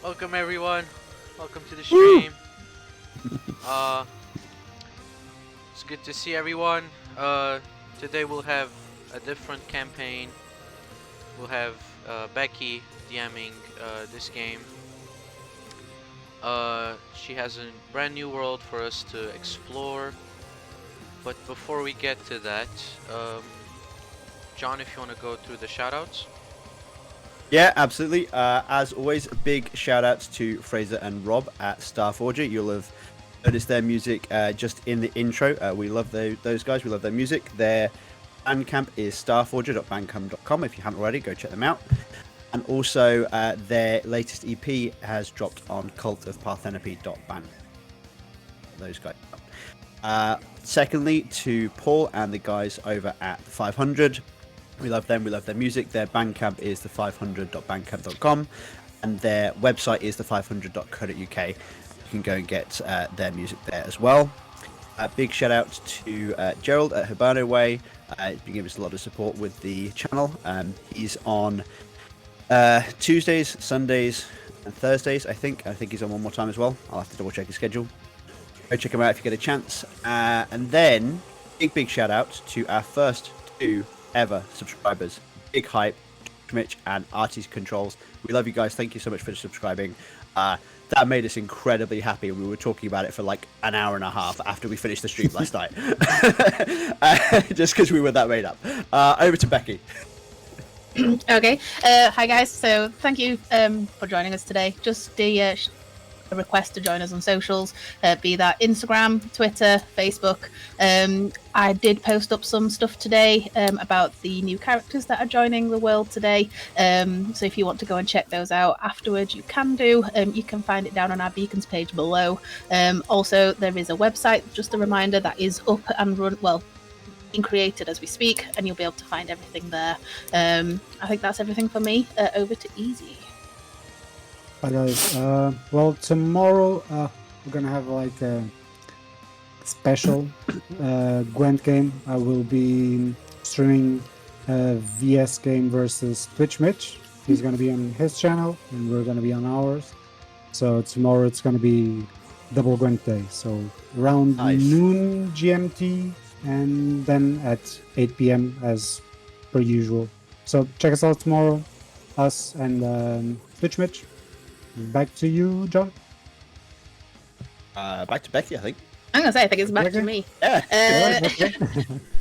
Welcome everyone. Welcome to the stream. Uh, it's good to see everyone. Today we'll have a different campaign. We'll have Becky DMing this game. She has a brand new world for us to explore. But before we get to that, John, if you want to go through the shoutouts. Yeah, absolutely. As always, big shout outs to Fraser and Rob at Starforger. You'll have noticed their music just in the intro. We love those guys. We love their music. Their Bandcamp is starforger.bandcamp.com. If you haven't already, go check them out. And also, their latest EP has dropped on cultofparthenope.band. Those guys. Secondly, to Paul and the guys over at the 500. We love them. We love their music. Their Bandcamp is the500.bandcamp.com, and their website is the500.co.uk. You can go and get their music there as well. Big shout out to Gerald at HibernoWay. He's been giving us a lot of support with the channel. He's on Tuesdays, Sundays, and Thursdays. I think he's on one more time as well. I'll have to double check his schedule. Go check him out if you get a chance. And then big shout out to our first two ever subscribers, Big Hype, Mitch, and Artie's Controls. We love you guys. Thank you so much for subscribing. That made us incredibly happy. We were talking about it for like an hour and a half after we finished the stream last night, just because we were that made up. Over to Becky. Okay. Hi guys. So thank you for joining us today. Just a request to join us on socials, be that Instagram, Twitter, Facebook. I did post up some stuff today about the new characters that are joining the world today. So if you want to go and check those out afterwards, you can do. You can find it down on our beacons page below. Also, there is a website, just a reminder, that is up and being created as we speak, and you'll be able to find everything there. I think that's everything for me. Over to Easy. Hi guys. Well, tomorrow we're gonna have like a special Gwent game. I will be streaming VS game versus Twitch Mitch. He's gonna be on his channel and we're gonna be on ours. So tomorrow it's gonna be double Gwent day. So around noon GMT and then at 8 p.m. as per usual. So check us out tomorrow, us and Twitch Mitch. Back to you, John. Back to Becky, I think. I'm gonna say I think it's back to me. Yeah.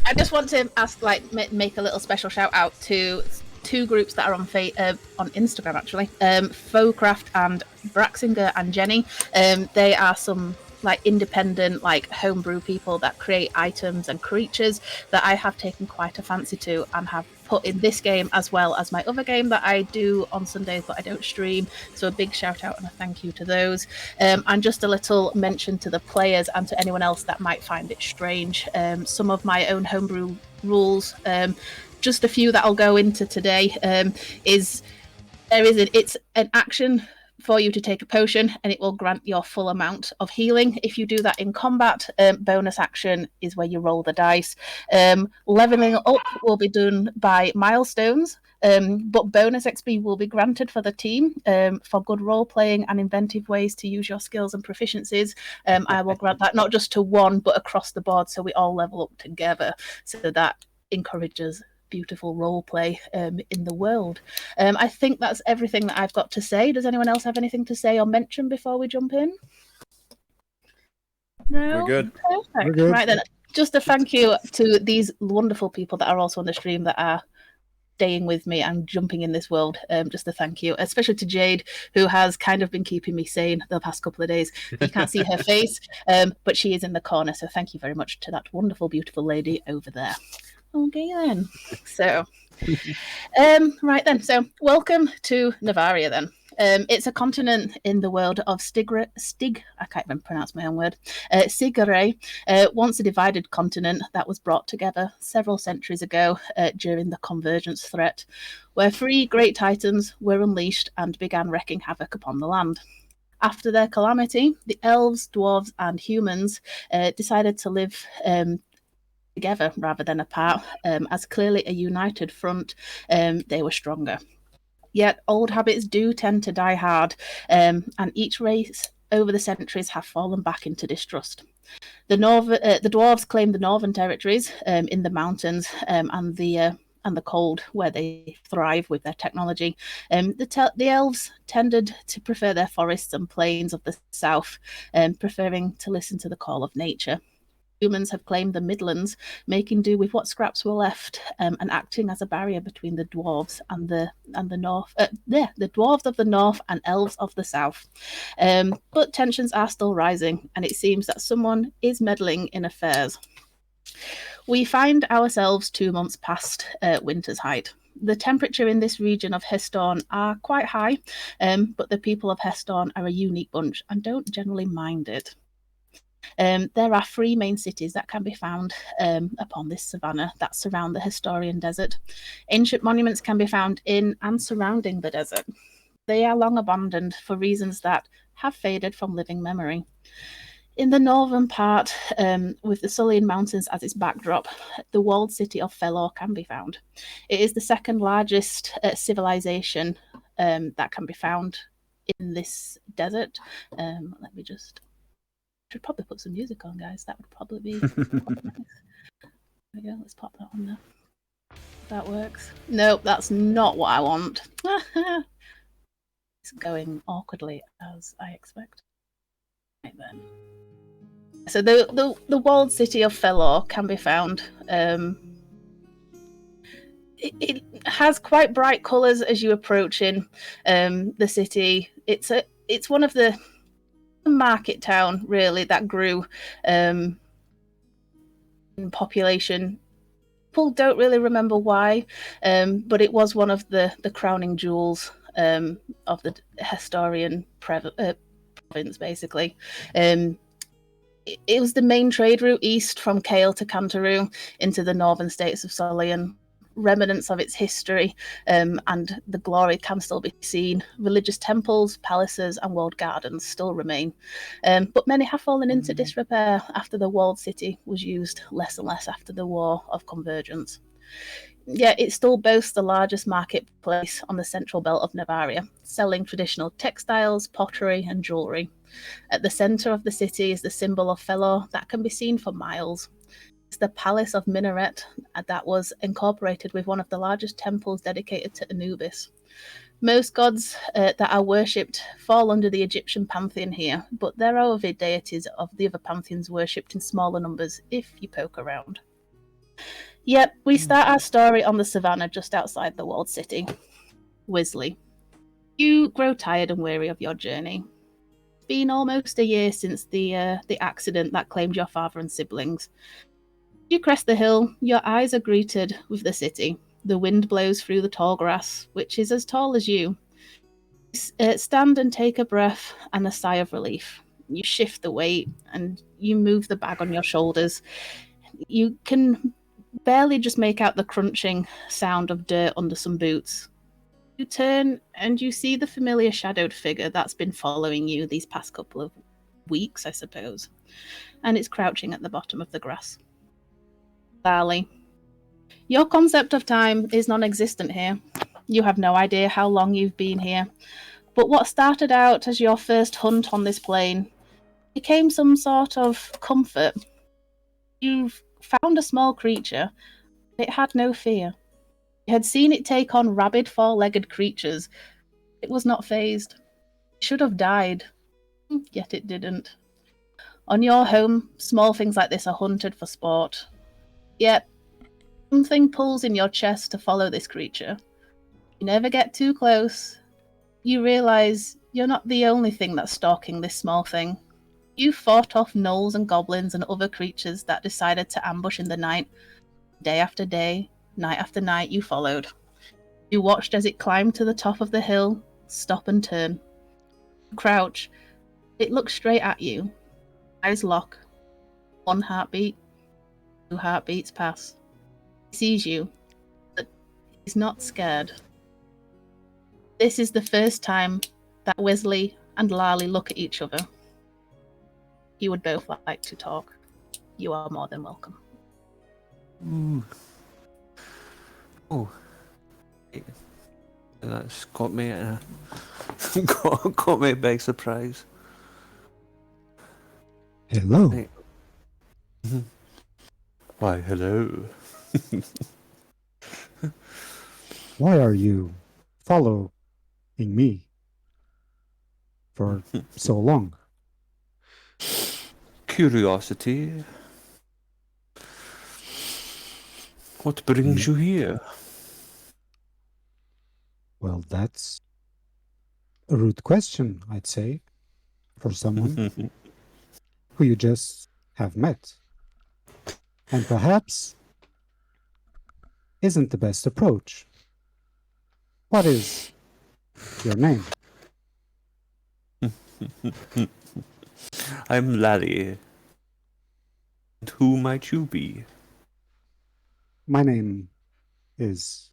I just want to ask, make a little special shout out to two groups that are on Instagram actually. Focraft and Braxinger and Jenny. They are some independent homebrew people that create items and creatures that I have taken quite a fancy to and have put in this game as well as my other game that I do on Sundays but I don't stream. So a big shout out and a thank you to those. And just a little mention to the players and to anyone else that might find it strange. Some of my own homebrew rules, just a few that I'll go into today, it's an action for you to take a potion and it will grant your full amount of healing. If you do that in combat, bonus action is where you roll the dice. Leveling up will be done by milestones, but bonus XP will be granted for the team for good role playing and inventive ways to use your skills and proficiencies. I will grant that not just to one but across the board, so we all level up together. So that encourages beautiful role play in the world. I think that's everything that I've got to say. Does anyone else have anything to say or mention before we jump in? No? We're good. Perfect. We're good. Right then, just a thank you to these wonderful people that are also on the stream that are staying with me and jumping in this world. Just a thank you, especially to Jade, who has kind of been keeping me sane the past couple of days. You can't see her face, but she is in the corner, so thank you very much to that wonderful, beautiful lady over there. Okay then. So, right then. So, welcome to Navaria then. It's a continent in the world of I can't even pronounce my own word. Sigare, once a divided continent that was brought together several centuries ago during the Convergence threat, where three great titans were unleashed and began wreaking havoc upon the land. After their calamity, the elves, dwarves, and humans decided to live together rather than apart, as clearly a united front, they were stronger. Yet old habits do tend to die hard, and each race over the centuries have fallen back into distrust. The dwarves claim the northern territories in the mountains and the cold, where they thrive with their technology. The elves tended to prefer their forests and plains of the south, preferring to listen to the call of nature. Humans have claimed the Midlands, making do with what scraps were left, and acting as a barrier between the dwarves and the north. The dwarves of the north and elves of the south. But tensions are still rising, and it seems that someone is meddling in affairs. We find ourselves 2 months past winter's height. The temperature in this region of Heston are quite high, but the people of Heston are a unique bunch and don't generally mind it. There are 3 main cities that can be found upon this savanna that surround the Historian Desert. Ancient monuments can be found in and surrounding the desert. They are long abandoned for reasons that have faded from living memory. In the northern part, with the Sullian Mountains as its backdrop, the walled city of Felor can be found. It is the second largest civilization that can be found in this desert. Let me just... should probably put some music on, guys. That would probably be nice. There we go. Let's pop that on there. If that works. Nope, that's not what I want. It's going awkwardly as I expect. Right then. So the walled city of Felor can be found. It has quite bright colours as you approach in the city. It's one of the market town really that grew in population. People don't really remember why, but it was one of the crowning jewels of the Hestarian province, basically. It was the main trade route east from Kale to Canteroo into the northern states of Solian. Remnants of its history and the glory can still be seen. Religious temples, palaces, and walled gardens still remain, but many have fallen into disrepair after the walled city was used less and less after the War of Convergence. Yet it still boasts the largest marketplace on the central belt of Navaria, selling traditional textiles, pottery, and jewellery. At the centre of the city is the symbol of Felor that can be seen for miles. It's the Palace of Minaret that was incorporated with one of the largest temples dedicated to Anubis. Most gods that are worshipped fall under the Egyptian pantheon here, but there are other deities of the other pantheons worshipped in smaller numbers if you poke around. Yep, we start our story on the savannah just outside the walled city. Wisley. You grow tired and weary of your journey. It's been almost a year since the accident that claimed your father and siblings. You crest the hill, your eyes are greeted with the city. The wind blows through the tall grass, which is as tall as you. Stand and take a breath and a sigh of relief. You shift the weight and you move the bag on your shoulders. You can barely just make out the crunching sound of dirt under some boots. You turn and you see the familiar shadowed figure that's been following you these past couple of weeks, I suppose. And it's crouching at the bottom of the grass. Barley. Your concept of time is non-existent here. You have no idea how long you've been here. But what started out as your first hunt on this plain became some sort of comfort. You've found a small creature. It had no fear. You had seen it take on rabid four-legged creatures. It was not fazed. It should have died, yet it didn't. On your home, small things like this are hunted for sport. Yet, something pulls in your chest to follow this creature. You never get too close. You realise you're not the only thing that's stalking this small thing. You fought off gnolls and goblins and other creatures that decided to ambush in the night. Day after day, night after night, you followed. You watched as it climbed to the top of the hill, stop and turn. You crouch. It looks straight at you. Eyes lock. 1 heartbeat. 2 heartbeats pass. He sees you, but he's not scared. This is the first time that Wesley and Lally look at each other. You would both like to talk. You are more than welcome. Ooh. Oh. That's got me at a got me a big surprise. Hello. Right. Why, hello. Why are you following me for so long? Curiosity. What brings you here? Well, that's a rude question, I'd say, for someone who you just have met. And perhaps isn't the best approach. What is your name? I'm Larry. And who might you be? My name is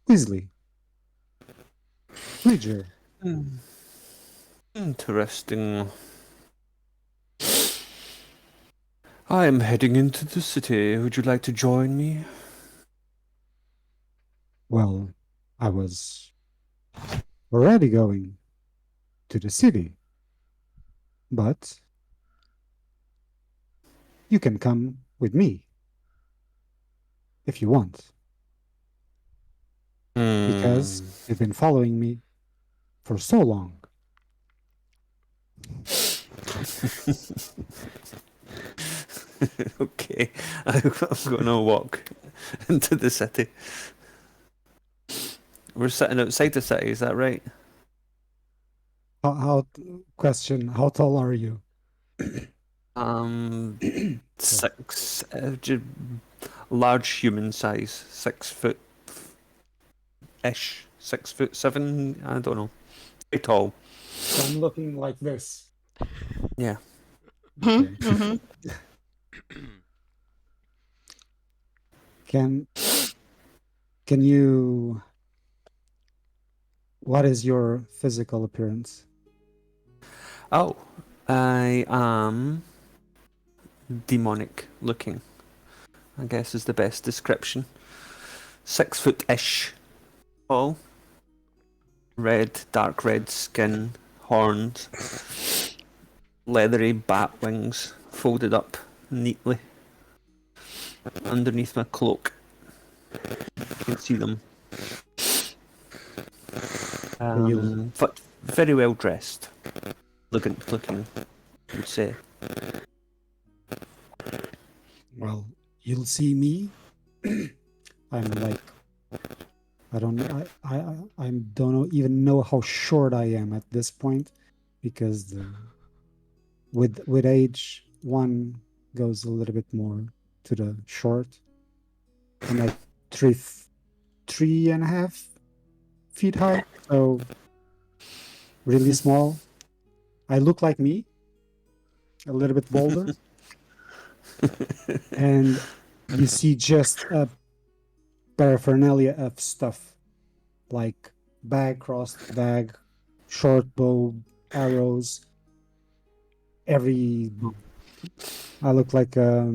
Weasley. Bridger. Interesting. I am heading into the city. Would you like to join me? Well, I was already going to the city, but you can come with me if you want, because you've been following me for so long. Okay, I'm gonna walk into the city. We're sitting outside the city, is that right? Question, how tall are you? 6, large human size, 6 foot ish, 6'7", I don't know, pretty tall. So I'm looking like this. Yeah. Mhm, mhm. Can you, what is your physical appearance? Oh, I am demonic looking, I guess is the best description. 6 foot-ish tall, dark red skin, horns, leathery bat wings folded up neatly underneath my cloak. You can see them. But very well dressed. Looking, I would say. Well, you'll see me. I'm like, I don't even know how short I am at this point, because with age one goes a little bit more to the short. I'm like 3.5 feet high, so really small. I look like me, a little bit bolder. And you see just a paraphernalia of stuff, like bag, crossed bag, short bow, arrows. I look like a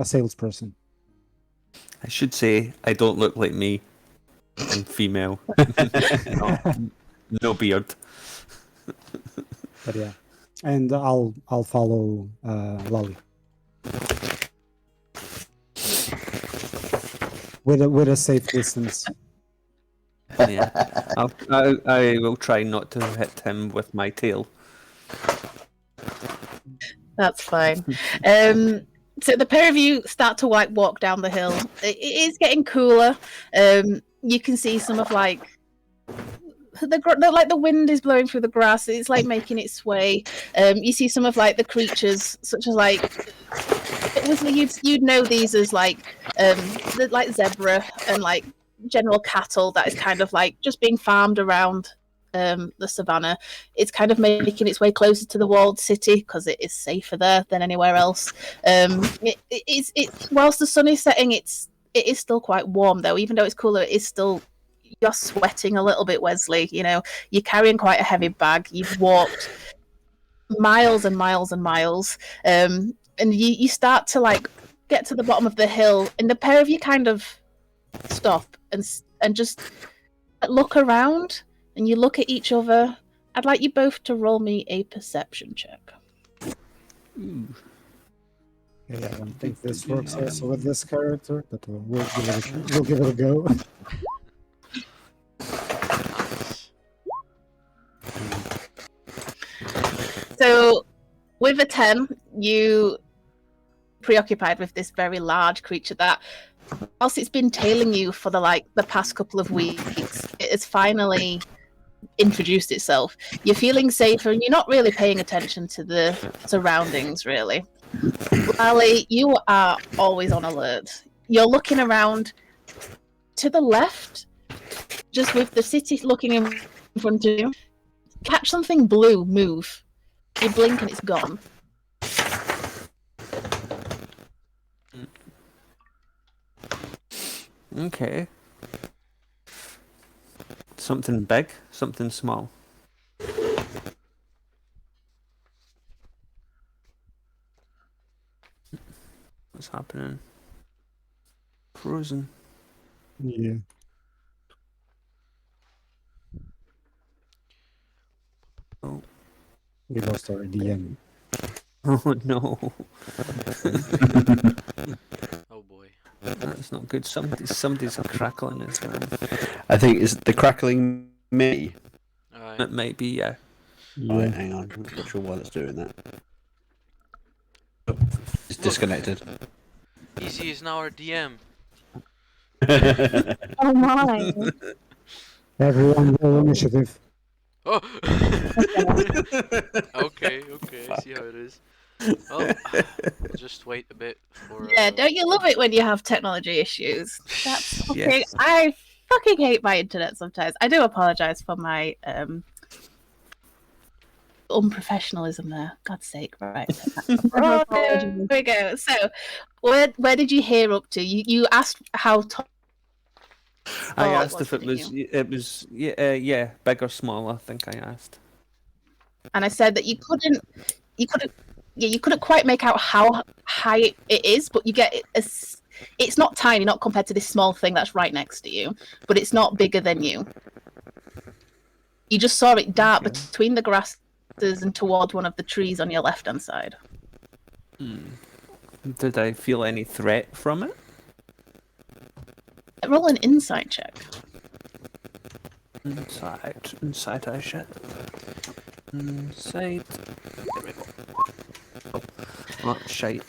salesperson. I should say I don't look like me. I'm female. No beard. But yeah, and I'll follow Lolly with a safe distance. Yeah, I will try not to hit him with my tail. That's fine. So the pair of you start to walk down the hill. It is getting cooler. You can see some of the wind is blowing through the grass. It's like making it sway. You see some of the creatures, such as you'd know these as like zebra and general cattle that is kind of just being farmed around the savannah. It's kind of making its way closer to the walled city because it is safer there than anywhere else. It's whilst the sun is setting, it is still quite warm though. Even though it's cooler, it is still, you're sweating a little bit, Wesley. You know, you're carrying quite a heavy bag. You've walked miles and miles and miles, and you start to get to the bottom of the hill, and the pair of you kind of stop and just look around and you look at each other. I'd like you both to roll me a perception check. Ooh. Yeah, I don't think this works also with this character, but we'll give it a go. Nice. So, with a 10, you preoccupied with this very large creature that, whilst it's been tailing you for the past couple of weeks, it has finally introduced itself. You're feeling safer, and you're not really paying attention to the surroundings, really. Lally, you are always on alert. You're looking around to the left, just with the city looking in front of you. Catch something blue move. You blink and it's gone. Okay. Something big, something small. What's happening? Frozen. Yeah. Oh. We lost our DM. Oh no. Oh boy. That's not good. Somebody's crackling as well. I think is the crackling me. Alright. It might be, yeah. Right, hang on. I'm not sure why it's doing that. Oh, it's disconnected. Easy is now our DM. Oh my. Everyone roll initiative. Oh! okay, I see how it is. Well, we'll just wait a bit for... Yeah, don't you love it when you have technology issues? That's fucking... Yes. I fucking hate my internet sometimes. I do apologise for my unprofessionalism there. God's sake, right. Oh, there we go. So, where did you hear up to? You asked how tall... I it asked was, if it was big or small. I think I asked. And I said that you couldn't quite make out how high it is, but you get it as it's not tiny, not compared to this small thing that's right next to you, but it's not bigger than you. You just saw it dart between the grasses and towards one of the trees on your left-hand side. Did I feel any threat from it? Roll an insight check. Inside I shit. Inside. There we go. Oh, shite.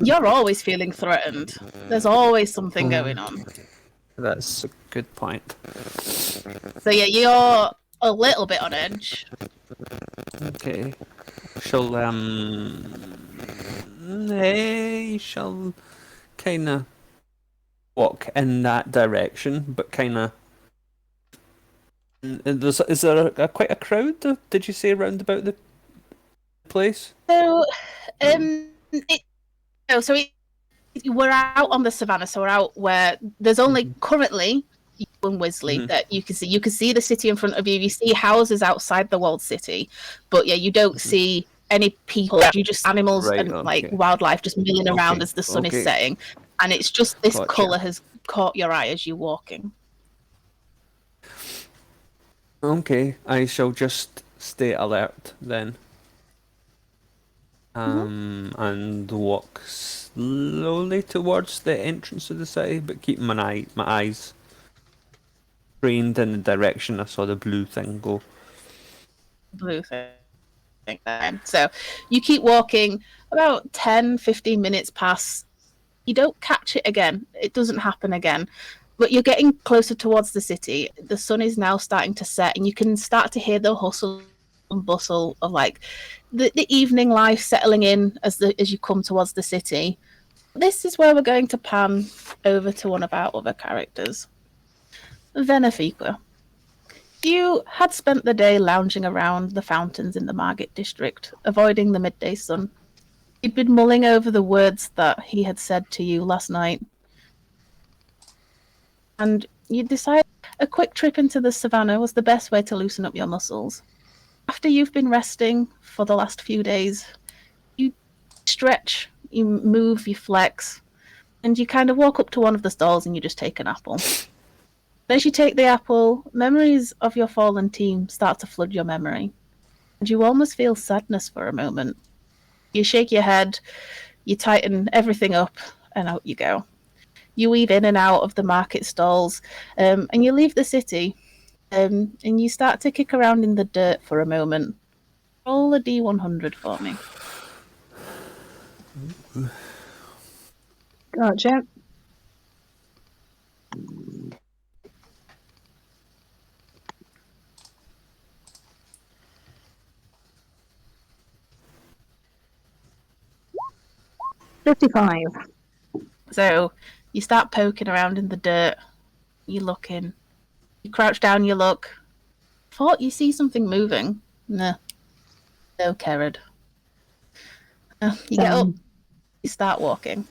You're always feeling threatened. There's always something going on. That's a good point. So yeah, you're a little bit on edge. Okay. Shall kinda walk in that direction, but kinda. Is there quite a crowd? Did you say around about the place? So, we're out on the savannah, so we're out where there's only currently you and Wesley that you can see. You can see the city in front of you. You see houses outside the walled city, but yeah, you don't see any people. You just animals and like wildlife just milling around as the sun is setting, and it's just this color has caught your eye as you're walking. Okay, I shall just stay alert then. And walk slowly towards the entrance of the city, but keeping my eyes trained in the direction I saw the blue thing go. Blue thing. So you keep walking, about 10-15 minutes pass. You don't catch it again. It doesn't happen again. But you're getting closer towards the city. The sun is now starting to set, and you can start to hear the hustle and bustle of like the evening life settling in as you come towards the city. This is where we're going to pan over to one of our other characters, Venefica. You had spent the day lounging around the fountains in the Margate district, avoiding the midday sun. You'd been mulling over the words that he had said to you last night, and you decided a quick trip into the savannah was the best way to loosen up your muscles. After you've been resting for the last few days, you stretch, you move, you flex, and you kind of walk up to one of the stalls and you just take an apple. As you take the apple, memories of your fallen team start to flood your memory, and you almost feel sadness for a moment. You shake your head, you tighten everything up, and out you go. You weave in and out of the market stalls, and you leave the city, and you start to kick around in the dirt for a moment. Roll a d100 for me. Gotcha. $55. So you start poking around in the dirt. You look in. You crouch down. You look. Thought you see something moving. No, no, Kerrod. You get up. You start walking.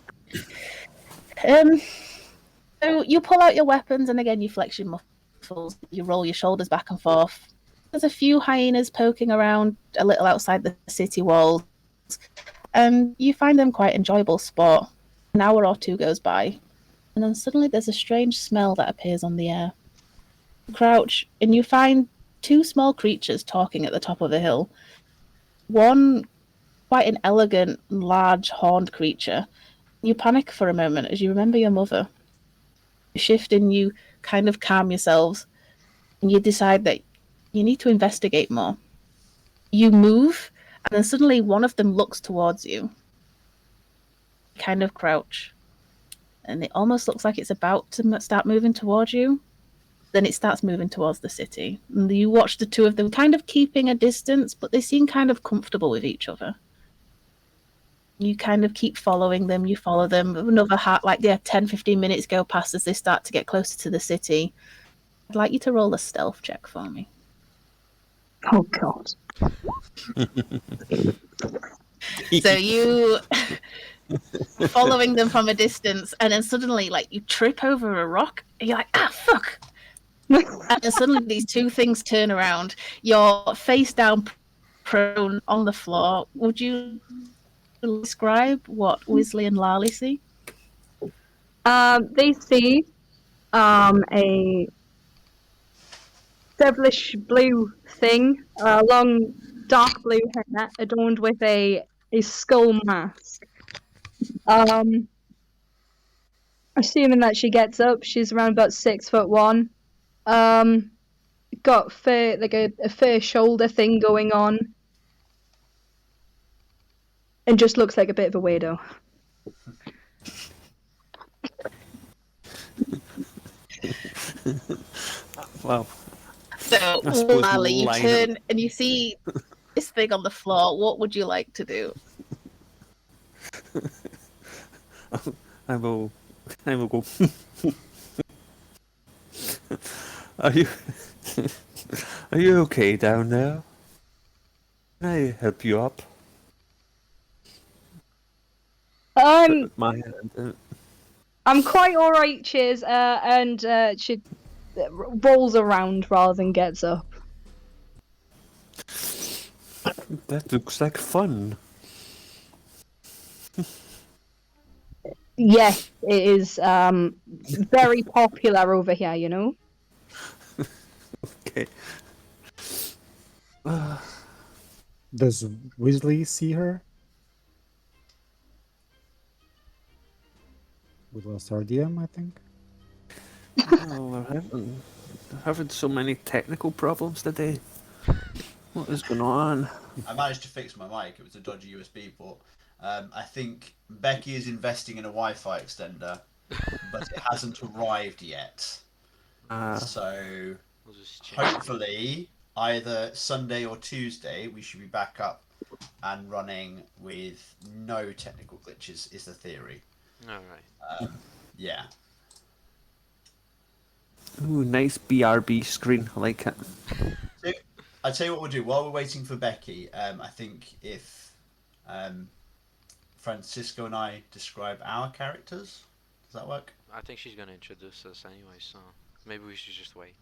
So you pull out your weapons, and again you flex your muscles. You roll your shoulders back and forth. There's a few hyenas poking around a little outside the city walls, and you find them quite enjoyable sport. An hour or two goes by, and then suddenly there's a strange smell that appears on the air. You crouch, and you find two small creatures talking at the top of the hill. One, quite an elegant, large, horned creature. You panic for a moment as you remember your mother. You shift and you kind of calm yourselves, and you decide that you need to investigate more. You move, and then suddenly one of them looks towards you. You kind of crouch, and it almost looks like it's about to start moving towards you. Then it starts moving towards the city. And you watch the two of them kind of keeping a distance, but they seem kind of comfortable with each other. You kind of keep following them. You follow them. Another 10, 15 minutes go past as they start to get closer to the city. I'd like you to roll a stealth check for me. Oh, God. So you following them from a distance, and then suddenly, you trip over a rock, and you're like, ah, fuck! And then suddenly these two things turn around. You're face down, prone on the floor. Would you describe what Weasley and Lally see? They see a devilish blue thing, a long dark blue hair adorned with a skull mask. Assuming that she gets up, she's around about 6'1". Got fur, like a fur shoulder thing going on, and just looks like a bit of a weirdo. Well, So, I suppose Lally, you line turn and you see this thing on the floor. What would you like to do? I will go. Are you are you okay down there? Can I help you up? My hand. I'm quite alright, cheers. And she rolls around rather than gets up. That looks like fun. Yes, it is very popular over here, you know? Okay. Does Weasley see her? We lost our DM, I think. Oh, we're having so many technical problems today. What is going on? I managed to fix my mic. It was a dodgy USB port. I think Becky is investing in a Wi-Fi extender, but it hasn't arrived yet. So We'll just change. hopefully either Sunday or Tuesday we should be back up and running with no technical glitches is the theory. Alright. Yeah. Ooh, nice BRB screen. I like it. So, I'll tell you what we'll do. While we're waiting for Becky, I think if Francisco and I describe our characters, does that work? I think she's gonna introduce us anyway, so maybe we should just wait.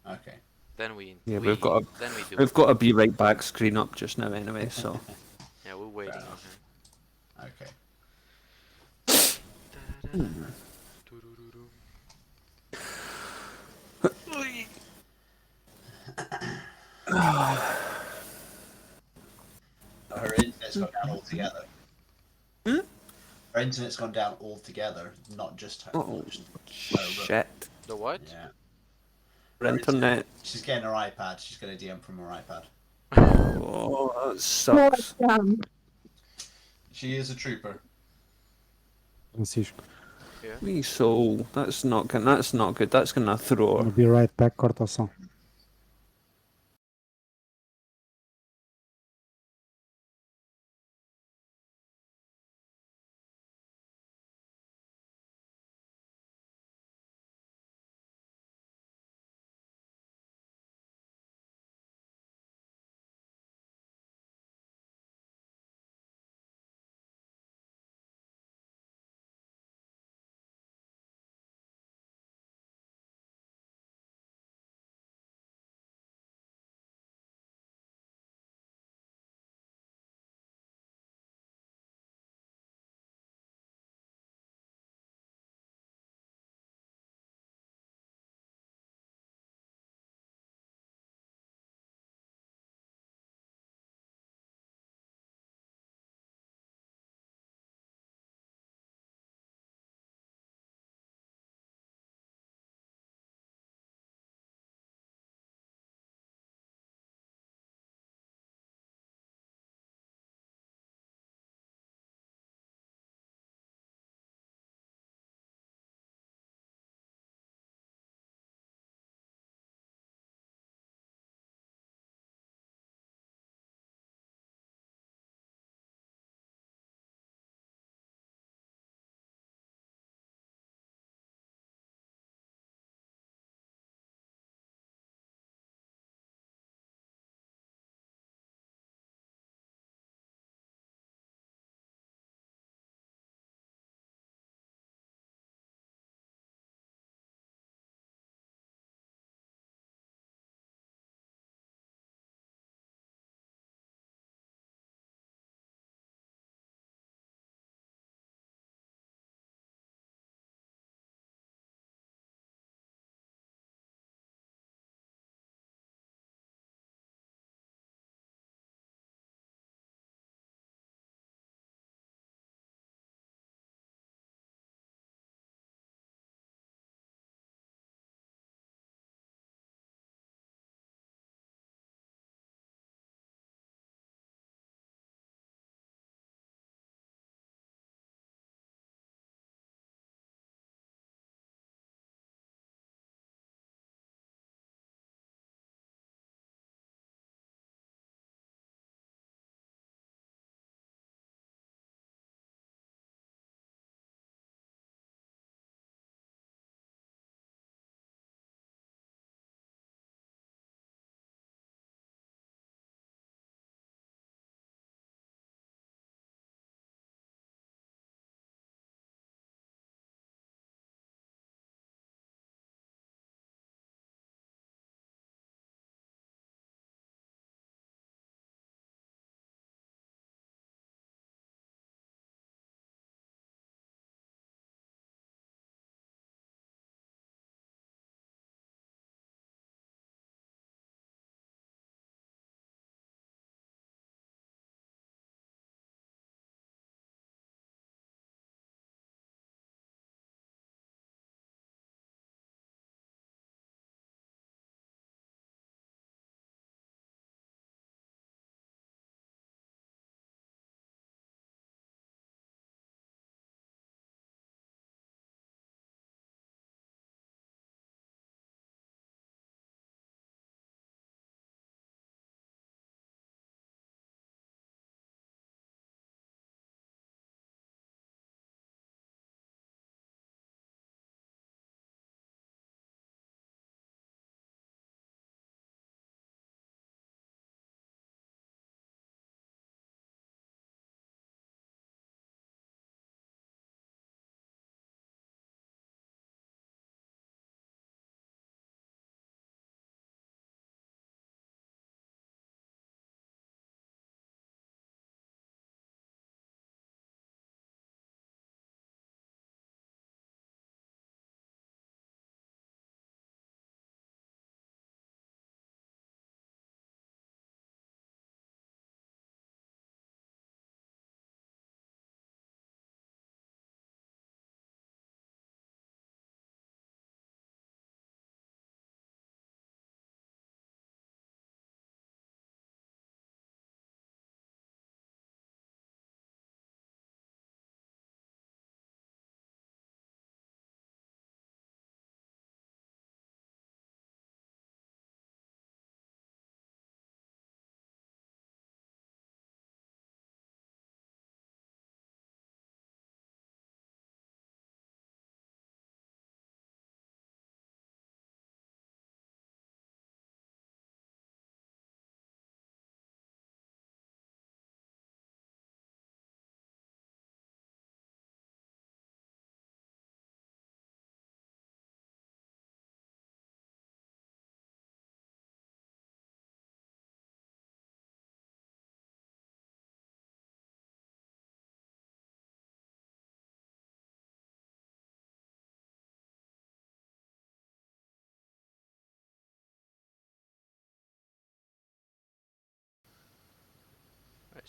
Okay. Then we We've got then we do we've it. got a be right back screen up just now anyway. So Yeah, we're waiting on her. Okay. Her internet's gone down altogether. Her internet's gone down altogether, not just her. Oh, Not just her room. shit. The what? Yeah. Her internet. She's getting her iPad. She's getting a DM from her iPad. Oh, that More sucks. damn. She is a trooper. Francisco. Me soul. That's not good. That's not good. That's gonna throw I'll her. be right back, Cortoson.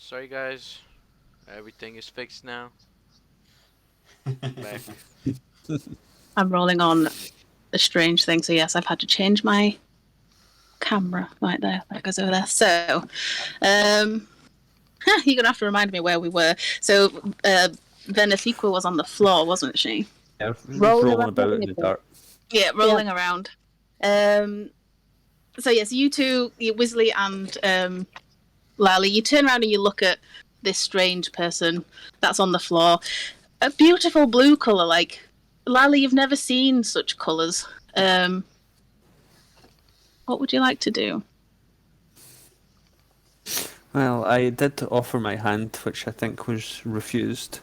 Sorry guys, everything is fixed now. Back. I'm rolling on a strange thing, so yes, I've had to change my camera right there. That goes over there. So, you're gonna have to remind me where we were. So, Venefiqua was on the floor, wasn't she? Yeah, Rolling rolling around about the in the vehicle. dark. Yeah, rolling around. So yes, you two, Wisley and Lally, you turn around and you look at this strange person that's on the floor. A beautiful blue color, like Lally, you've never seen such colors. What would you like to do? Well, I did offer my hand, which I think was refused.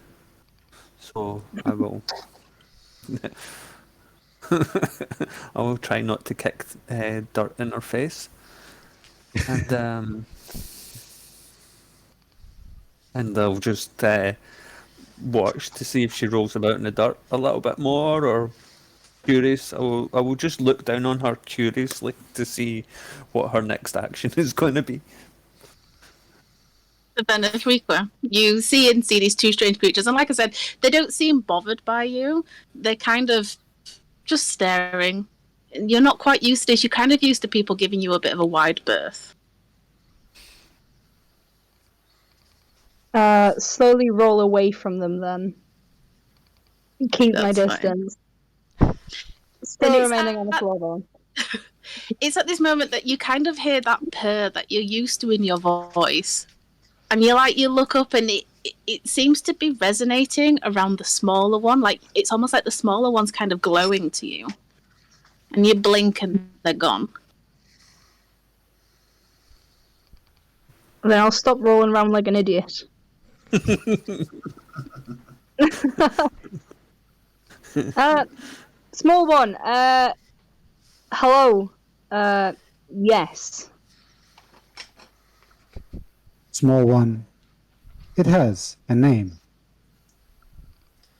So I will. I will try not to kick dirt in her face, and I'll just watch to see if she rolls about in the dirt a little bit more, or curious. I will just look down on her curiously to see what her next action is going to be. The Venefiqua, you see these two strange creatures, and like I said, they don't seem bothered by you. They're kind of just staring. You're not quite used to this. You're kind of used to people giving you a bit of a wide berth. Slowly roll away from them then. Keep my That's fine. distance. And Still it's remaining on the at- floor though. It's at this moment that you kind of hear that purr that you're used to in your voice. And you look up and it seems to be resonating around the smaller one. Like, it's almost like the smaller one's kind of glowing to you. And you blink and they're gone. Then I'll stop rolling around like an idiot. Small one. Hello. Yes. Small one. It has a name.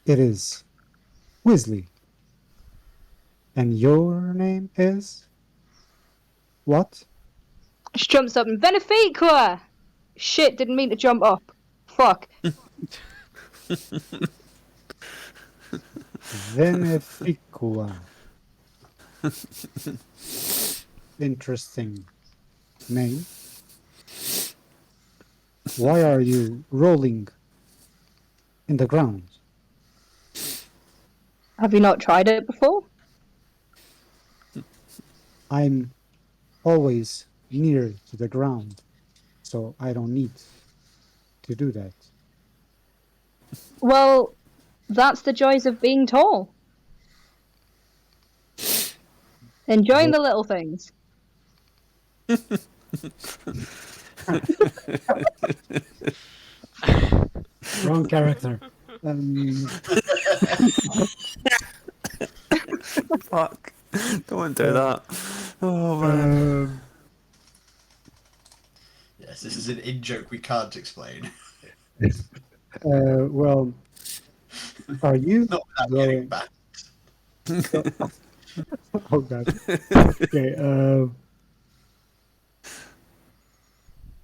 It is Wisley. And your name is what? She jumps up and Venefiqua! Shit, didn't mean to jump up. Fuck. Venefiqua. Interesting name. Why are you rolling in the ground? Have you not tried it before? I'm always near to the ground, so I don't need to do that. Well, that's the joys of being tall. Enjoying the little things. Wrong character. Fuck! Don't do that. Oh man. Yes, this is an in-joke we can't explain. Well, are you Not without getting going? back. Oh god. Okay.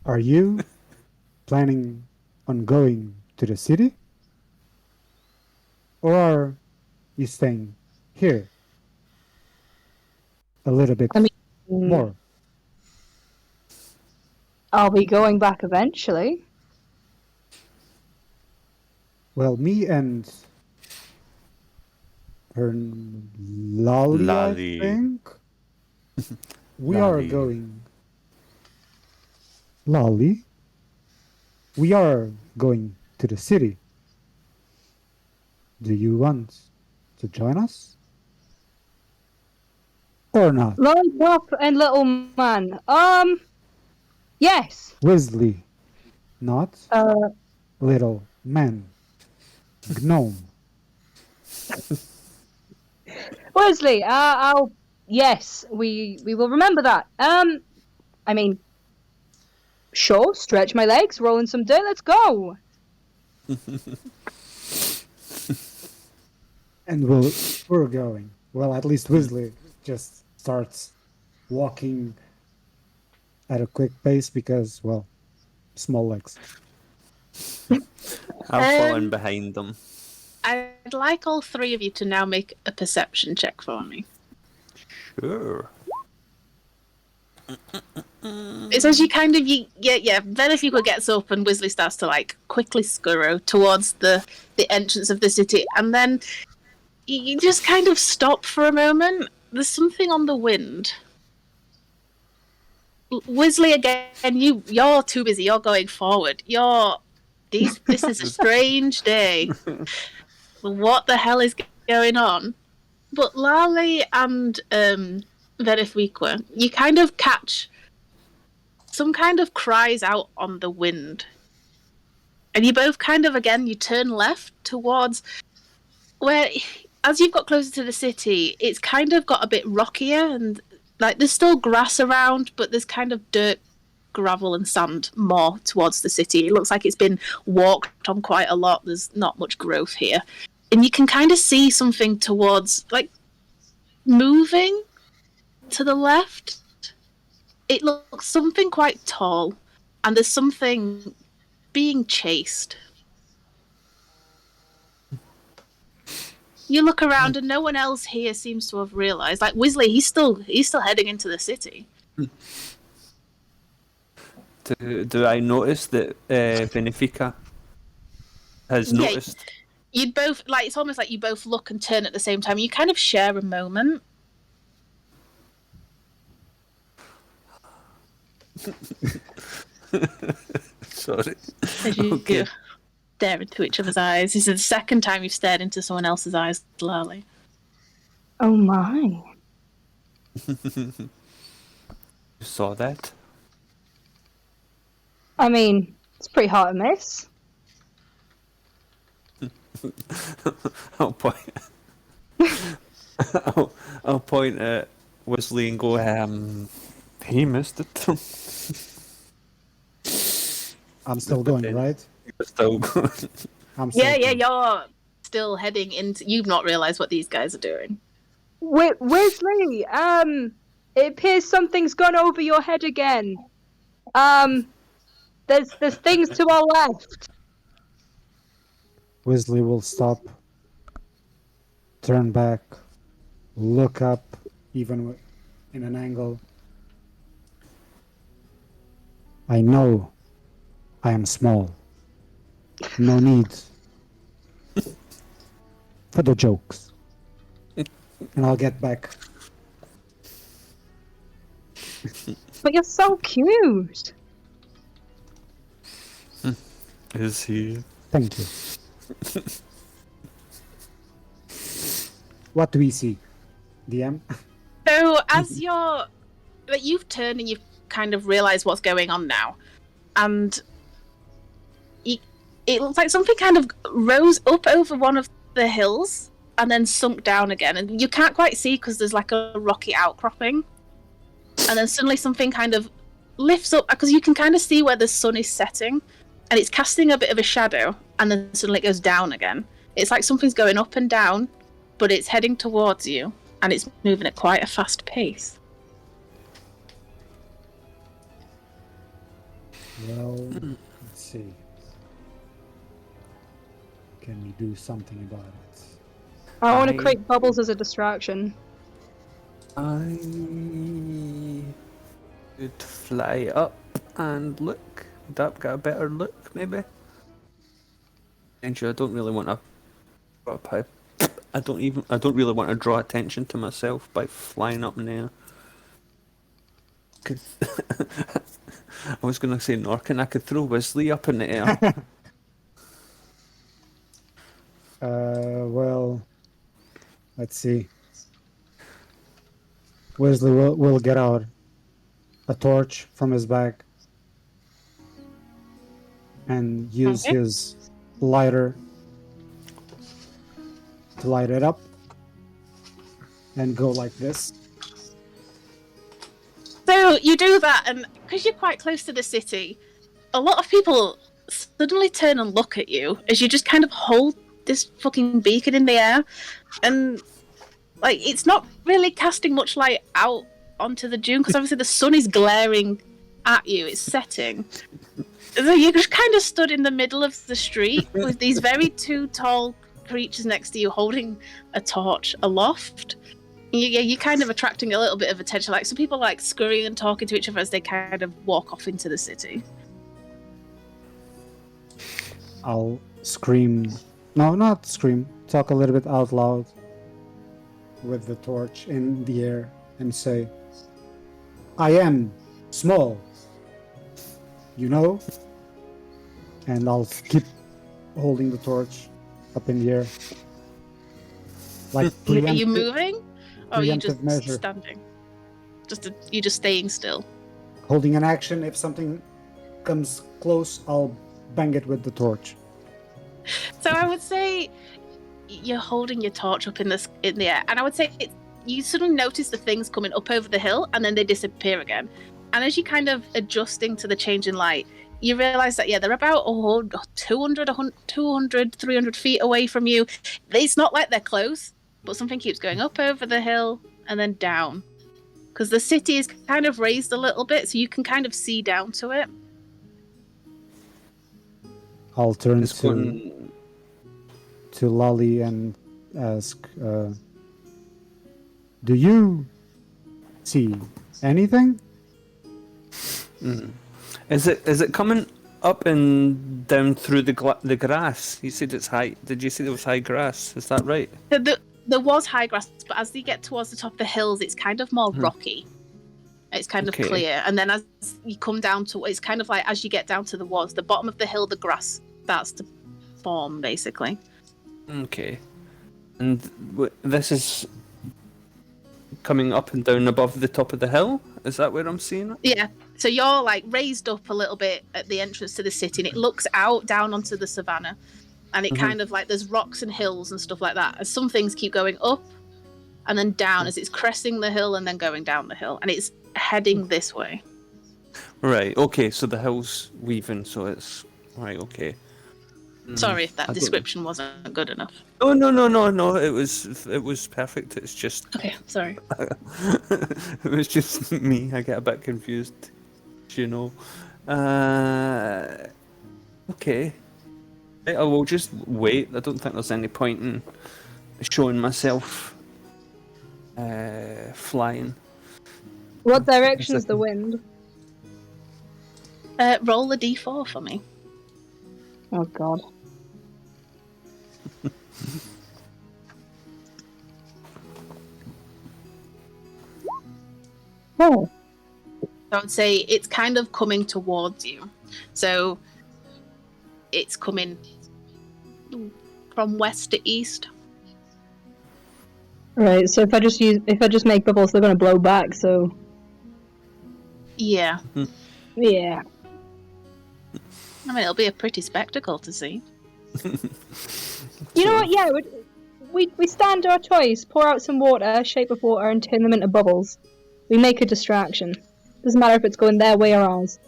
Are you planning on going to the city, or are you staying here a little bit I mean, more? I'll be going back eventually. Well, me and her Lolly, Lolly. I think. We are Lolly. going. Lolly. We are going to the city. Do you want to join us? Or not? Lollipop and little man. Yes. Wesley. Not little man. Gnome. Wesley, I'll. Yes, we will remember that. I mean, sure. Stretch my legs, roll in some dirt. Let's go. And we're going. Well, at least Wesley just starts walking at a quick pace because, well, small legs. I'll fall in behind them. I'd like all three of you to now make a perception check for me. Sure. It's as you kind of then if you gets up and Weasley starts to like quickly scurry towards the entrance of the city, and then you just kind of stop for a moment. There's something on the wind. Weasley, again, you're too busy. You're going forward. This is a strange day. What the hell is going on? But Lali and Verifequa, you kind of catch some kind of cries out on the wind. And you both kind of, again, you turn left towards where, as you've got closer to the city, it's kind of got a bit rockier and like there's still grass around, but there's kind of dirt, gravel and sand more towards the city. It looks like it's been walked on quite a lot. There's not much growth here. And you can kind of see something towards, like, moving to the left. It looks something quite tall, and there's something being chased. You look around, and no one else here seems to have realised. Like Weasley, he's still heading into the city. Do I notice that Benefica has noticed? You'd both, like, it's almost like you both look and turn at the same time. You kind of share a moment. Sorry. As you stare into each other's eyes. This is the second time you've stared into someone else's eyes, Lali. Oh my. You saw that? I mean, it's pretty hard to miss. I'll point. I'll point at Weasley and go, he missed it. I'm still going, right? You're still going. I'm still going. You're still heading into... You've not realised what these guys are doing. Weasley, it appears something's gone over your head again. There's things to our left. Weasley will stop, turn back, look up, even in an angle. I know I am small. No need for the jokes. And I'll get back. But you're so cute. Is he? Thank you. What do we see? DM? So, as you've turned and you've kind of realised what's going on now, and it looks like something kind of rose up over one of the hills and then sunk down again, and you can't quite see because there's like a rocky outcropping, and then suddenly something kind of lifts up because you can kind of see where the sun is setting, and it's casting a bit of a shadow, and then suddenly it goes down again. It's like something's going up and down, but it's heading towards you, and it's moving at quite a fast pace. Well, let's see. Can we do something about it? I want to create bubbles as a distraction. I could fly up and look. Would that get a better look, maybe? And I don't really want to. I don't really want to draw attention to myself by flying up in the air. I was gonna say Norkin. I could throw Weasley up in the air. Well, let's see. Weasley will get out a torch from his bag and use his lighter to light it up and go like this. So you do that, and because you're quite close to the city, a lot of people suddenly turn and look at you as you just kind of hold this fucking beacon in the air, and like it's not really casting much light out onto the dune because obviously the sun is glaring at you. It's setting, So you just kind of stood in the middle of the street with these very two tall creatures next to you holding a torch aloft. You're kind of attracting a little bit of attention. Like some people like scurrying and talking to each other as they kind of walk off into the city. I'll scream. No, not scream. Talk a little bit out loud with the torch in the air and say, I am small. You know? And I'll keep holding the torch up in the air. Like Are you moving? Or are you preemptive just measure. standing? You're just staying still. Holding an action. If something comes close, I'll bang it with the torch. So I would say you're holding your torch up in the air, and I would say you suddenly notice the things coming up over the hill, and then they disappear again. And as you kind of adjusting to the change in light, you realize that they're about 200, 300 feet away from you. It's not like they're close, but something keeps going up over the hill and then down, because the city is kind of raised a little bit, so you can kind of see down to it. I'll turn It's going... to Lolly and ask, do you see anything? Is it coming up and down through the grass? You said it's high. Did you say there was high grass? Is that right? There was high grass, but as you get towards the top of the hills, it's kind of more rocky. It's kind of clear, and then as you come down to, it's kind of like as you get down to the bottom of the hill, the grass starts to form, basically. Okay. And this is coming up and down above the top of the hill? Is that where I'm seeing it? Yeah. So you're like raised up a little bit at the entrance to the city, and it looks out down onto the savannah, and it kind of like there's rocks and hills and stuff like that. As some things keep going up and then down as it's cresting the hill and then going down the hill, and it's heading this way. Right. Okay. So the hill's weaving. So it's right. Okay. Sorry if that description wasn't good enough. Oh no! It was perfect. It's just Okay, sorry. it was just me. I get a bit confused, you know. Okay. I will just wait. I don't think there's any point in showing myself flying. What direction is the wind? Roll a d4 for me. Oh god. Oh. I would say it's kind of coming towards you. So it's coming from west to east. Right, so if I just make bubbles, they're gonna blow back, so Yeah. yeah. I mean, it'll be a pretty spectacle to see. You know what, yeah, we stand our choice, pour out some water, shape of water, and turn them into bubbles. We make a distraction. Doesn't matter if it's going their way or ours.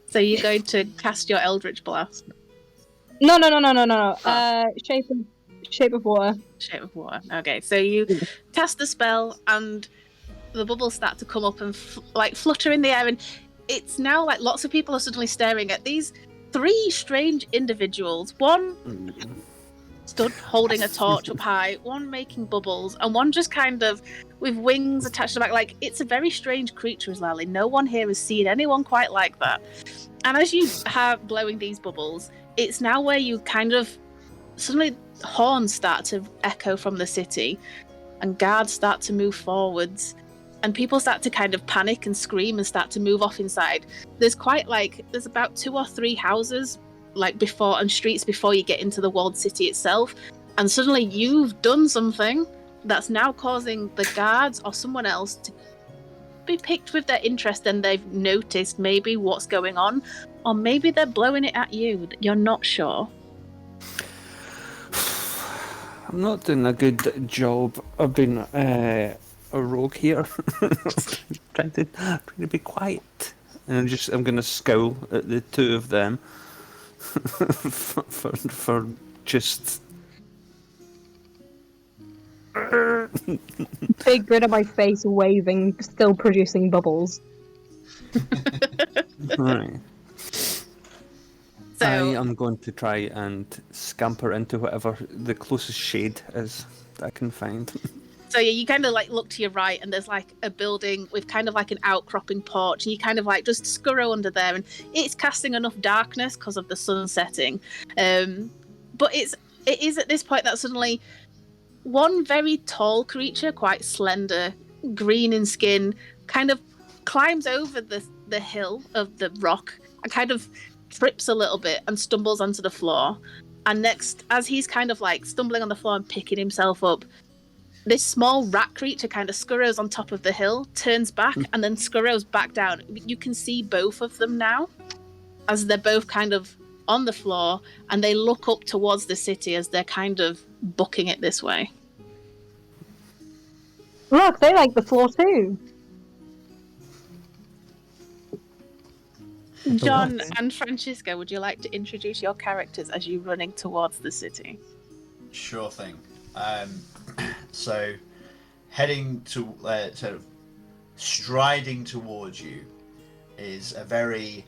So you're going to cast your Eldritch Blast. No. Shape of water. Shape of water. Okay, so you cast the spell, and the bubbles start to come up and flutter in the air, and it's now like lots of people are suddenly staring at these three strange individuals. One stood holding a torch up high, one making bubbles, and one just kind of with wings attached to the back. Like, it's a very strange creature, Lally. No one here has seen anyone quite like that. And as you have blowing these bubbles, it's now where you kind of suddenly horns start to echo from the city, and guards start to move forwards, and people start to kind of panic and scream and start to move off inside. There's about 2 or 3 houses and streets before you get into the walled city itself, and suddenly you've done something that's now causing the guards or someone else to be piqued with their interest, and they've noticed maybe what's going on, or maybe they're blowing it at you. You're not sure. I'm not doing a good job of being a rogue here. trying to be quiet, and I'm gonna scowl at the two of them for just. Big grin on my face, waving, still producing bubbles. Right. So I am going to try and scamper into whatever the closest shade is that I can find. So yeah, you kind of like look to your right, and there's like a building with kind of like an outcropping porch, and you kind of like just scurry under there, and it's casting enough darkness because of the sun setting. But it is at this point that suddenly one very tall creature, quite slender, green in skin, kind of climbs over the hill of the rock and kind of trips a little bit and stumbles onto the floor. And next, as he's kind of like stumbling on the floor and picking himself up, this small rat creature kind of scurries on top of the hill, turns back, and then scurries back down. You can see both of them now, as they're both kind of on the floor, and they look up towards the city as they're kind of booking it this way. Look, they like the floor too. John and Francisco, would you like to introduce your characters as you're running towards the city? Sure thing. So, heading to sort of striding towards you is a very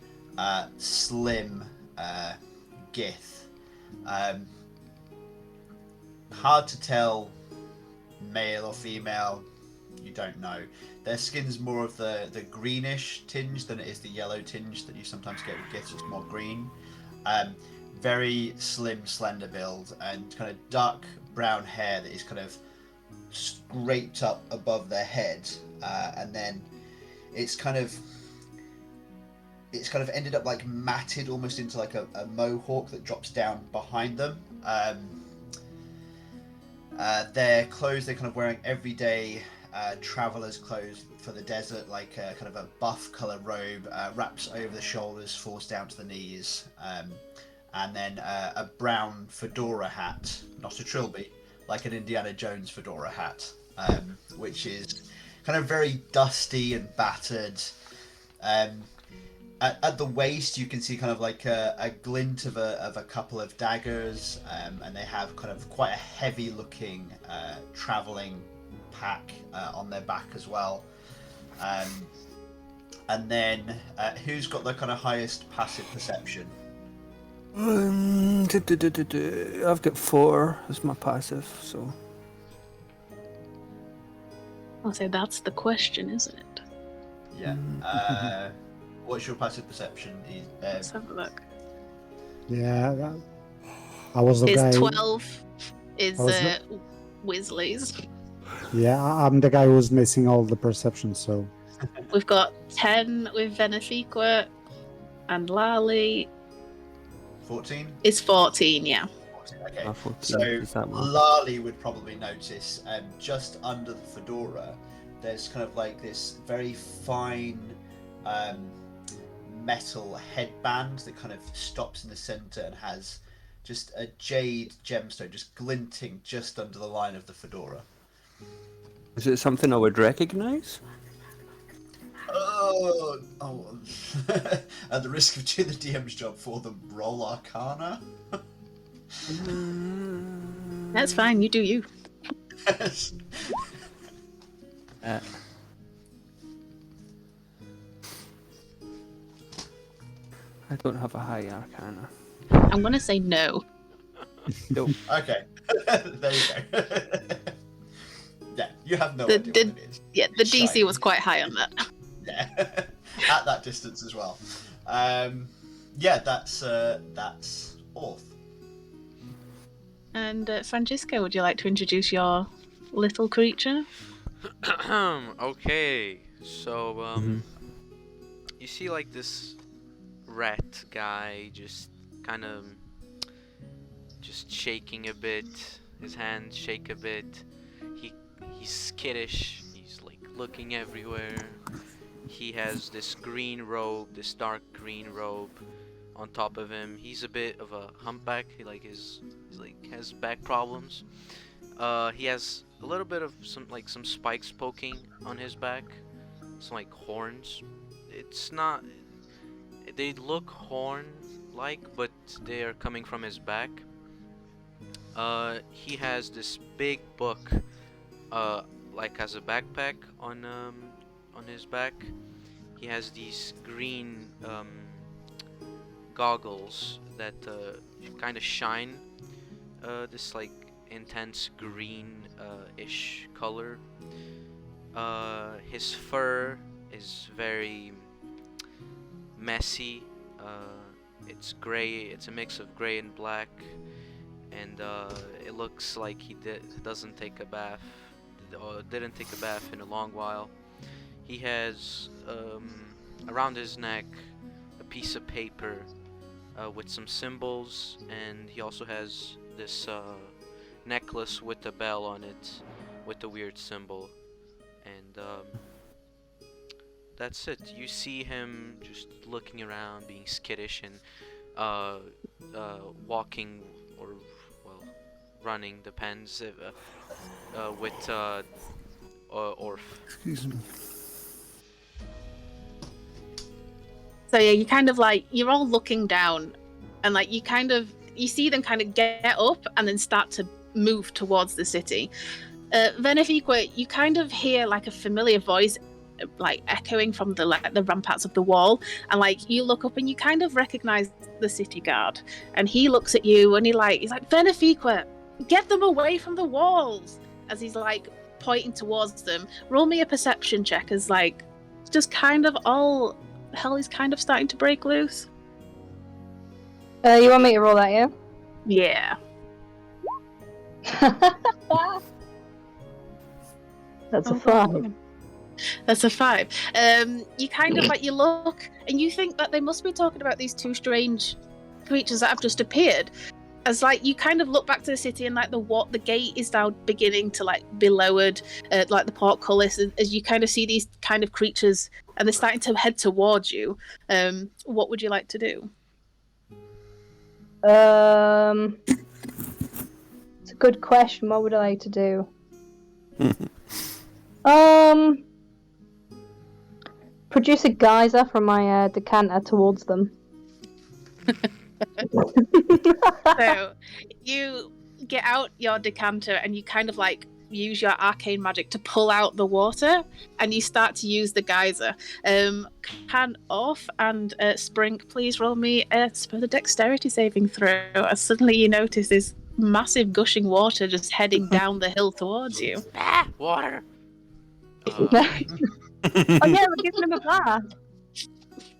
slim Gith. Hard to tell male or female. You don't know. Their skin's more of the greenish tinge than it is the yellow tinge that you sometimes get with Giths. It's more green. Very slim, slender build, and kind of dark brown hair that is kind of scraped up above their head, and then it's kind of ended up like matted almost into like a mohawk that drops down behind them. Their clothes, they're kind of wearing everyday travelers' clothes for the desert, like kind of a buff color robe, wraps over the shoulders, falls down to the knees, and then a brown fedora hat, not a trilby, like an Indiana Jones fedora hat, which is kind of very dusty and battered. At the waist, you can see kind of like a glint of a couple of daggers, and they have kind of quite a heavy-looking traveling pack on their back as well. And then, who's got the kind of highest passive perception? I've got 4 as my passive, so. I'll say that's the question, isn't it? Yeah. What's your passive perception? Let's have a look. Yeah, I was the It's guy. 12 is I was the- Weasley's. Yeah, I'm the guy who's missing all the perception. So We've got 10 with Venefiqua, and Lali 14? is 14, yeah. Okay. 14 So is that one. Lali would probably notice, just under the fedora, there's kind of like this very fine metal headband that kind of stops in the center and has just a jade gemstone just glinting just under the line of the fedora. Is it something I would recognise? Oh, at the risk of doing the DM's job for them, roll Arcana. That's fine, you do you. I don't have a high arcana. I'm going to say no. Nope. Okay, there you go. Yeah, you have no idea what it is. Yeah, the It's DC shiny. was quite high on that. Yeah, at that distance as well. Yeah, that's Orth. And Francisco, would you like to introduce your little creature? Okay, so you see like this rat guy just kind of just shaking a bit, his hands shake a bit. He's skittish, he's like looking everywhere. He has this green robe, this dark green robe on top of him. He's a bit of a humpback. He has back problems. He has a little bit of some spikes poking on his back, some like horns. It's not. They look horn-like, but they are coming from his back. He has this big book, like as a backpack on his back. He has these green goggles that kind of shine this like intense green-ish color. His fur is very messy. It's gray. It's a mix of gray and black, and it looks like he doesn't take a bath, or didn't take a bath in a long while. He has around his neck a piece of paper with some symbols, and he also has this necklace with a bell on it with a weird symbol, and that's it. You see him just looking around, being skittish, and walking, or well, running, depends, with Orf. Excuse me. So yeah, you kind of like, you're all looking down, and like you see them kind of get up and then start to move towards the city. Venefiqua, you kind of hear like a familiar voice like echoing from the ramparts of the wall, and like you look up and you kind of recognize the city guard, and he looks at you and he's like, Venefiqua, get them away from the walls, as he's like pointing towards them. Roll me a perception check, as like just kind of all hell is kind of starting to break loose. You want me to roll that, yeah? Yeah. That's a 5. That's a 5. You kind of like, you look and you think that they must be talking about these two strange creatures that have just appeared. As like you kind of look back to the city, and like the gate is now beginning to like be lowered, like the portcullis, as you kind of see these kind of creatures, and they're starting to head towards you. What would you like to do? It's a good question. What would I like to do? Produce a geyser from my decanter towards them. So you get out your decanter and you kind of like use your arcane magic to pull out the water, and you start to use the geyser. Can Orf and Sprink please roll me a dexterity saving throw, as suddenly you notice this massive gushing water just heading down the hill towards you. Ah, water. Oh yeah, we're giving him a bath.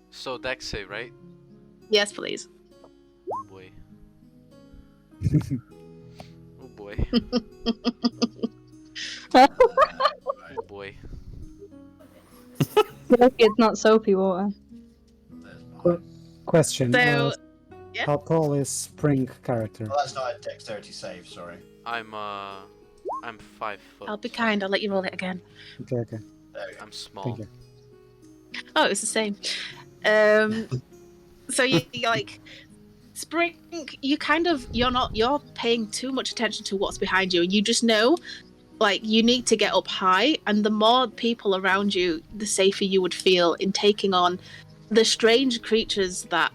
So dex save, right? Yes, please. Oh boy. Oh boy. Oh boy. It's not soapy water. Question. So, yeah. How tall is Spring character? Well, that's not a dexterity save, sorry. I'm 5 foot. I'll be kind, I'll let you roll it again. Okay. There we go. I'm small. Thank you. Oh, it's the same. So you're like, Spring, you're paying too much attention to what's behind you, and you just know, like, you need to get up high, and the more people around you, the safer you would feel in taking on the strange creatures that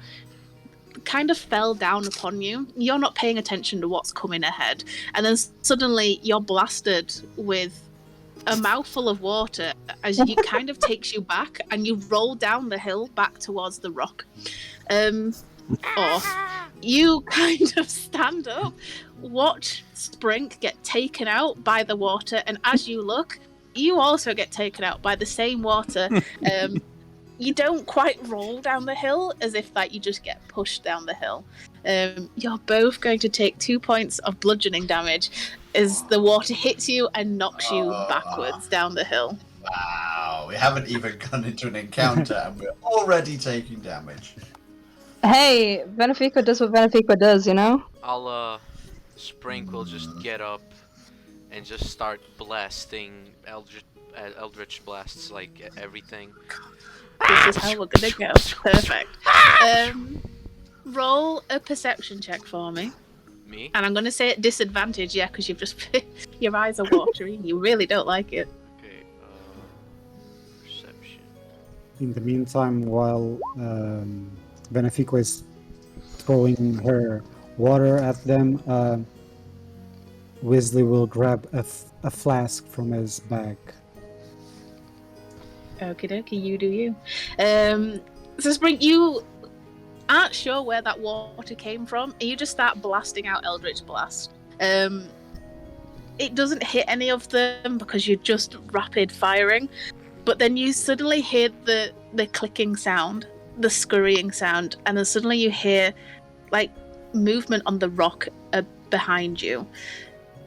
kind of fell down upon you. You're not paying attention to what's coming ahead, and then suddenly you're blasted with a mouthful of water as you kind of takes you back, and you roll down the hill back towards the rock. Or you kind of stand up, watch Sprink get taken out by the water, and as you look, you also get taken out by the same water. You don't quite roll down the hill, as if like you just get pushed down the hill. You're both going to take 2 points of bludgeoning damage as the water hits you and knocks you backwards down the hill. Wow, we haven't even gone into an encounter and we're already taking damage. Hey, Benefico does what Benefico does, you know? Sprink will just get up and just start blasting eldritch blasts like everything. This is how we're gonna go. Perfect. Roll a perception check for me. Me? And I'm gonna say at disadvantage, yeah, because you've just your eyes are watery. You really don't like it. Okay, perception. In the meantime, while Benefico is throwing her water at them, Weasley will grab a flask from his bag. Okie dokie, you do you. So Spring, you aren't sure where that water came from, and you just start blasting out Eldritch Blast. It doesn't hit any of them because you're just rapid firing, but then you suddenly hear the clicking sound, the scurrying sound, and then suddenly you hear like movement on the rock behind you,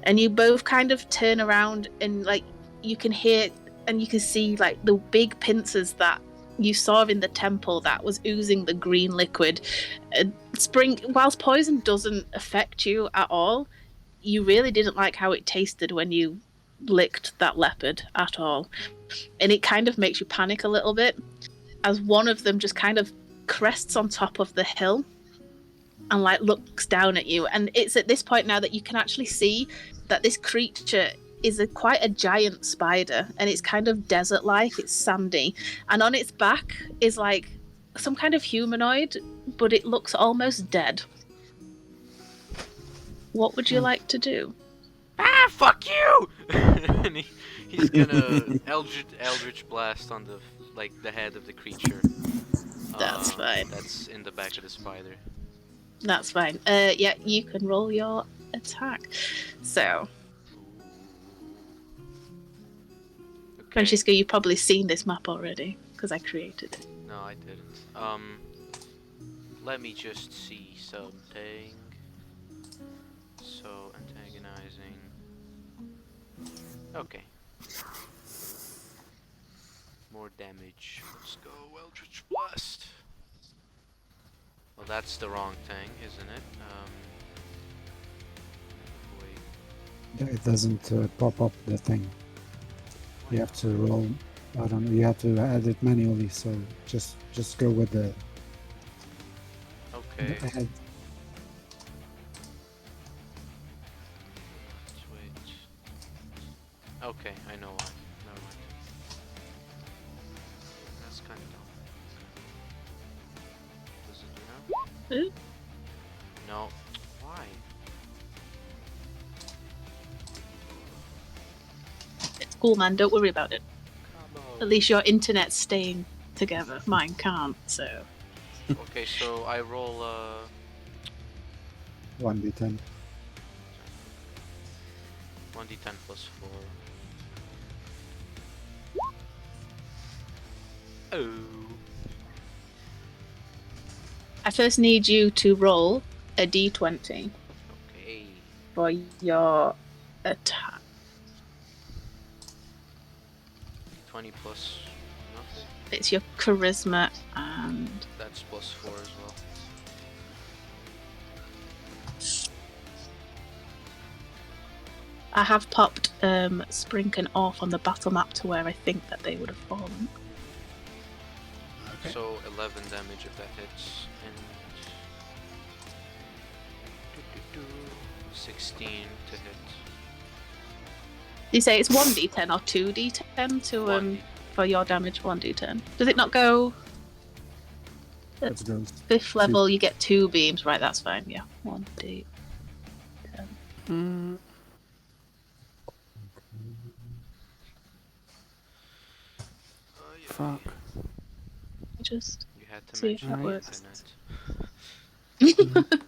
and you both kind of turn around, and like you can hear and you can see like the big pincers that you saw in the temple that was oozing the green liquid. Whilst poison doesn't affect you at all, you really didn't like how it tasted when you licked that leopard at all, and it kind of makes you panic a little bit as one of them just kind of crests on top of the hill and like looks down at you. And it's at this point now that you can actually see that this creature is quite a giant spider, and it's kind of desert-like, it's sandy, and on its back is like some kind of humanoid, but it looks almost dead. What would you like to do? Ah, fuck you! And he's gonna Eldritch Blast on the head of the creature. That's fine. That's in the back of the spider. That's fine. Yeah, you can roll your attack. So, Okay. Francesco, you've probably seen this map already because I created it. No, I didn't. Let me just see something. So, antagonizing. Okay. More damage. Let's go, Eldritch Blast. Well, that's the wrong thing, isn't it? Wait. It doesn't pop up the thing. You have to roll. I don't know. You have to add it manually. So just go with the Okay. head. Let's wait. Okay, I know why. Never mind. That's kind of dumb. Does it do now? Ooh. No. Why? It's cool, man. Don't worry about it. Come At least your internet's staying together. Mine can't, so... Okay, so I roll 1d10. 1d10 plus 4. Oh. I first need you to roll a d20 Okay. for your attack. 20 plus nothing. It's your charisma and... That's plus 4 as well. I have popped Sprinken off on the battle map to where I think that they would have fallen. Okay. So 11 damage if that hits, and 16 to hit. You say it's 1d10 or 2d10 to 1d10. for your damage? 1d10. Does it not go Let's go. 5th level? You get 2 beams, right? That's fine. Yeah, 1d10. Fuck. Just You had to see if mention that the works. internet.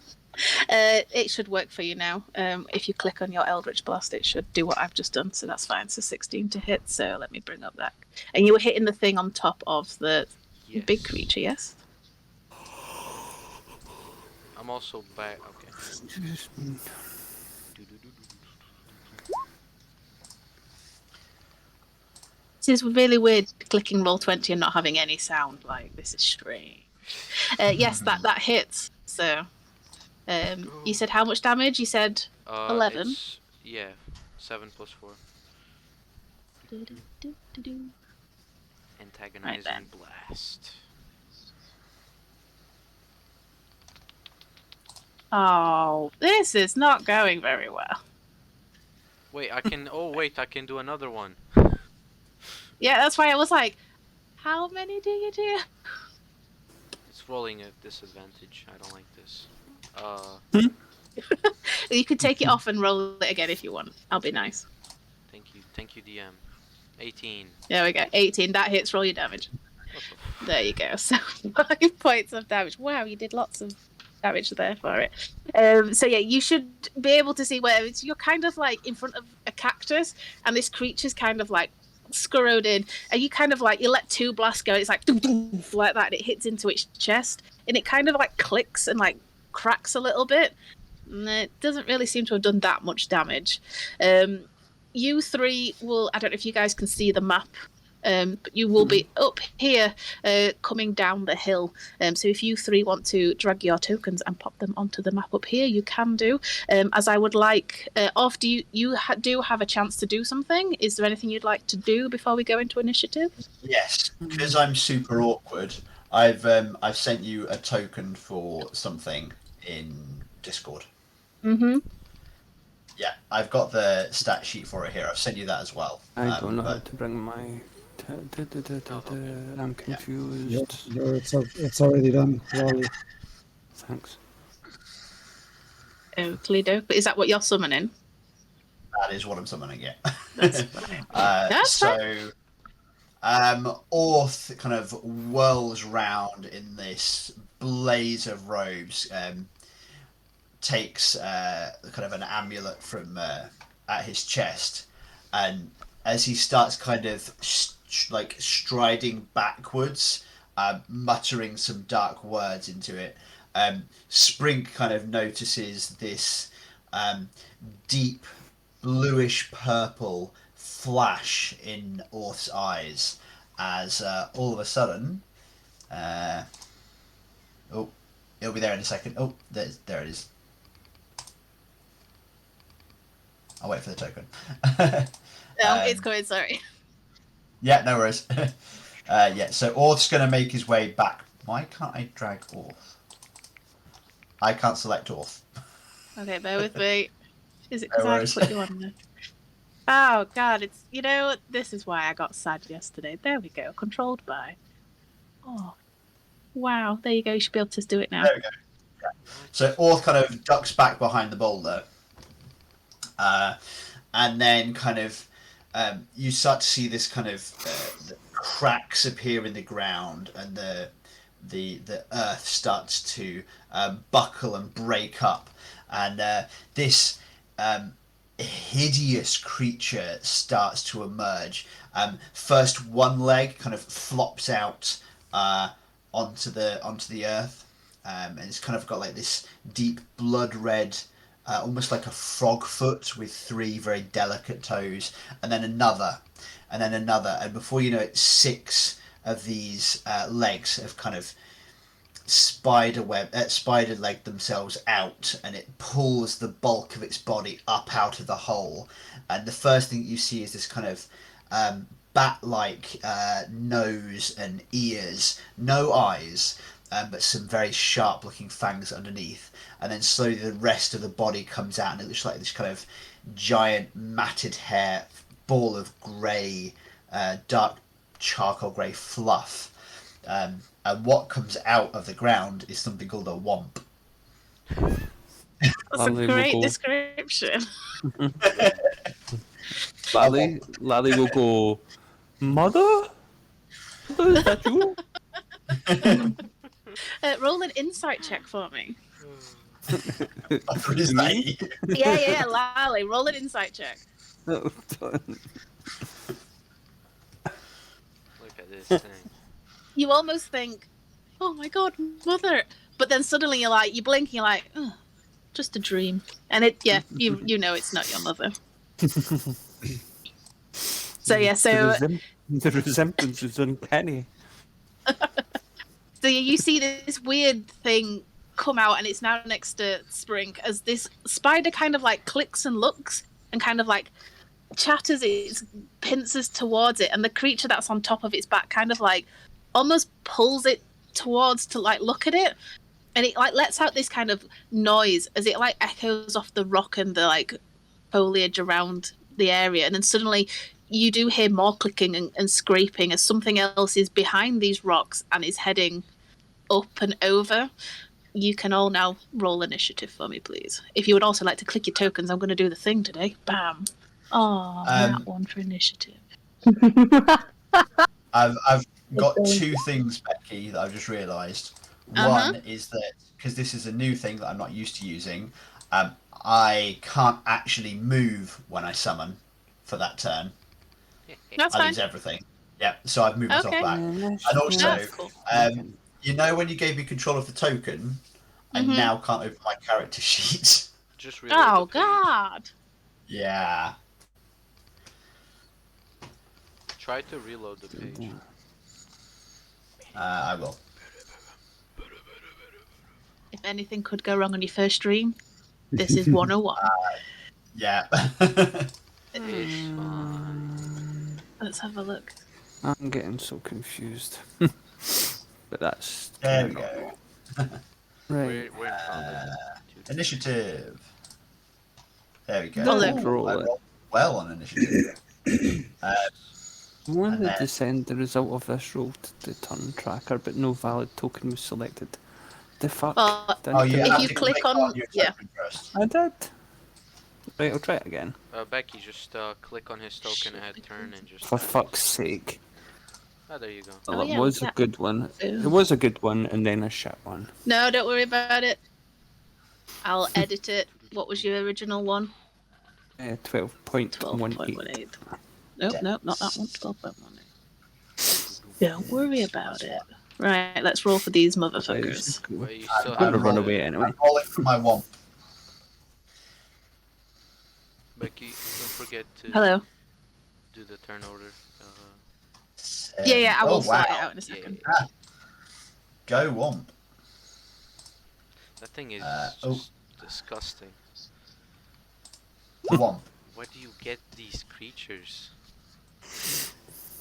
It should work for you now. If you click on your Eldritch Blast, it should do what I've just done, so that's fine. So 16 to hit, so let me bring up that. And you were hitting the thing on top of the big Yes. creature, yes? I'm also back. Okay. This is really weird clicking Roll20 and not having any sound. Like, this is strange. Yes, that hits. So, you said how much damage? You said 11. It's, yeah, 7 plus 4. Antagonizing then. blast. Oh, this is not going very well. Wait, I can. Oh wait, I can do another one. Yeah, that's why I was like, how many do you do? It's rolling at disadvantage. I don't like this. You could take it off and roll it again if you want. I'll be nice. Thank you, DM. 18. There we go. 18. That hits. Roll your damage. There you go. So 5 points of damage. Wow, you did lots of damage there for it. So yeah, you should be able to see where you're kind of like in front of a cactus, and this creature's kind of like scurrowed in, and you kind of like you let 2 blasts go. It's like doom, doom, like that, and it hits into its chest, and it kind of like clicks and like cracks a little bit. And it doesn't really seem to have done that much damage. You 3 will. I don't know if you guys can see the map. But you will be up here coming down the hill. So if you 3 want to drag your tokens and pop them onto the map up here, you can do. As I would like, after you do have a chance to do something. Is there anything you'd like to do before we go into initiative? Yes, because I'm super awkward. I've sent you a token for something in Discord. Mm-hmm. Yeah, I've got the stat sheet for it here. I've sent you that as well. I don't know how but- to bring my. I'm confused. It's already done, Lolly. Thanks. Oakley doke. Is that what you're summoning? That is what I'm summoning, yeah. That's fine. That's fine. So, Orth kind of whirls round in this blaze of robes, takes kind of an amulet from at his chest, and as he starts kind of like striding backwards, muttering some dark words into it, Sprink kind of notices this deep bluish purple flash in Orth's eyes as all of a sudden, oh, it'll be there in a second. Oh, there it is. I'll wait for the token. It's going. Sorry. Yeah, no worries. Yeah, so Orth's going to make his way back. Why can't I drag Orth? I can't select Orth. Okay, bear with me. Is it No because I worries. put you on there? Oh god, it's this is why I got sad yesterday. There we go, controlled by. Oh, wow! There you go. You should be able to do it now. There we go. Yeah. So Orth kind of ducks back behind the boulder, and then kind of you start to see this kind of the cracks appear in the ground, and the earth starts to buckle and break up, and this hideous creature starts to emerge. First, one leg kind of flops out onto the earth, and it's kind of got like this deep blood red, almost like a frog foot with 3 very delicate toes, and then another, and before you know it, 6 of these legs have kind of spider legged themselves out, and it pulls the bulk of its body up out of the hole, and the first thing you see is this kind of bat-like nose and ears, no eyes, but some very sharp looking fangs underneath, and then slowly the rest of the body comes out, and it looks like this kind of giant matted hair ball of grey, dark charcoal grey fluff. And what comes out of the ground is something called a womp. That's a great description. Lally will go, Mother? Is that you? Roll an insight check for me. What is that? Yeah, Lally, roll an insight check. No, Look at this thing. You almost think, oh my god, mother, but then suddenly you blink and you're like, oh, just a dream, and you know it's not your mother. So the resemblance is uncanny. So you see this weird thing come out, and it's now next to Sprink as this spider kind of like clicks and looks and kind of like chatters its pincers towards it, and the creature that's on top of its back kind of like almost pulls it towards to like look at it, and it like lets out this kind of noise as it like echoes off the rock and the like foliage around the area, and then suddenly you do hear more clicking and scraping as something else is behind these rocks and is heading up and over. You can all now roll initiative for me, please. If you would also like to click your tokens, I'm going to do the thing today. Bam. Oh, that one for initiative. I've got Okay. two things, Becky, that I've just realised. Uh-huh. One is that because this is a new thing that I'm not used to using, I can't actually move when I summon for that turn. That's I fine. lose everything. Yeah, so I've moved myself Okay. back. And also, That's cool. you know when you gave me control of the token, I Mhm. now can't open my character sheet. Just reload Oh the page. God. Yeah. Try to reload the page. I will. If anything could go wrong on your first stream, this is 101. Yeah. It's fine. Let's have a look. I'm getting so confused. But that's There we kinda go. not- Right. We're in founded. Initiative. There we go. Follow. Ooh, Roll I it. rolled well on initiative. I wanted And then- to send the result of this roll to the turn tracker, but no valid token was selected. The fuck? Well, Didn't Oh, you do If have that. you to click on- your yeah. token first. I did. Right, I'll try it again. Becky, just click on his token at turn and just. For fuck's sake. Ah, there you go. Well, Oh, it yeah, was we a got- good one. Ooh. It was a good one, and then a shit one. No, don't worry about it. I'll edit it. What was your original one? 12.18. 12.18. Nope, nope, not that one. 12.18. Don't worry about it. Right, let's roll for these motherfuckers. Well, you I'm still I'm gonna have run the- away anyway. I'm rolling for my womp. Becky, don't forget to Hello. do the turn order. Yeah, I will Oh, sort it wow. out in a second. Go womp. That thing is oh. just disgusting. The womp. Where do you get these creatures?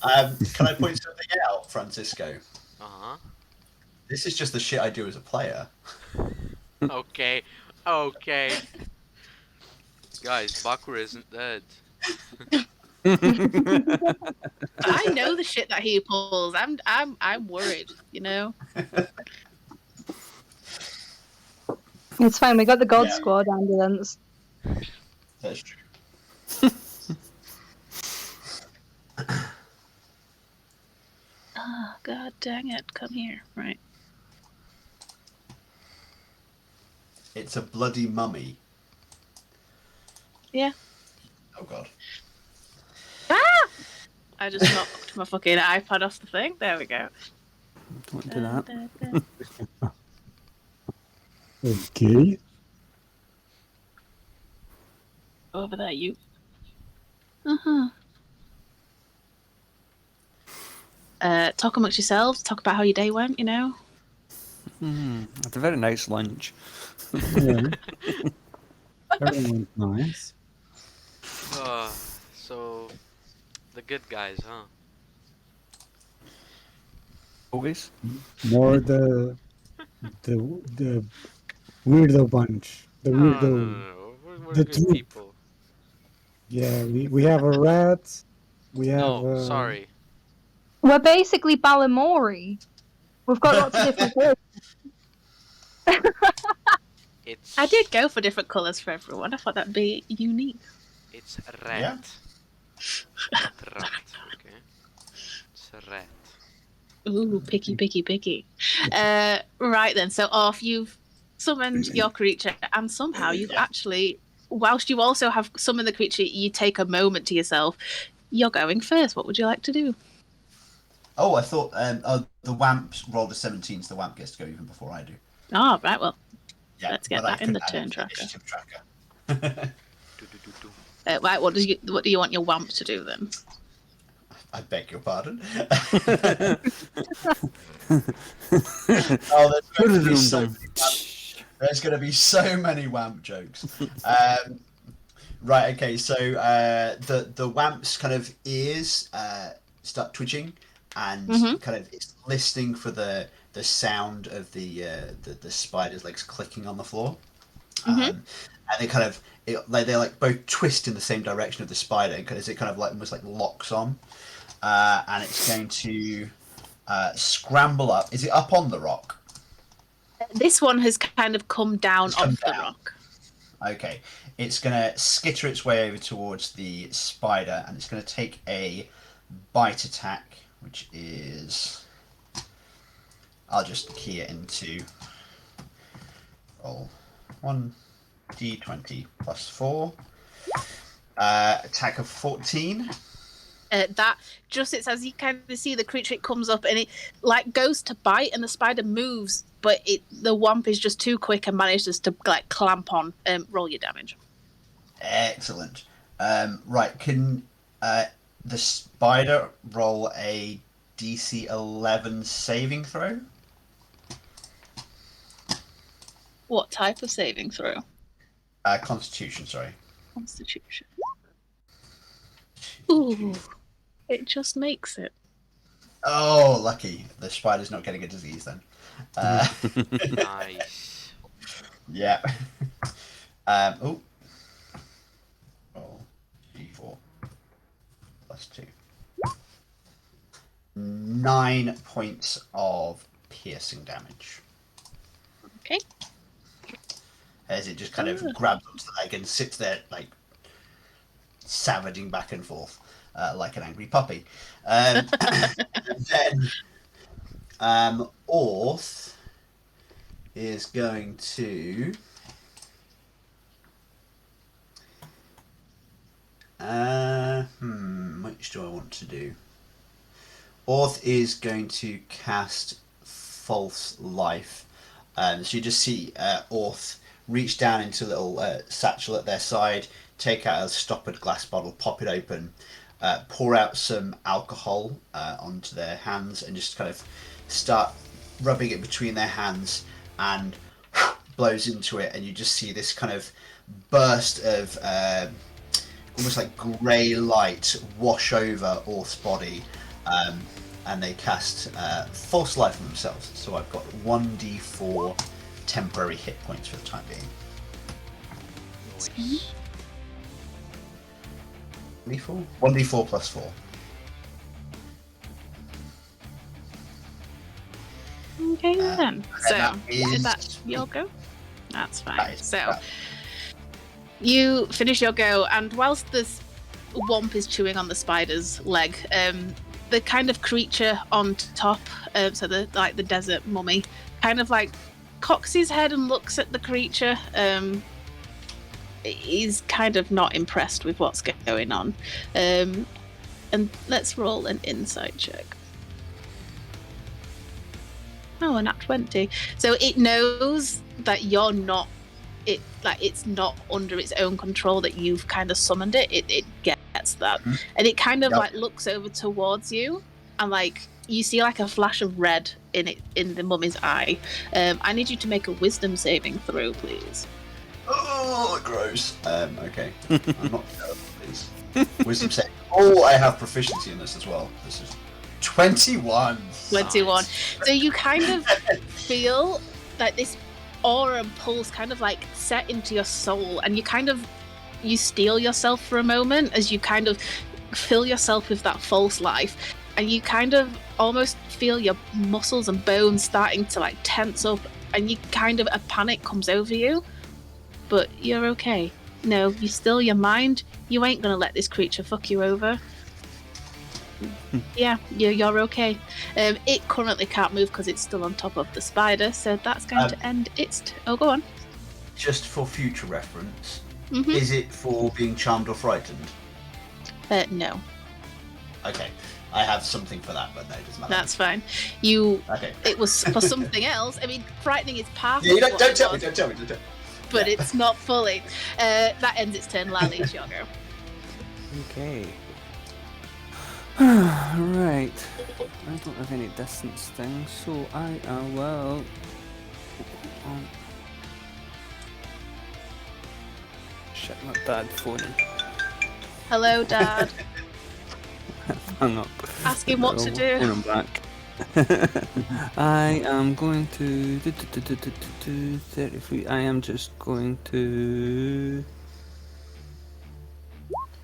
Can I point something out, Francisco? Uh This is just the shit I do as a player. huh. Okay. Okay. Guys, Bakura isn't dead. I know the shit that he pulls. I'm worried, you know? It's fine. We got the God Yeah. Squad ambulance. That's true. Oh, God dang it. Come here. Right. It's a bloody mummy. Yeah. Oh god. Ah! I just knocked my fucking iPad off the thing. There we go. Don't do that. Okay. Over there, you. Uh-huh. Talk amongst yourselves. Talk about how your day went, you know? It's a very nice lunch. Yeah. Everyone's nice. So the good guys, huh? Always. More the weirdo bunch. The No, weirdo. no. We're The good troop. people. Yeah, we have a rat. We have. No, sorry. We're basically Balamori. We've got lots of different words. It's. I did go for different colours for everyone. I thought that'd be unique. It's rat. Yeah. Not rat. Okay. It's a rat. Ooh, picky, picky, picky. Right then, so off you've summoned your creature, and somehow you've actually, whilst you also have summoned the creature, you take a moment to yourself. You're going first. What would you like to do? Oh, I thought the wamp rolled a 17, so the wamp gets to go even before I do. Oh, right, well, Yeah, Let's get but I that in the couldn't add turn it to tracker. initiative tracker. Do. right, what do you want your wamp to do then? I beg your pardon. Oh, there's going to be so many wamp jokes. Right, okay, so the wamp's kind of ears start twitching, and kind of it's listening for the sound of the spider's legs clicking on the floor. And they kind of they like both twist in the same direction of the spider because it kind of like almost like locks on, and it's going to scramble up. Is it up on the rock? This one has kind of come down It's come off the down. rock. Okay, it's going to skitter its way over towards the spider, and it's going to take a bite attack which is, I'll just key it into roll 1d20 plus 4. Attack of 14. That just, it's as you kind of see the creature, it comes up and it like goes to bite and the spider moves, but the womp is just too quick and manages to like clamp on. Roll your damage. Excellent. Right, can the spider roll a DC 11 saving throw? What type of saving throw? Constitution, sorry. Constitution. Ooh, it just makes it. Oh, lucky. The spider's not getting a disease then. Nice. Yeah. Oh. Roll d4 plus 2. 9 points of piercing damage. Okay. As it just kind of grabs onto the leg and sits there, like, savaging back and forth, like an angry puppy. And then, Orth is going to... which do I want to do? Orth is going to cast False Life. So you just see Orth reach down into a little satchel at their side, take out a stoppered glass bottle, pop it open, pour out some alcohol onto their hands, and just kind of start rubbing it between their hands, and blows into it, and you just see this kind of burst of almost like grey light wash over Orth's body, and they cast False Life on themselves. So I've got 1d4 temporary hit points for the time being. Nice. 1d4 plus 4. Okay then. So that is is- that your go? That's fine. That is- So you finish your go, and whilst this womp is chewing on the spider's leg, the kind of creature on top, so the desert mummy, kind of like cocks his head and looks at the creature. He's kind of not impressed with what's going on. And let's roll an insight check. Oh, a nat 20. So it knows that you're not, it's not under its own control, that you've kind of summoned it. It gets that. Mhm. And it kind of Yep. like looks over towards you, and like you see like a flash of red in the mummy's eye. I need you to make a wisdom saving throw, please. Oh, gross. Okay. I'm not terrible, please. Wisdom save. Oh, I have proficiency in this as well. This is 21. 21. So you kind of feel like this aura and pulse kind of like set into your soul, and you steel yourself for a moment as you kind of fill yourself with that false life, and you kind of almost feel your muscles and bones starting to like tense up, and you kind of, a panic comes over you, but you're okay. No, you still your mind. You ain't gonna let this creature fuck you over. Yeah, you're okay. It currently can't move because it's still on top of the spider, so that's going to end its... Oh, go on. Just for future reference, Mm-hmm. is it for being charmed or frightened? No, Okay. I have something for that, but no, it doesn't matter. that's fine. Okay. It was for something else. I mean, frightening is part Yeah, of you don't, what don't it tell me, was, don't tell me, don't tell me. but Yeah. it's not fully. That ends its turn. Lally, it's your go. Okay. Right. I don't have any distance things, so I will. Shit, my dad phoning. Hello, Dad. Hung up. Ask him what to do. Phone him back. I am going to 30 feet. I am just going to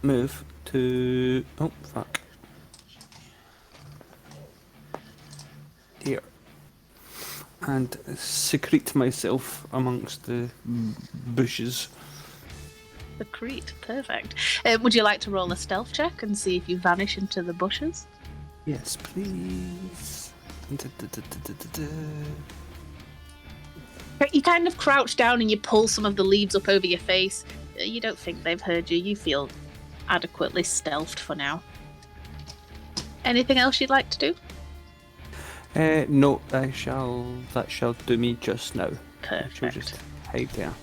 move to. Oh fuck. Here. And secrete myself amongst the bushes. Secrete, perfect. Would you like to roll a stealth check and see if you vanish into the bushes? Yes, please. You kind of crouch down and you pull some of the leaves up over your face. You don't think they've heard you. You feel adequately stealthed for now. Anything else you'd like to do? No, that shall do me just now. I shall Perfect. just hide there.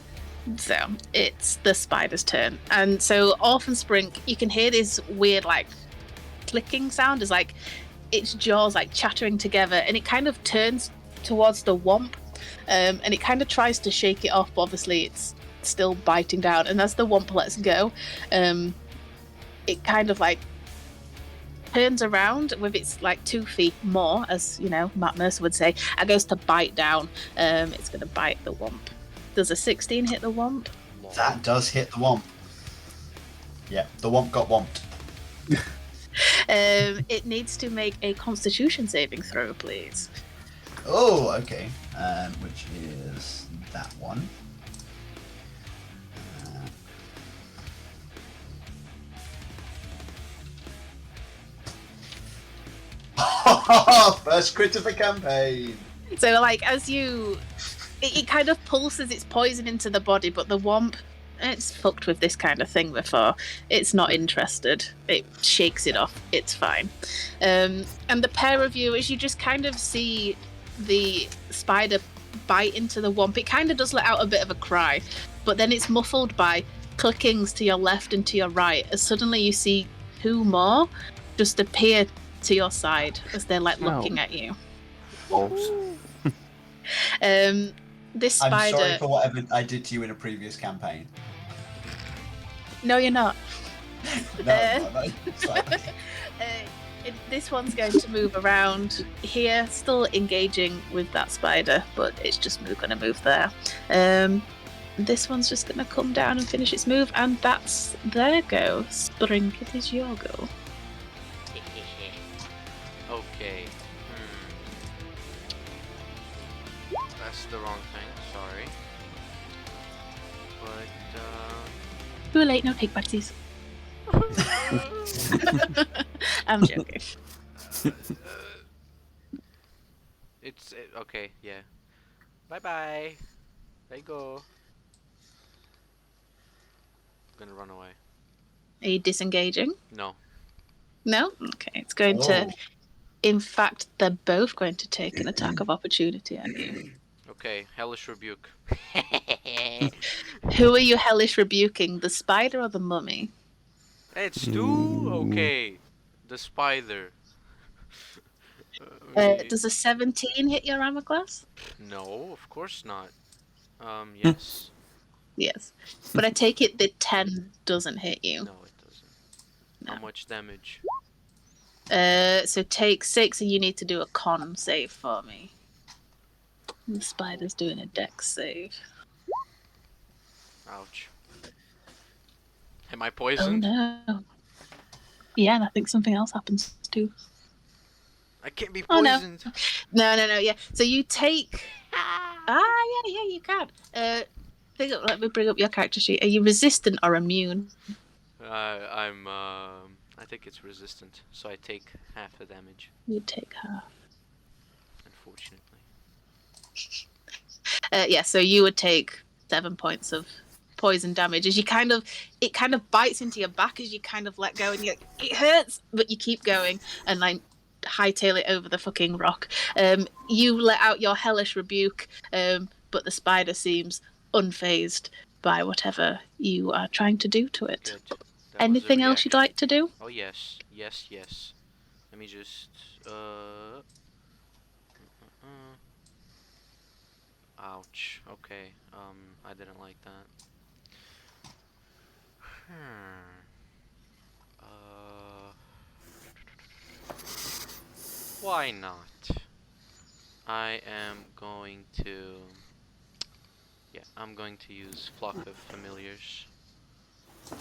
So it's the spider's turn, and so Orphan Sprink, you can hear this weird like clicking sound, as like its jaws like chattering together, and it kind of turns towards the womp, and it kind of tries to shake it off, but obviously it's still biting down. And as the womp lets go, it kind of like turns around with its like 2 feet more, as you know, Matt Mercer would say, and goes to bite down. It's going to bite the womp. Does a 16 hit the womp? That does hit the womp. Yeah, the womp got womped. It needs to make a Constitution saving throw, please. Oh, okay. Which is that one. First crit of the campaign. So, like, as you, it kind of pulses its poison into the body, but the womp, it's fucked with this kind of thing before. It's not interested. It shakes it off. It's fine. And the pair of you, as you just kind of see the spider bite into the womp, it kind of does let out a bit of a cry, but then it's muffled by clickings to your left and to your right, as suddenly you see 2 more just appear to your side as they're like looking at you. This spider. I'm sorry for whatever I did to you in a previous campaign. No, you're not. No. Sorry. This one's going to move around here, still engaging with that spider, but it's just going to move there. This one's just going to come down and finish its move, and that's their go. Sprink, it is your go. Okay. That's the wrong thing, sorry. But, Too late, no take backsies. I'm joking. okay, yeah. Bye-bye. There you go. I'm gonna run away. Are you disengaging? No. No? Okay, it's going to... In fact, they're both going to take an attack of opportunity at you. Okay, Hellish Rebuke. Who are you hellish rebuking, the spider or the mummy? It's 2? Okay. The spider. Okay. Does a 17 hit your armor class? No, of course not. Yes. Yes. But I take it the 10 doesn't hit you. No, it doesn't. No. How much damage? So take 6 and you need to do a con save for me. The spider's doing a dex save. Ouch. Am I poisoned? Oh no. Yeah, and I think something else happens too. I can't be Oh, no. poisoned. No, yeah. So you take... yeah, you can. Let me bring up your character sheet. Are you resistant or immune? I think it's resistant, so I take half the damage, You take half. unfortunately. Yeah, so you would take 7 points of poison damage as it kind of bites into your back as you kind of let go, and it hurts, but you keep going and like hightail it over the fucking rock. You let out your hellish rebuke, but the spider seems unfazed by whatever you are trying to do to it. Good. That was a Anything else you'd reaction. like to do? Oh yes. Let me just ouch. Okay. I didn't like that. Why not? I am going to... Yeah, I'm going to use Flock of Familiars.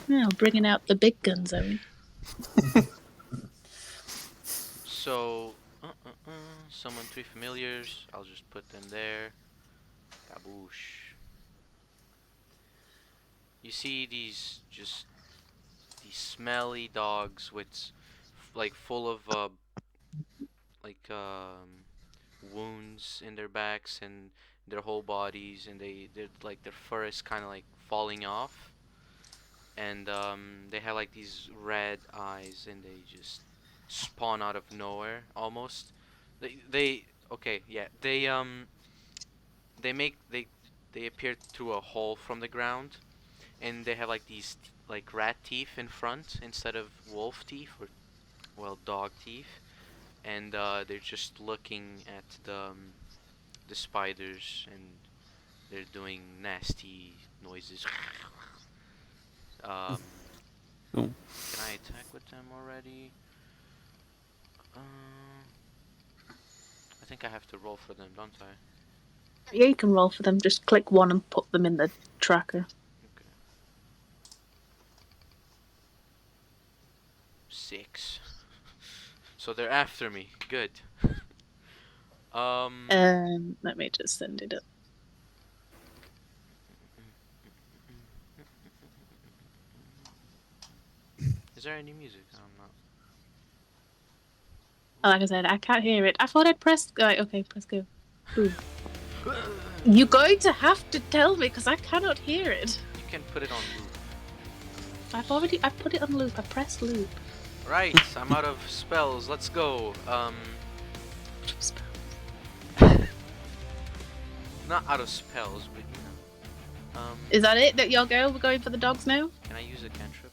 No, bringing out the big guns, Owen. So, summon 3 familiars. I'll just put them there. Kaboosh. You see these smelly dogs with like full of like wounds in their backs and their whole bodies, and their fur is kind of like falling off, and they have like these red eyes, and they just spawn out of nowhere almost. They okay, yeah, they appear through a hole from the ground, and they have like these like rat teeth in front instead of wolf teeth, or well, dog teeth, and they're just looking at the spiders, and they're doing nasty noises. um, Oh. can I attack with them already? I think I have to roll for them, don't I? Yeah, you can roll for them. Just click one and put them in the tracker. Okay. 6. So they're after me. Good. Let me just send it up. Is there any music? I'm not. Like I said, I can't hear it. I thought I'd press. Right, okay, press go. Boom. You're going to have to tell me because I cannot hear it. You can put it on loop. I put it on loop. I pressed loop. Right, I'm out of spells. Let's go. Not out of spells, but you know. Is that it? That you'll go? We're going for the dogs now? Can I use a cantrip?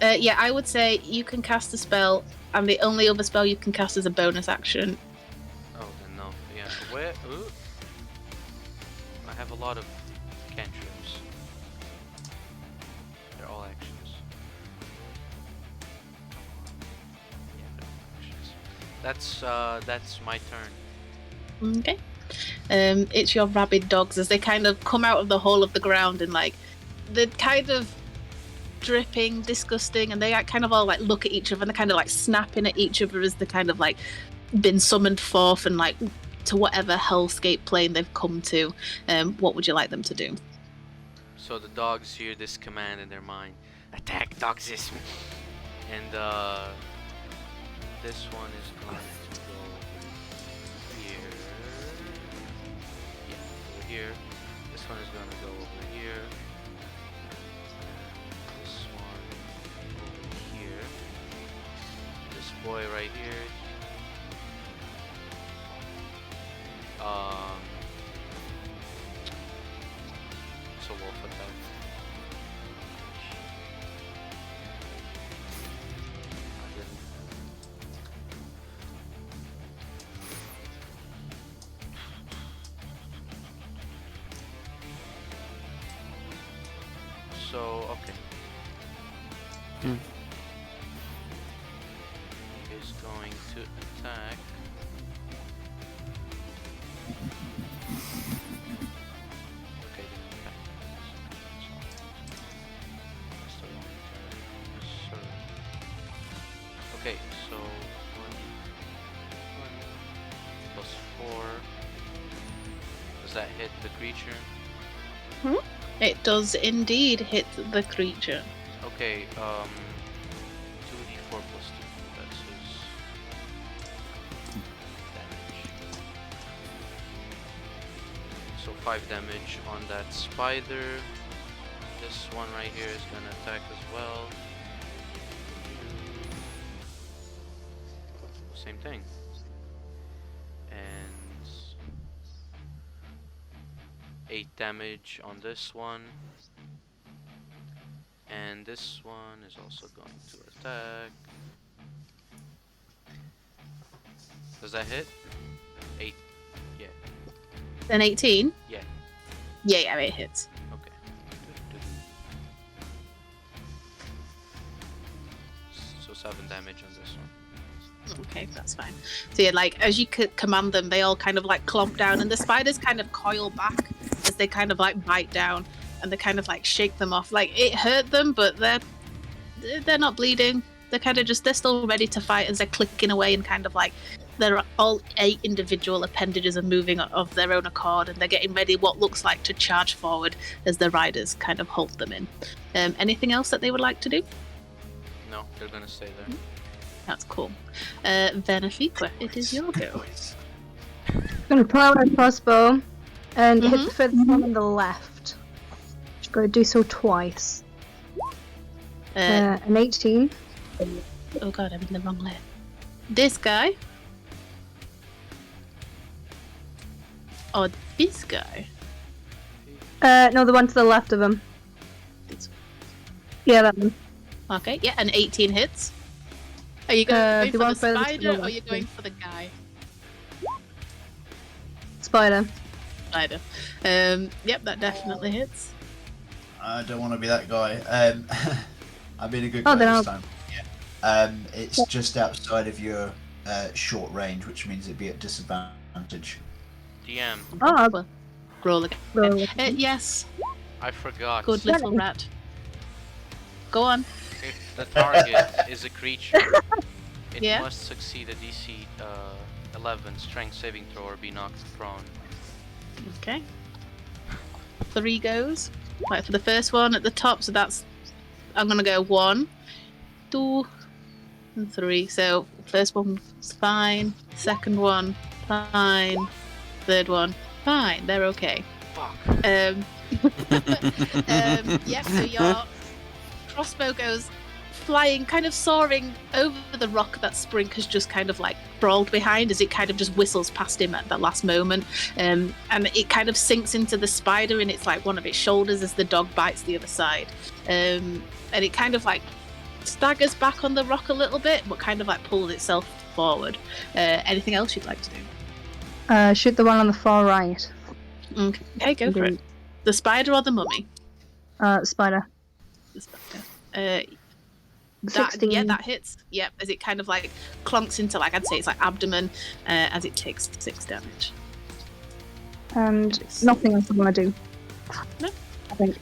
Yeah, I would say you can cast a spell, and the only other spell you can cast is a bonus action. Oh, then no. Yeah. Where? Ooh. I have a lot of cantrips. They're all actions. Yeah, they're all actions. That's my turn. Okay. It's your rabid dogs as they kind of come out of the hole of the ground and like they're kind of dripping, disgusting, and they kind of all like look at each other and they're kind of like snapping at each other as they kind of like been summoned forth and like to whatever hellscape plane they've come to. What would you like them to do? So the dogs hear this command in their mind: attack Doxis. And this one is going to go over here. Yeah, over here. This one is going to go over here. This one over here. This boy right here. So wolf attack. So, okay. Hmm. He is going to attack. Okay, didn't attack. That's the wrong turn. Sir. Okay, so 1 plus 4. Does that hit the creature? It does indeed hit the creature. Okay, 2d4 plus 2. That's his damage. So 5 damage on that spider. This one right here is gonna attack as well. Same thing. And 8 damage on this one. And this one is also going to attack. Does that hit? 8. Yeah. Then 18? Yeah. Yeah, it hits. Okay. So 7 damage on this one. Okay, that's fine. So yeah, like as you command them, they all kind of like clomp down, and the spiders kind of coil back as they kind of like bite down, and they kind of like shake them off. Like it hurt them, but they're not bleeding. They're kind of just they're still ready to fight as they're clicking away, and kind of like they're all 8 individual appendages are moving of their own accord, and they're getting ready what looks like to charge forward as the riders kind of hold them in. Anything else that they would like to do? No, they're gonna stay there. That's cool. Benefiqua, it is your go. I'm gonna pull out my crossbow and hit the furthest one on the left. Just gotta do so twice. An 18. Oh god, I'm in the wrong layer. This guy? Or this guy? No, the one to the left of him. This one. Yeah, that one. Okay, yeah, an 18 hits. Are you going the for one the furthest to spider the or are left, you going for the guy? Spider. Spider. Yep, that definitely hits. I don't want to be that guy. I've been a good Oh, guy then this time. Yeah. It's just outside of your short range, which means it'd be at disadvantage. DM, Oh, Well, roll again. roll. Yes, I forgot. good little rat. Go on. If the target is a creature, it Yeah. must succeed a DC 11 strength saving throw or be knocked prone. Okay. 3 goes. Right, for the first one at the top, so that's... I'm gonna go 1, 2, and 3. So, first one's fine. Second one, fine. Third one, fine. They're okay. Fuck. Yeah, so your crossbow goes flying, kind of soaring over the rock that Sprink has just kind of like sprawled behind as it kind of just whistles past him at that last moment. And it kind of sinks into the spider in its like one of its shoulders as the dog bites the other side. And it kind of like staggers back on the rock a little bit, but kind of like pulls itself forward. Anything else you'd like to do? Shoot the one on the far right. Okay, go for it. The spider or the mummy? Spider. The spider. 16. Yeah, that hits. Yep, as it kind of like clunks into like I'd say it's like abdomen, as it takes 6 damage. And nothing else I want to do. No. I think.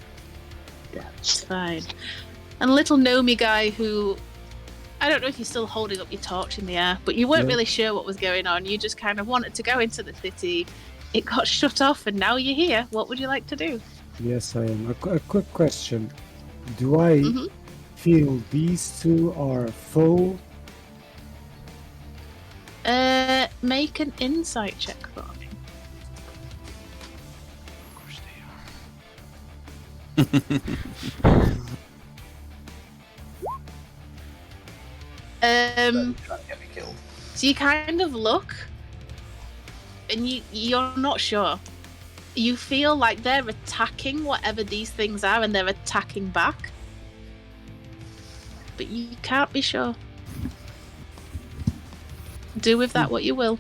That's fine. And little Nomi guy who I don't know if you're still holding up your torch in the air, but you weren't really sure what was going on. You just kind of wanted to go into the city. It got shut off, and now you're here. What would you like to do? Yes, I am. A quick question. Do I feel these two are foe? Make an insight check for me. Of course they are. Trying to get me killed. So you kind of look, and you're not sure. You feel like they're attacking whatever these things are, and they're attacking back. But you can't be sure. Do with that what you will.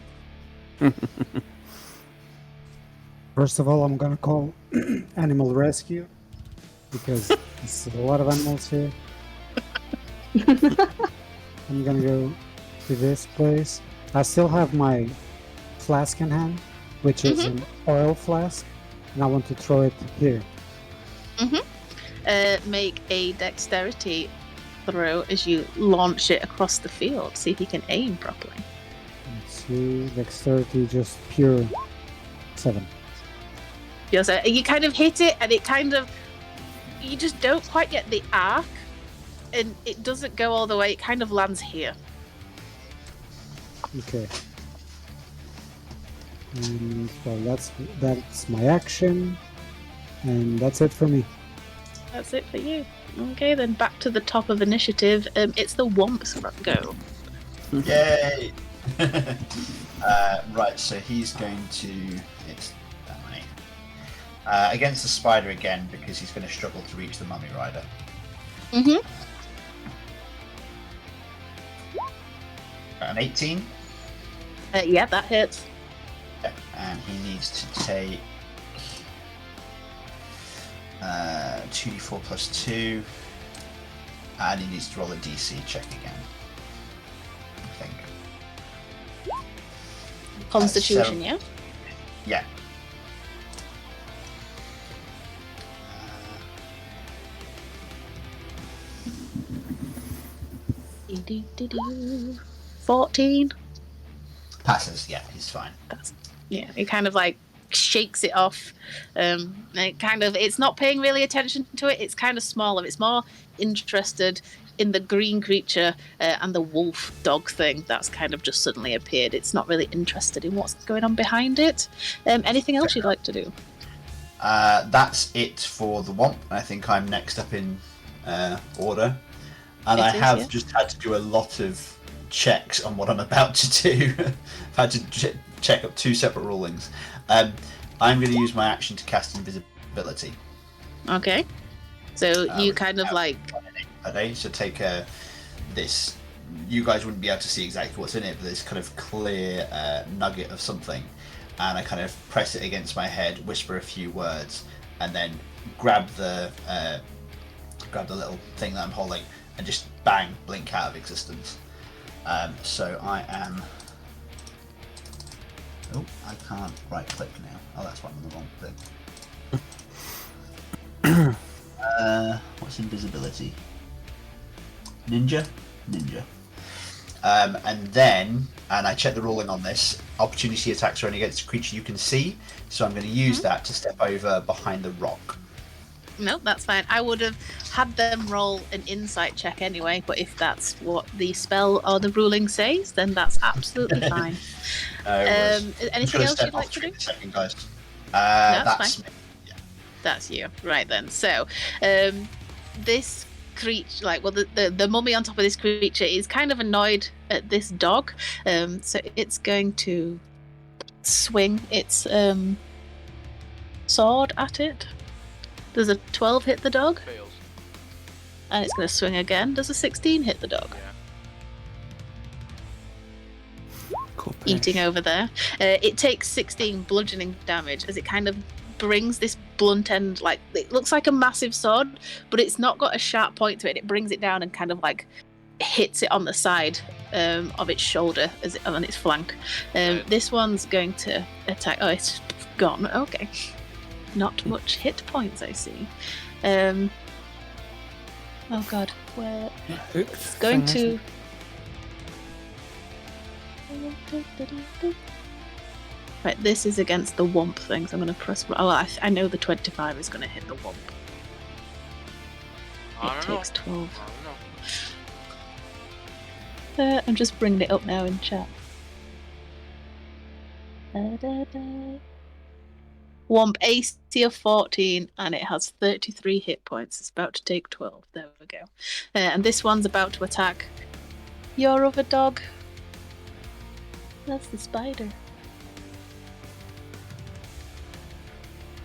First of all, I'm gonna call animal rescue because there's a lot of animals here. I'm gonna go to this place. I still have my flask in hand, which is an oil flask, and I want to throw it here. Make a dexterity throw as you launch it across the field. See if you can aim properly. Let's see, dexterity just pure 7. Yeah, so you kind of hit it, and it kind of, you just don't quite get the arc, and it doesn't go all the way. It kind of lands here. Okay. And well, that's my action, and that's it for me. That's it for you. Okay, then back to the top of initiative. It's the Womp's go. Yay! Right, so he's going to. It's that many. Against the spider again, because he's going to struggle to reach the mummy rider. An 18. Yeah, that hits. Yeah, and he needs to take 2d4 plus 2, and he needs to roll a DC check again. I think. Constitution, yeah? Yeah. Do-do-do-do. 14. Passes, yeah, he's fine. Yeah, it kind of like shakes it off. And it's not paying really attention to it. It's kind of smaller. It's more interested in the green creature and the wolf dog thing that's kind of just suddenly appeared. It's not really interested in what's going on behind it. Anything else you'd like to do? That's it for the Womp. I think I'm next up in order. And I have just had to do a lot of checks on what I'm about to do. I've had to check up 2 separate rulings. I'm going to use my action to cast invisibility. Okay. So you kind of like... Okay, so take this. You guys wouldn't be able to see exactly what's in it, but this kind of clear nugget of something, and I kind of press it against my head, whisper a few words, and then grab the little thing that I'm holding, and just bang, blink out of existence. So I am. Oh, I can't right click now. Oh, that's why I'm on the wrong thing. What's invisibility? Ninja. And I check the ruling on this. Opportunity attacks are only against a creature you can see, so I'm going to use that to step over behind the rock. No, that's fine. I would have had them roll an insight check anyway, but if that's what the spell or the ruling says, then that's absolutely fine. Anything else you'd like to do? Second, guys. That's fine. Yeah. That's you. Right then. So, this creature, the mummy on top of this creature is kind of annoyed at this dog, so it's going to swing its sword at it. Does a 12 hit the dog? Fails. And it's going to swing again. Does a 16 hit the dog? Yeah. Cool. Eating over there. It takes 16 bludgeoning damage as it kind of brings this blunt end, like it looks like a massive sword, but it's not got a sharp point to it. It brings it down and kind of like hits it on the side of its shoulder on its flank. This one's going to attack. Oh, it's gone. Okay. Not much hit points, I see. Oh god, where? It's going to. Right, this is against the Womp thing, so I'm going to press. Oh, I know the 25 is going to hit the Womp. It takes 12. I'm just bringing it up now in chat. Womp AC of 14, and it has 33 hit points. It's about to take 12. There we go. And this one's about to attack your other dog. That's the spider.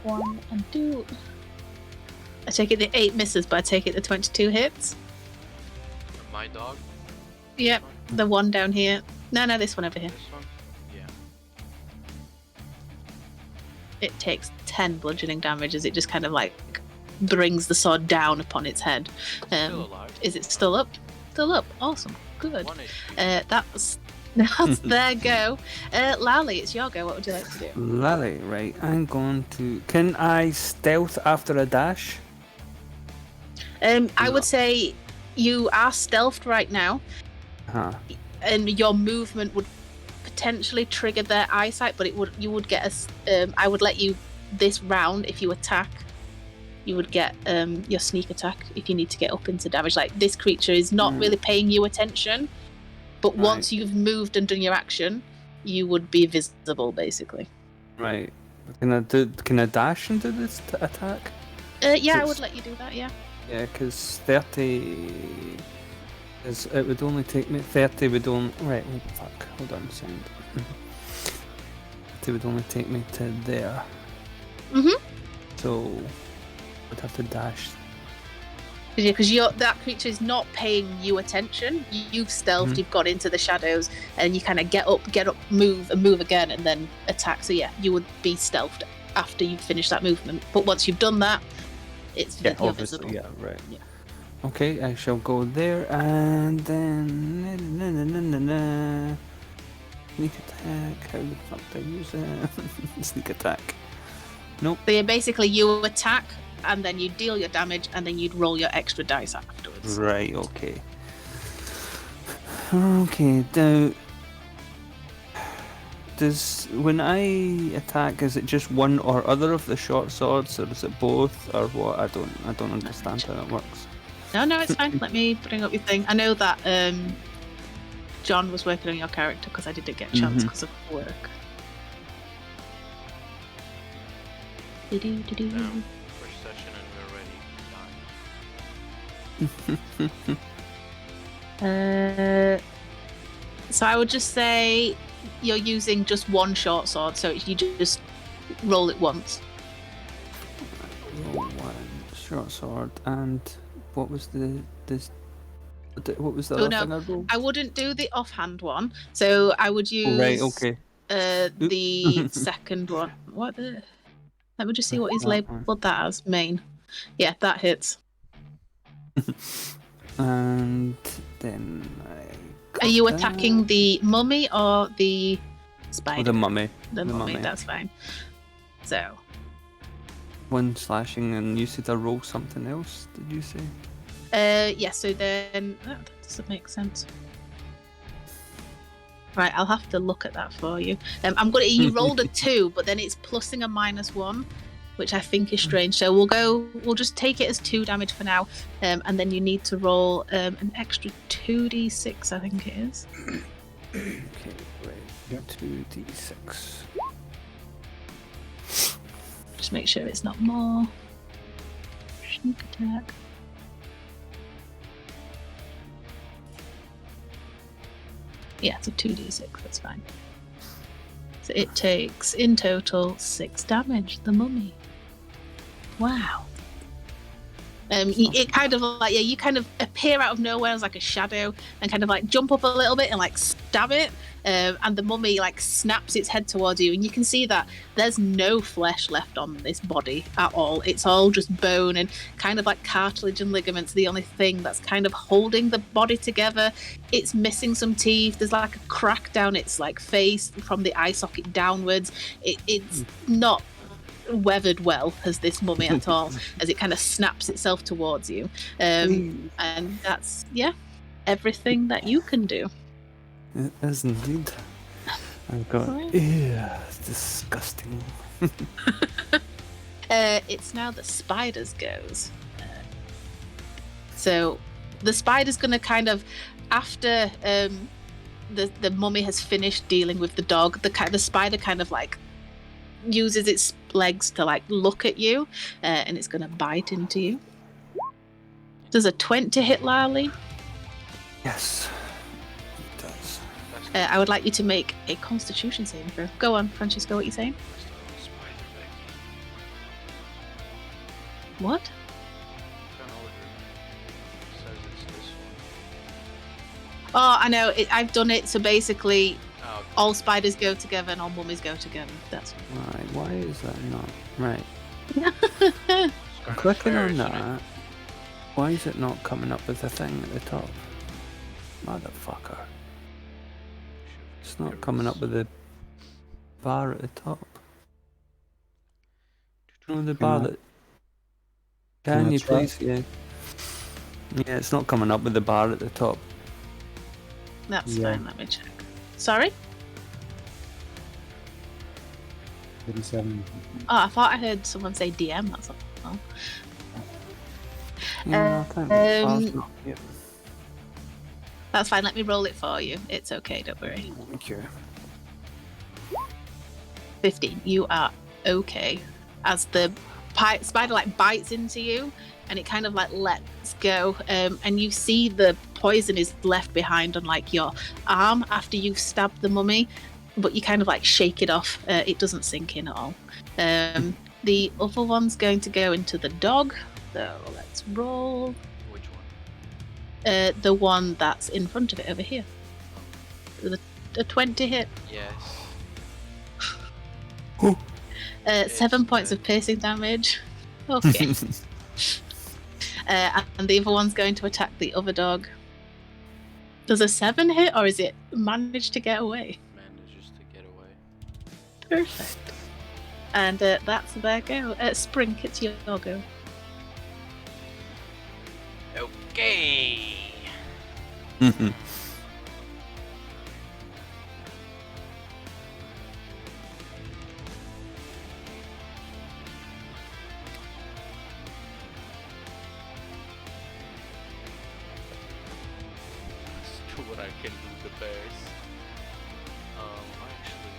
1 and 2. I take it the 8 misses, but I take it the 22 hits. My dog? Yep, the one down here. No, this one over here. This one? Yeah. It takes 10 bludgeoning damage as it just kind of like brings the sword down upon its head. Still alive. Is it still up? Still up. Awesome. Good. 1 HP. That's their go. Lally, it's your go. What would you like to do? Lally, right. I'm going to. Can I stealth after a dash? I would say you are stealthed right now, and your movement would potentially trigger their eyesight, but you would get I would let you this round if you attack. You would get your sneak attack if you need to get up into damage. Like this creature is not really paying you attention, but once you've moved and done your action, you would be visible basically. Right. Can I dash into this attack? Yeah, I would let you do that. Yeah. Yeah, because 30 is. It would only take me. 30 would only. Right. Fuck. Hold on a second. 30 would only take me to there. So I'd have to dash. Yeah, because that creature is not paying you attention. You've stealthed, you've got into the shadows, and you kind of get up, move, and move again, and then attack. So yeah, you would be stealthed after you finish that movement. But once you've done that, you're visible. Yeah, right. Yeah. Okay, I shall go there, and then sneak attack. How the fuck do I use it? Sneak attack. Nope. So yeah, basically you attack, and then you deal your damage, and then you'd roll your extra dice afterwards. Right, okay. Okay, when I attack, is it just one or other of the short swords, or is it both, or what? I don't understand how it works. No, it's fine. Let me bring up your thing. I know that John was working on your character because I didn't get a chance because of work. Down. First session and we're ready. So I would just say you're using just one short sword, so you just roll it once. Roll one short sword, and what was the what was the Oh other no, thing I rolled? I wouldn't do the offhand one. So I would use Oh, right, okay. the second one. What the? Let me just see what he's That one. labelled that as. Main. Yeah, that hits. And then Are you attacking the mummy or the spider? the mummy. The mummy, that's fine. So. One slashing, and you said I roll something else, did you say? Yeah, so then. Oh, that doesn't make sense. Right, I'll have to look at that for you. You rolled a 2, but then it's plussing a -1, which I think is strange. So we'll just take it as 2 damage for now, and then you need to roll an extra 2d6, I think it is. Okay, right. 2d6. Just make sure it's not more. Sneak attack. Yeah, it's a 2d6, that's fine. So it takes, in total, 6 damage, the mummy. Wow. It kind of like, yeah, you kind of appear out of nowhere as like a shadow and kind of like jump up a little bit and like stab it. And the mummy like snaps its head towards you, and you can see that there's no flesh left on this body at all. It's all just bone and kind of like cartilage and ligaments, the only thing that's kind of holding the body together. It's missing some teeth. There's like a crack down its like face from the eye socket downwards. It's not weathered well as this mummy at all, as it kind of snaps itself towards you. And that's, yeah, everything that you can do. It is indeed. I've got... Yeah, it's disgusting. It's now the spider's goes. So the spider's going to kind of, after the mummy has finished dealing with the dog, the spider kind of like uses its legs to like look at you, and it's going to bite into you. Does a 20 hit Lally? Yes, it does. I would like you to make a Constitution saving throw. Go on, Francisco, what are you saying? What? Oh, I know. I've done it. So basically, all spiders go together and all mummies go together. That's right. Why is that not right? I'm clicking on that. Why is it not coming up with the thing at the top? Motherfucker. It's not coming up with the bar at the top. No, the bar that... Can you please? Yeah. Yeah, it's not coming up with the bar at the top. That's fine, let me check. Sorry? 37. Oh, I thought I heard someone say DM, that's all. Yeah, I can't. Bar's not here. That's fine, let me roll it for you. It's okay, don't worry. Thank you. 15, you are okay. As the spider like bites into you, and it kind of like lets go, and you see the poison is left behind on like your arm after you've stabbed the mummy, but you kind of like shake it off. It doesn't sink in at all. The other one's going to go into the dog, so let's roll. Which one? The one that's in front of it over here. The 20 hit. Yes. 7 points of piercing damage. Okay. And the other one's going to attack the other dog. Does a 7 hit, or is it managed to get away? Manages to get away. Perfect. And that's their go. Sprink, it's your go. Okay. what I can do the best. Actually,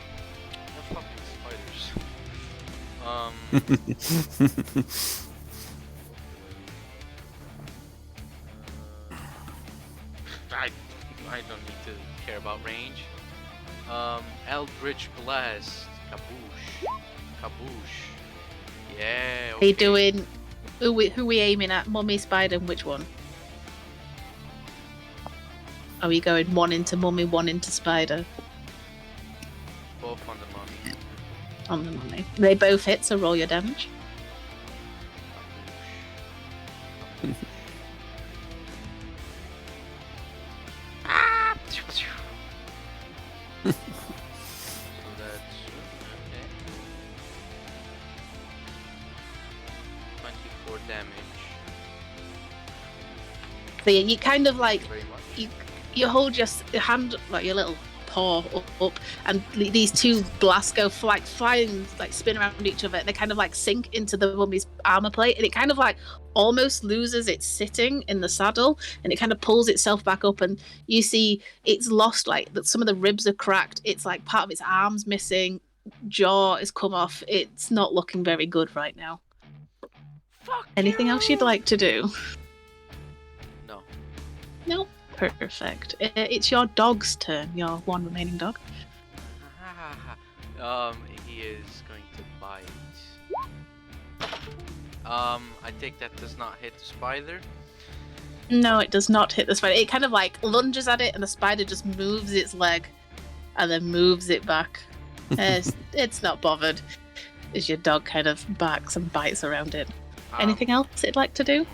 they're fucking spiders. I don't need to care about range. Eldritch Blast. Kaboosh. Kaboosh. Yeah. Are you Okay. doing? Who we aiming at? Mummy, spider, and which one? Are we going one into mummy, one into spider? Both on the mummy. On the mummy. They both hit, so roll your damage. Ah! So that's okay. 24 damage. So yeah, you kind of like Very much. you hold your hand, like your little paw up, and these two blasts go flying, like spin around each other. They kind of like sink into the mummy's armor plate, and it kind of like almost loses its sitting in the saddle, and it kind of pulls itself back up, and you see it's lost, like that some of the ribs are cracked. It's like part of its arms missing, jaw has come off. It's not looking very good right now. Fuck Anything else you'd like to do? No. No. Perfect. It's your dog's turn. Your one remaining dog. He is going to bite. I think that does not hit the spider. No, it does not hit the spider. It kind of like lunges at it, and the spider just moves its leg, and then moves it back. It's not bothered. As your dog kind of barks and bites around it. Anything else it'd like to do?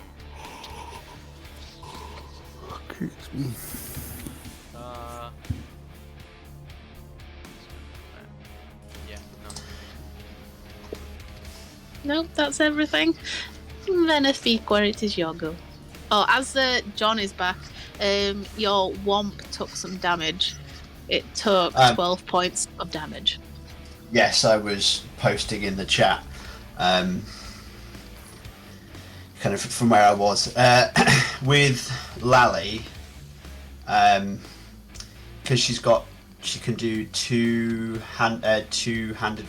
Yeah, no. No, that's everything. Benefiqua, it is your go. Oh, as John is back, your womp took some damage. It took 12 points of damage. Yes, I was posting in the chat, kind of from where I was with Lally, because she can do two-handed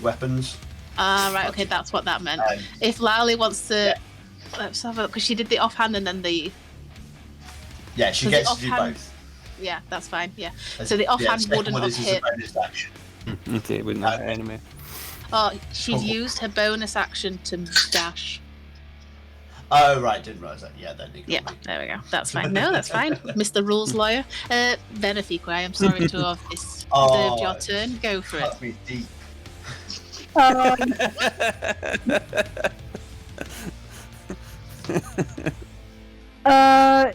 weapons. Ah, right. Okay, that's what that meant. If Lally wants to, let's have a look, because she did the offhand and then the. Yeah, she Does gets the to do offhand- both. Yeah, that's fine. Yeah. So the offhand second wouldn't one have is as hit. a bonus action. Okay, it wouldn't have hit anyway. Oh, she's Oh. used her bonus action to dash. Oh right, didn't realise that. Yeah, then Yeah, there we go. That's fine. No, that's fine. Mr. Rules Lawyer. Benefiqua, I am sorry to have disturbed Oh, your turn. Go for it. cut me deep.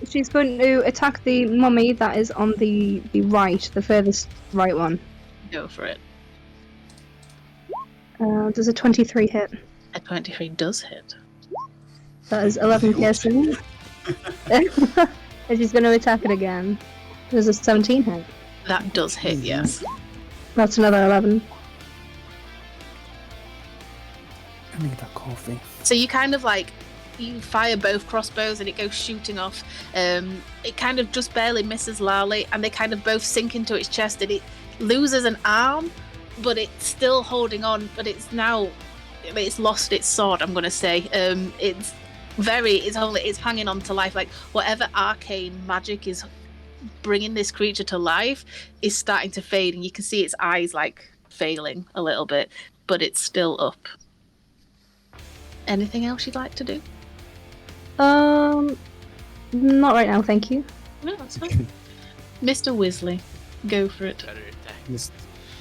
She's going to attack the mummy that is on the right, the furthest right one. Go for it. Does a 23 hit? A 23 does hit. That is 11 piercing. And she's going to attack it again. There's a 17 hit. That does hit, yes. That's another 11. I need a coffee. So you kind of like, you fire both crossbows and it goes shooting off. It kind of just barely misses Lally, and they kind of both sink into its chest, and it loses an arm, but it's still holding on. But it's lost its sword, I'm gonna say. It's hanging on to life. Like whatever arcane magic is bringing this creature to life is starting to fade, and you can see its eyes like failing a little bit, but it's still up. Anything else you'd like to do? Not right now, thank you. No, that's fine. Mr. Weasley, go for it. Better attack. Mr.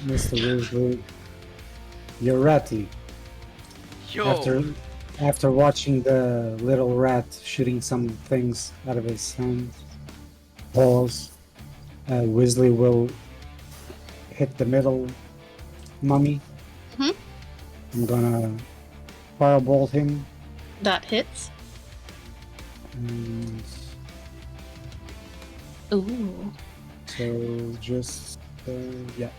Weasley, you're ratty. Yo! After watching the little rat shooting some things out of his hands, paws, Weasley will hit the middle mummy. Mhm. I'm gonna firebolt him. That hits. And Ooh. so just yeah.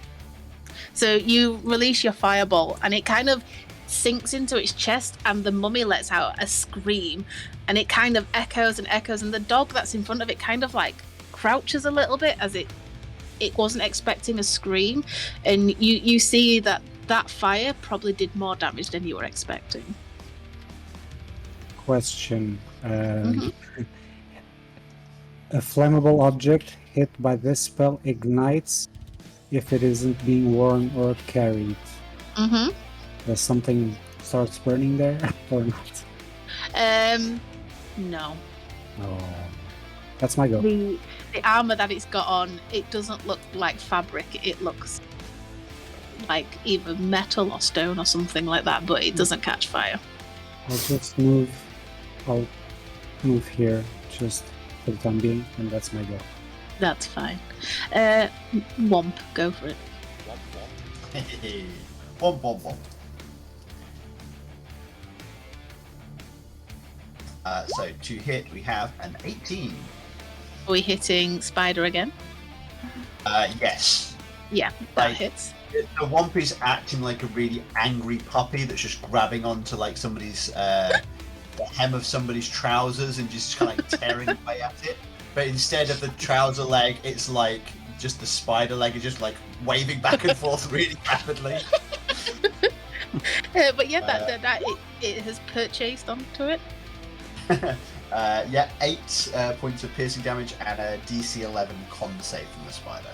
So you release your fireball, and it kind of sinks into its chest, and the mummy lets out a scream, and it kind of echoes and echoes, and the dog that's in front of it kind of like crouches a little bit as it wasn't expecting a scream, and you see that fire probably did more damage than you were expecting. Question. Mhm. A flammable object hit by this spell ignites if it isn't being worn or carried. Mm-hmm. Does something starts burning there or not? No. Oh, that's my go. The armor that it's got on, it doesn't look like fabric. It looks like either metal or stone or something like that, but it doesn't catch fire. I'll just move. I'll move here just for the time being, and that's my go. That's fine. Womp, go for it. Womp womp womp. So to hit, we have an 18. Are we hitting Spider again? Yes. Yeah, that Like- hits. The Womp is acting like a really angry puppy that's just grabbing onto like somebody's the hem of somebody's trousers and just kind of like tearing away at it. But instead of the trouser leg, it's like just the spider leg is just like waving back and forth really rapidly. But yeah, that it has purchased onto it. 8 points of piercing damage and a DC 11 con save from the spider.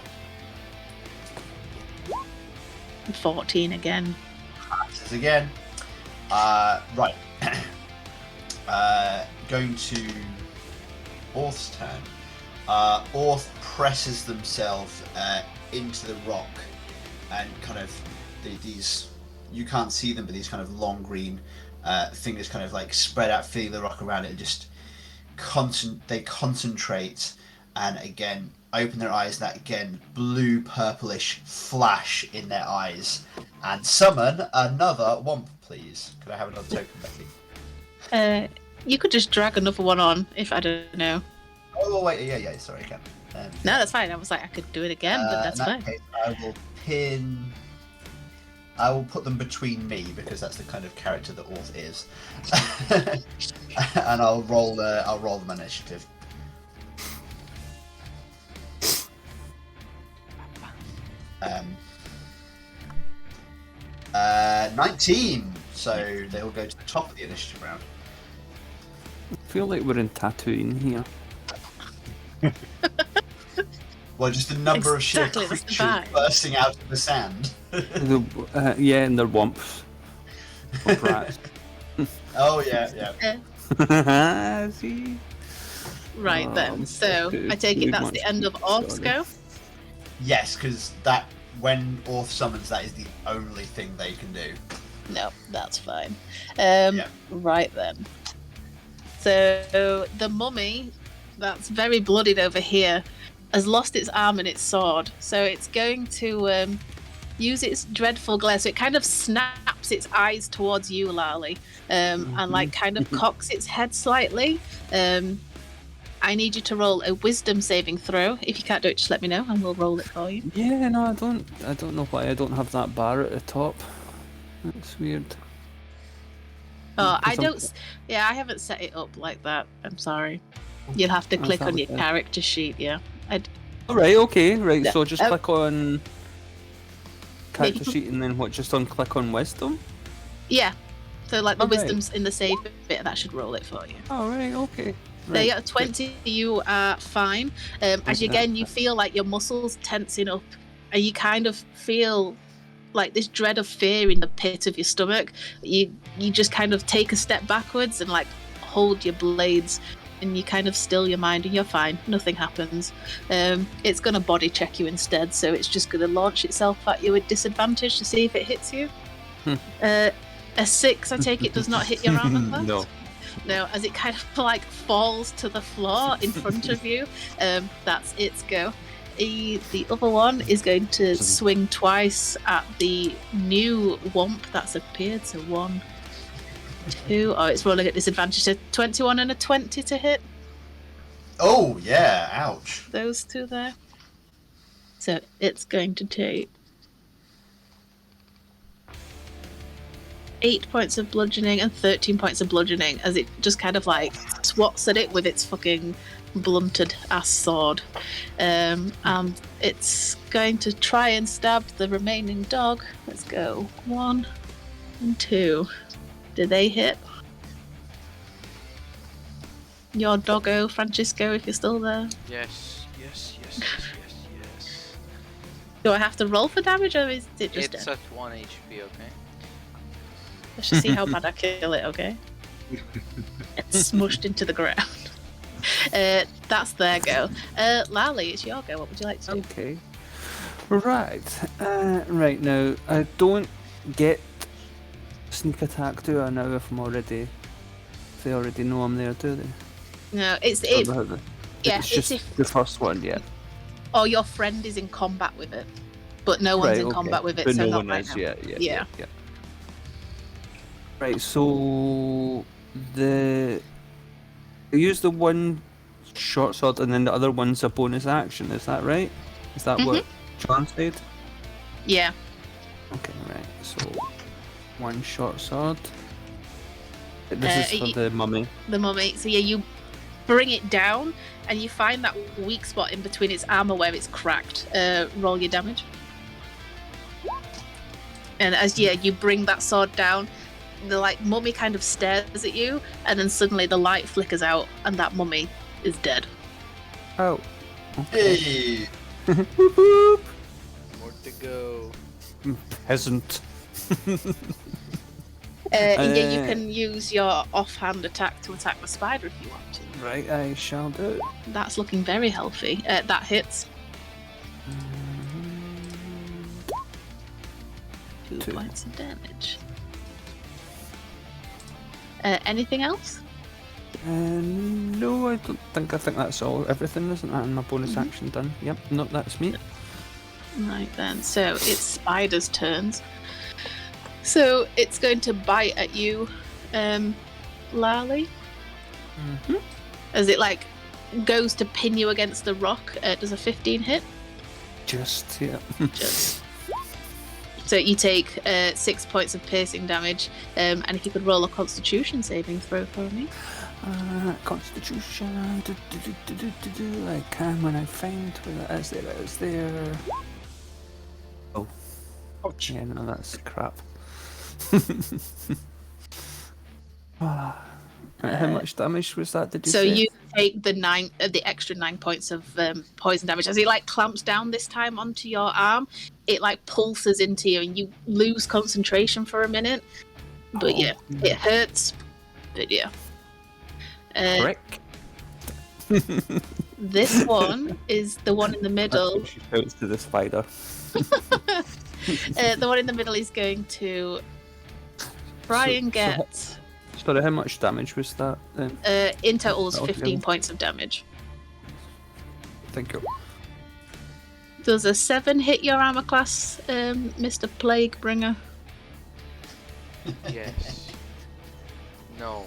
14 again. Passes again. Right. Going to Orth's turn. Orth presses themselves into the rock and kind of these, you can't see them, but these kind of long green fingers kind of like spread out, feeling the rock around it, and just they concentrate and again open their eyes, that again blue purplish flash in their eyes, and summon another Womp, please. Could I have another token, Becky? You could just drag another one on if I don't know. Oh wait, yeah, sorry, I can. No, that's fine. I was like, I could do it again, but that's in that fine. case, I will put them between me because that's the kind of character that Orth is, and I'll roll them initiative. 19. So they will go to the top of the initiative round. I feel like we're in Tatooine here. Well, just the number of sheer Exactly, that's the creatures vibe. bursting out of the sand. Yeah, and they're womps. Or rats. Oh yeah. See? Right Oh, then. So too- I take too it that's much the end of Orc's sorry. go. Yes, because that when Orth summons, that is the only thing they can do. No, that's fine. Yeah. Right then. So the mummy, that's very bloodied over here, has lost its arm and its sword. So it's going to use its dreadful glare. So it kind of snaps its eyes towards you, Lali, and like kind of cocks its head slightly. I need you to roll a wisdom saving throw. If you can't do it, just let me know and we'll roll it for you. Yeah, no, I don't know why I don't have that bar at the top. That's weird. Oh, I Because I'm- don't. Yeah, I haven't set it up like that. I'm sorry. You'll have to Oh, click that on was your it. character sheet. Yeah. Alright, okay, right, Yeah, so just click on character Maybe- sheet and then what, just on click on wisdom? Yeah. So like the Okay. wisdom's in the save bit, that should roll it for you. Alright, okay. There Right. you are, 20. You are fine. As you, again, you feel like your muscles tensing up, and you kind of feel like this dread of fear in the pit of your stomach. You just kind of take a step backwards and like hold your blades, and you kind of still your mind, and you're fine. Nothing happens. It's going to body check you instead, so it's just going to launch itself at you with disadvantage to see if it hits you. A 6, I take it, does not hit your armor class? No. No, as it kind of like falls to the floor in front of you. That's its go. The other one is going to swing twice at the new Womp that's appeared. So 1, 2. Oh, it's rolling at disadvantage. So 21 and a 20 to hit. Oh yeah, ouch. Those two there. So it's going to take 8 points of bludgeoning and 13 points of bludgeoning as it just kind of like swats at it with its fucking blunted ass sword. And it's going to try and stab the remaining dog. Let's go. 1 and 2. Do they hit? Your doggo, Francisco, if you're still there. Yes. Do I have to roll for damage, or is it just It's dead? at 1 HP, okay? Let's just see how bad I kill it, okay? It's smushed into the ground. That's their go. Lally, it's your go. What would you like to do? Okay. Right. Right now, I don't get sneak attack, do I now? If I'm already, if they already know I'm there, do they? No, it's Or if, the- yeah, it's it's just if, the first one, yeah. or your friend is in combat with it, but no one's Right, in okay. combat with it, But so no not one right is, now. yeah. Right, so the I use the one short sword and then the other one's a bonus action, is that right? Is that what John said? Yeah. Okay, right, so one short sword. This is for the mummy. The mummy. So yeah, you bring it down, and you find that weak spot in between its armor where it's cracked. Roll your damage. And as you bring that sword down, the mummy kind of stares at you, and then suddenly the light flickers out, and that mummy is dead. Oh. Hey! Boop. More to go. Peasant. And yeah, you can use your offhand attack to attack the spider if you want to. Right, I shall do. That's looking very healthy. That hits. 2 2. points of damage. Anything else? No, I don't think. I think that's all. Everything, isn't that? And my bonus action done. Yep, no, that's me. Right then, so it's Spider's turns. So it's going to bite at you, Lally. Mm-hmm. As it goes to pin you against the rock. Does a 15 hit? Just, yeah. Just. So you take 6 points of piercing damage, and if you could roll a Constitution saving throw for me. Constitution. I can when I find where that is. There it is. There. Oh. Ouch. Yeah, no, that's crap. How much damage was that? Did you So say? you take the extra 9 points of poison damage as it clamps down this time onto your arm. It pulses into you, and you lose concentration for a minute. But yeah, it hurts. But yeah. Prick. This one is the one in the middle. She shouts to the spider. The one in the middle is going to try and get. Sorry, how much damage was that then? In total, is Altogether? 15 points of damage. Thank you. Does a 7 hit your armor class, Mr. Plague Bringer? Yes. No.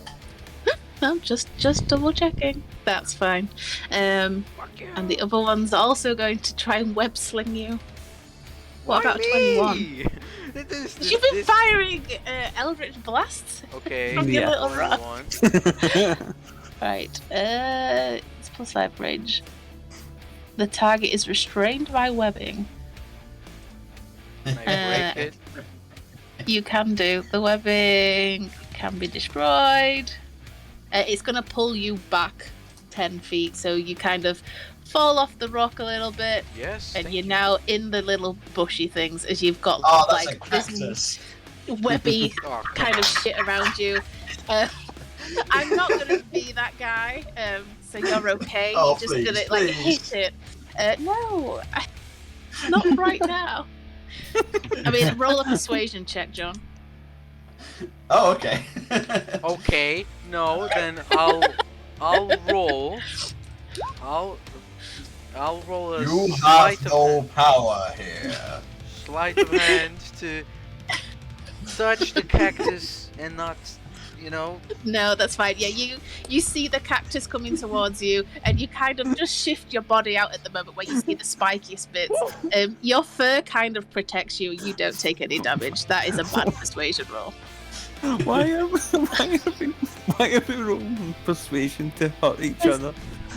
No, just double checking. That's fine. And the other one's also going to try and web sling you. What about a 21? You've been firing Eldritch Blasts Okay. from your Yeah. little rock. 21. Right, it's +5 range. The target is restrained by webbing. Can I break it? You can do. The webbing can be destroyed. It's going to pull you back 10 feet, so you kind of fall off the rock a little bit, Yes. and thank you're you. now in the little bushy things as you've got Oh, that's a this cactus. webby Oh, come kind of shit around you. I'm not going to be that guy, so you're okay. Oh, You're just going to please. hit it. No, not right now. I mean, roll a persuasion check, John. Oh, okay. Okay. No, then I'll roll. I'll roll a You sleight have of no power here. sleight of hand to touch the cactus and not, No, that's fine. Yeah, you see the cactus coming towards you, and you kind of just shift your body out at the moment where you see the spikiest bits. Your fur kind of protects you. You don't take any damage. That is a bad persuasion roll. Why am I Why are we rolling persuasion to hurt each other?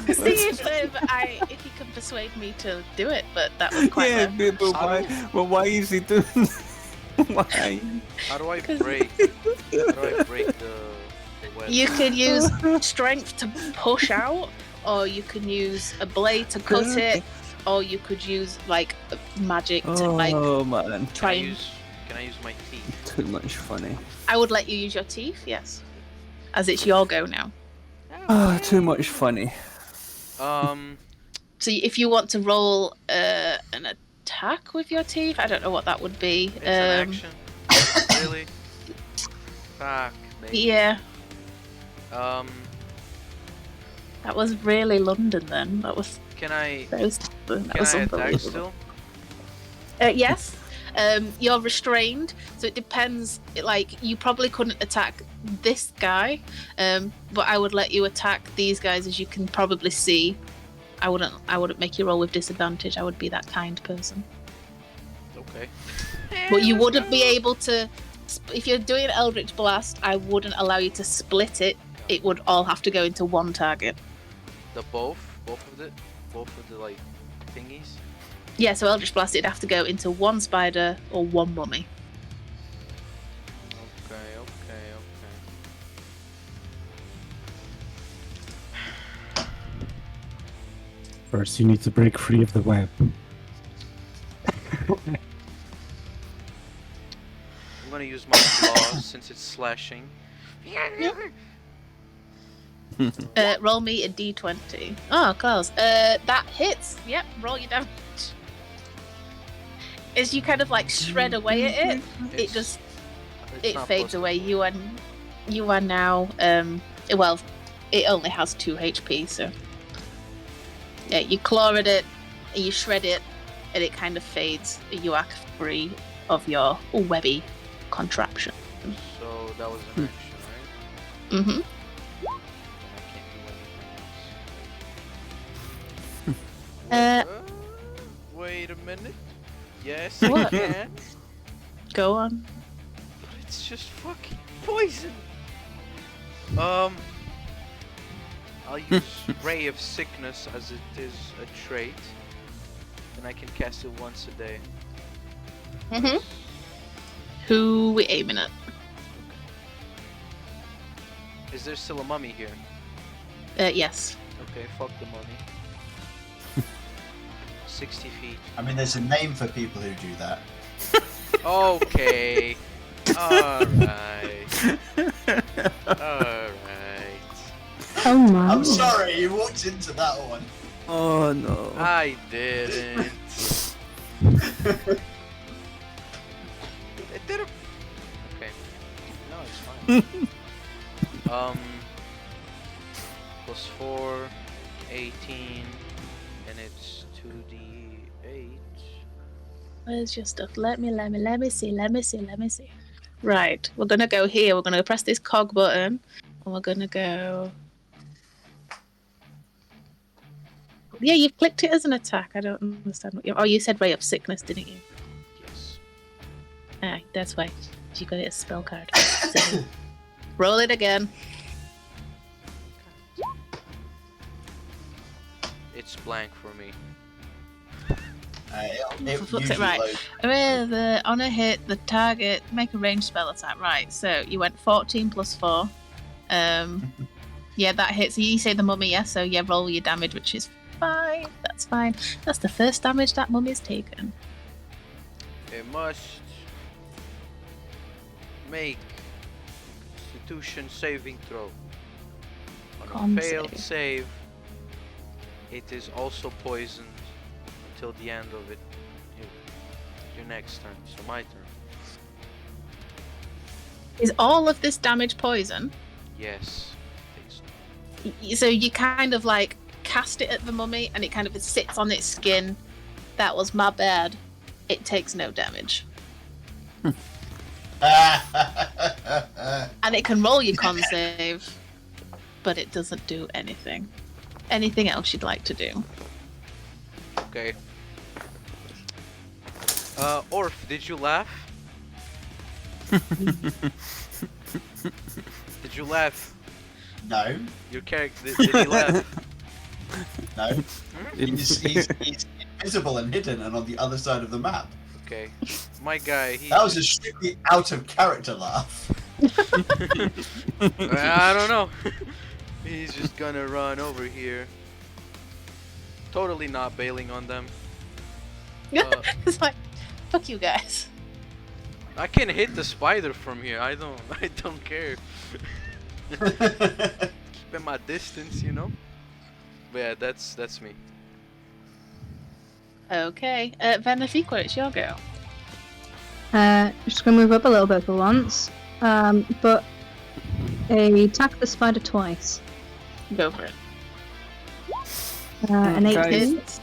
See if if he can persuade me to do it, but that was quite Yeah, low. but How why? do- Well, why is he doing? Why? How do I 'Cause- break? How do I break the web? You could use strength to push out, or you can use a blade to cut it, or you could use like magic to like Oh man, try and. Can I use my teeth? too much funny. I would let you use your teeth, yes, as it's your go now. Ah, too much funny. So if you want to roll an attack with your teeth, I don't know what that would be. It's an action. Really? Fuck me. Yeah, Um, that was really London then. That was can I that was attack unbelievable. still? Yes. You're restrained, so it depends. Like you probably couldn't attack this guy, but I would let you attack these guys, as you can probably see. I wouldn't make you roll with disadvantage. I would be that kind person. Okay. But you wouldn't be able to. If you're doing Eldritch Blast, I wouldn't allow you to split it. It would all have to go into one target. Both of the like thingies. Yeah, so Eldritch Blast, it'd have to go into one spider or one mummy. Okay. First, you need to break free of the web. I'm gonna use my claws since it's slashing. Roll me a d20. Oh, close. That hits. Yep, roll your damage. As you kind of like shred away at it, It's- just it's it not fades plus- away. You are now well, it only has 2 HP, so yeah, you claw at it, you shred it, and it kind of fades. You are free of your webby contraption. So that was an action, right? Mm-hmm. And I can't do anything else. Wait a minute. Yes, I What? can. Go on. But it's just fucking poison. I'll use Ray of Sickness as it is a trait, and I can cast it once a day. Mm-hmm. Who we aiming at? Is there still a mummy here? Yes. Okay, fuck the mummy. 60 feet. I mean, there's a name for people who do that. Okay. Alright. Alright. Oh my. I'm sorry, you walked into that one. Oh no. I didn't. It did. Okay. No, it's fine. Plus 4, 18, and it's 2d8. Where's your stuff? Let me see. Right, we're gonna go here. We're gonna press this cog button, and we're gonna go. Yeah, you've clicked it as an attack. I don't understand what you. Oh, you said Ray of Sickness, didn't you? Yes. Ah, that's why. You got it as spell card. So, roll it again. It's blank for me. It Flip it usually right. loads. On a hit, the target make a ranged spell attack. Right, so you went 14 plus 4. Yeah, that hits. You say the mummy, yeah. So yeah, roll your damage, which is fine. That's fine. That's the first damage that mummy's taken. It must make Constitution saving throw. On Con a failed save. save, it is also poisoned until the end of it. Your next turn. So my turn. Is all of this damage poison? Yes. So you kind of like cast it at the mummy, and it kind of sits on its skin. That was my bad. It takes no damage, and it can roll your con save, but it doesn't do anything. Anything else you'd like to do? Okay. Orf, did you laugh? Did you laugh? No, Your character did he laugh? no. He's invisible and hidden and on the other side of the map. Okay, my guy. He. That was a strictly out of character laugh. I don't know. He's just gonna run over here. Totally not bailing on them. It's like, fuck you guys. I can hit the spider from here. I don't care. Keeping my distance, you know. But yeah, that's me. Okay, Venefiqua, it's your go. Just gonna move up a little bit for once. But attack the spider twice. Go for it. An 8 Guys. hits,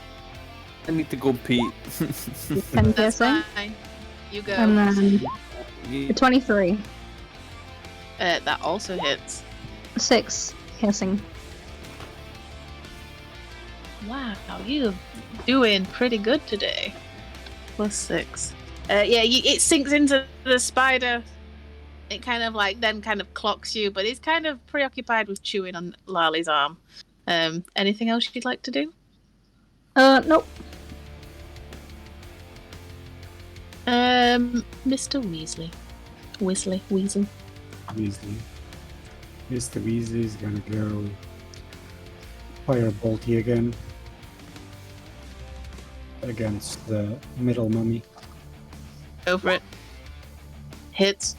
I need to go pee. 10 That's piercing, fine. You go. and then a 23, That also hits. 6 piercing. Wow, you're doing pretty good today. +6. Yeah, it sinks into the spider. It kind of then clocks you, but it's kind of preoccupied with chewing on Lali's arm. Anything else you'd like to do? Nope. Mr. Weasley. Weasley. Weasley. Mr. Weasley is gonna go Firebolty again against the middle mummy. Go for it. Hits.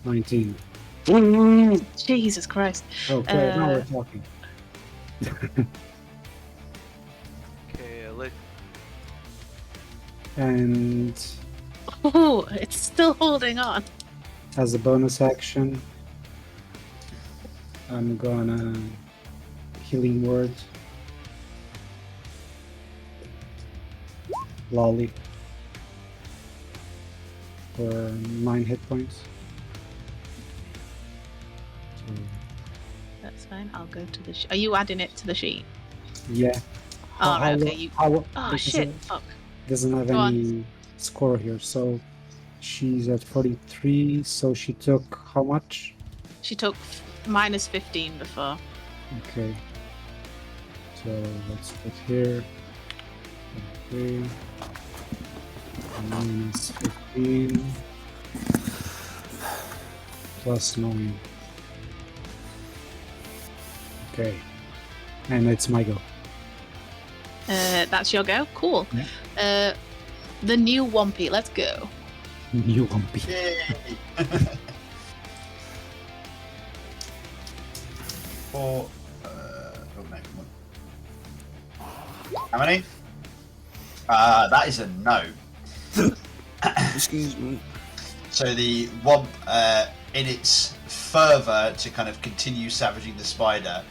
19. Jesus Christ. Okay, now we're talking. Okay, let. And Oh, it's still holding on. as a bonus action, I'm gonna healing word Lolly for 9 hit points. So, That's fine. I'll go to the. Are you adding it to the sheet? yeah. Oh, right, okay. Oh Oh shit! Fuck. Doesn't have Go on. any score here, so she's at 43. So she took how much? She took -15 before. Okay. So let's put here. Okay. -15 plus 9. Okay. And it's my go. That's your go. Cool. Yeah. The new Wumpy. Let's go. You won't be. Yay! For oh no, come on. How many? That is a no. Excuse me. So the Womp, in its fervour to kind of continue savaging the spider,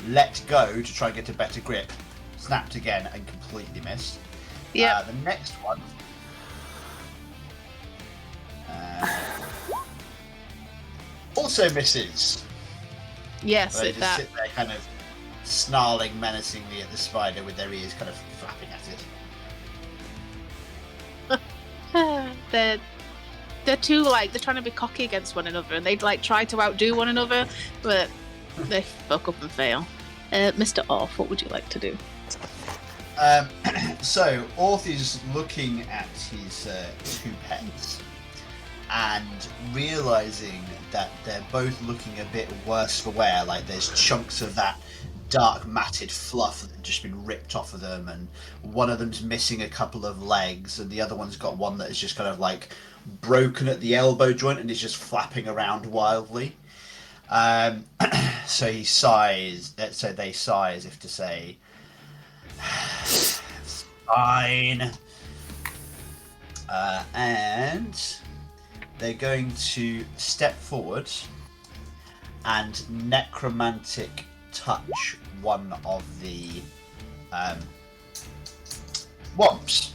let go to try and get a better grip, snapped again and completely missed. Yeah. The next one. Also misses. Yes, They it, just that. sit there kind of snarling menacingly at the spider with their ears kind of flapping at it. They're too they're trying to be cocky against one another, and they try to outdo one another, but they fuck up and fail. Mr. Orth, what would you like to do? So Orth is looking at his two pets and realizing that they're both looking a bit worse for wear. Like there's chunks of that dark matted fluff that have just been ripped off of them, and one of them's missing a couple of legs, and the other one's got one that is just kind of broken at the elbow joint and is just flapping around wildly. So he sighs. So they sigh as if to say, "Fine." And they're going to step forward and necromantic touch one of the womps.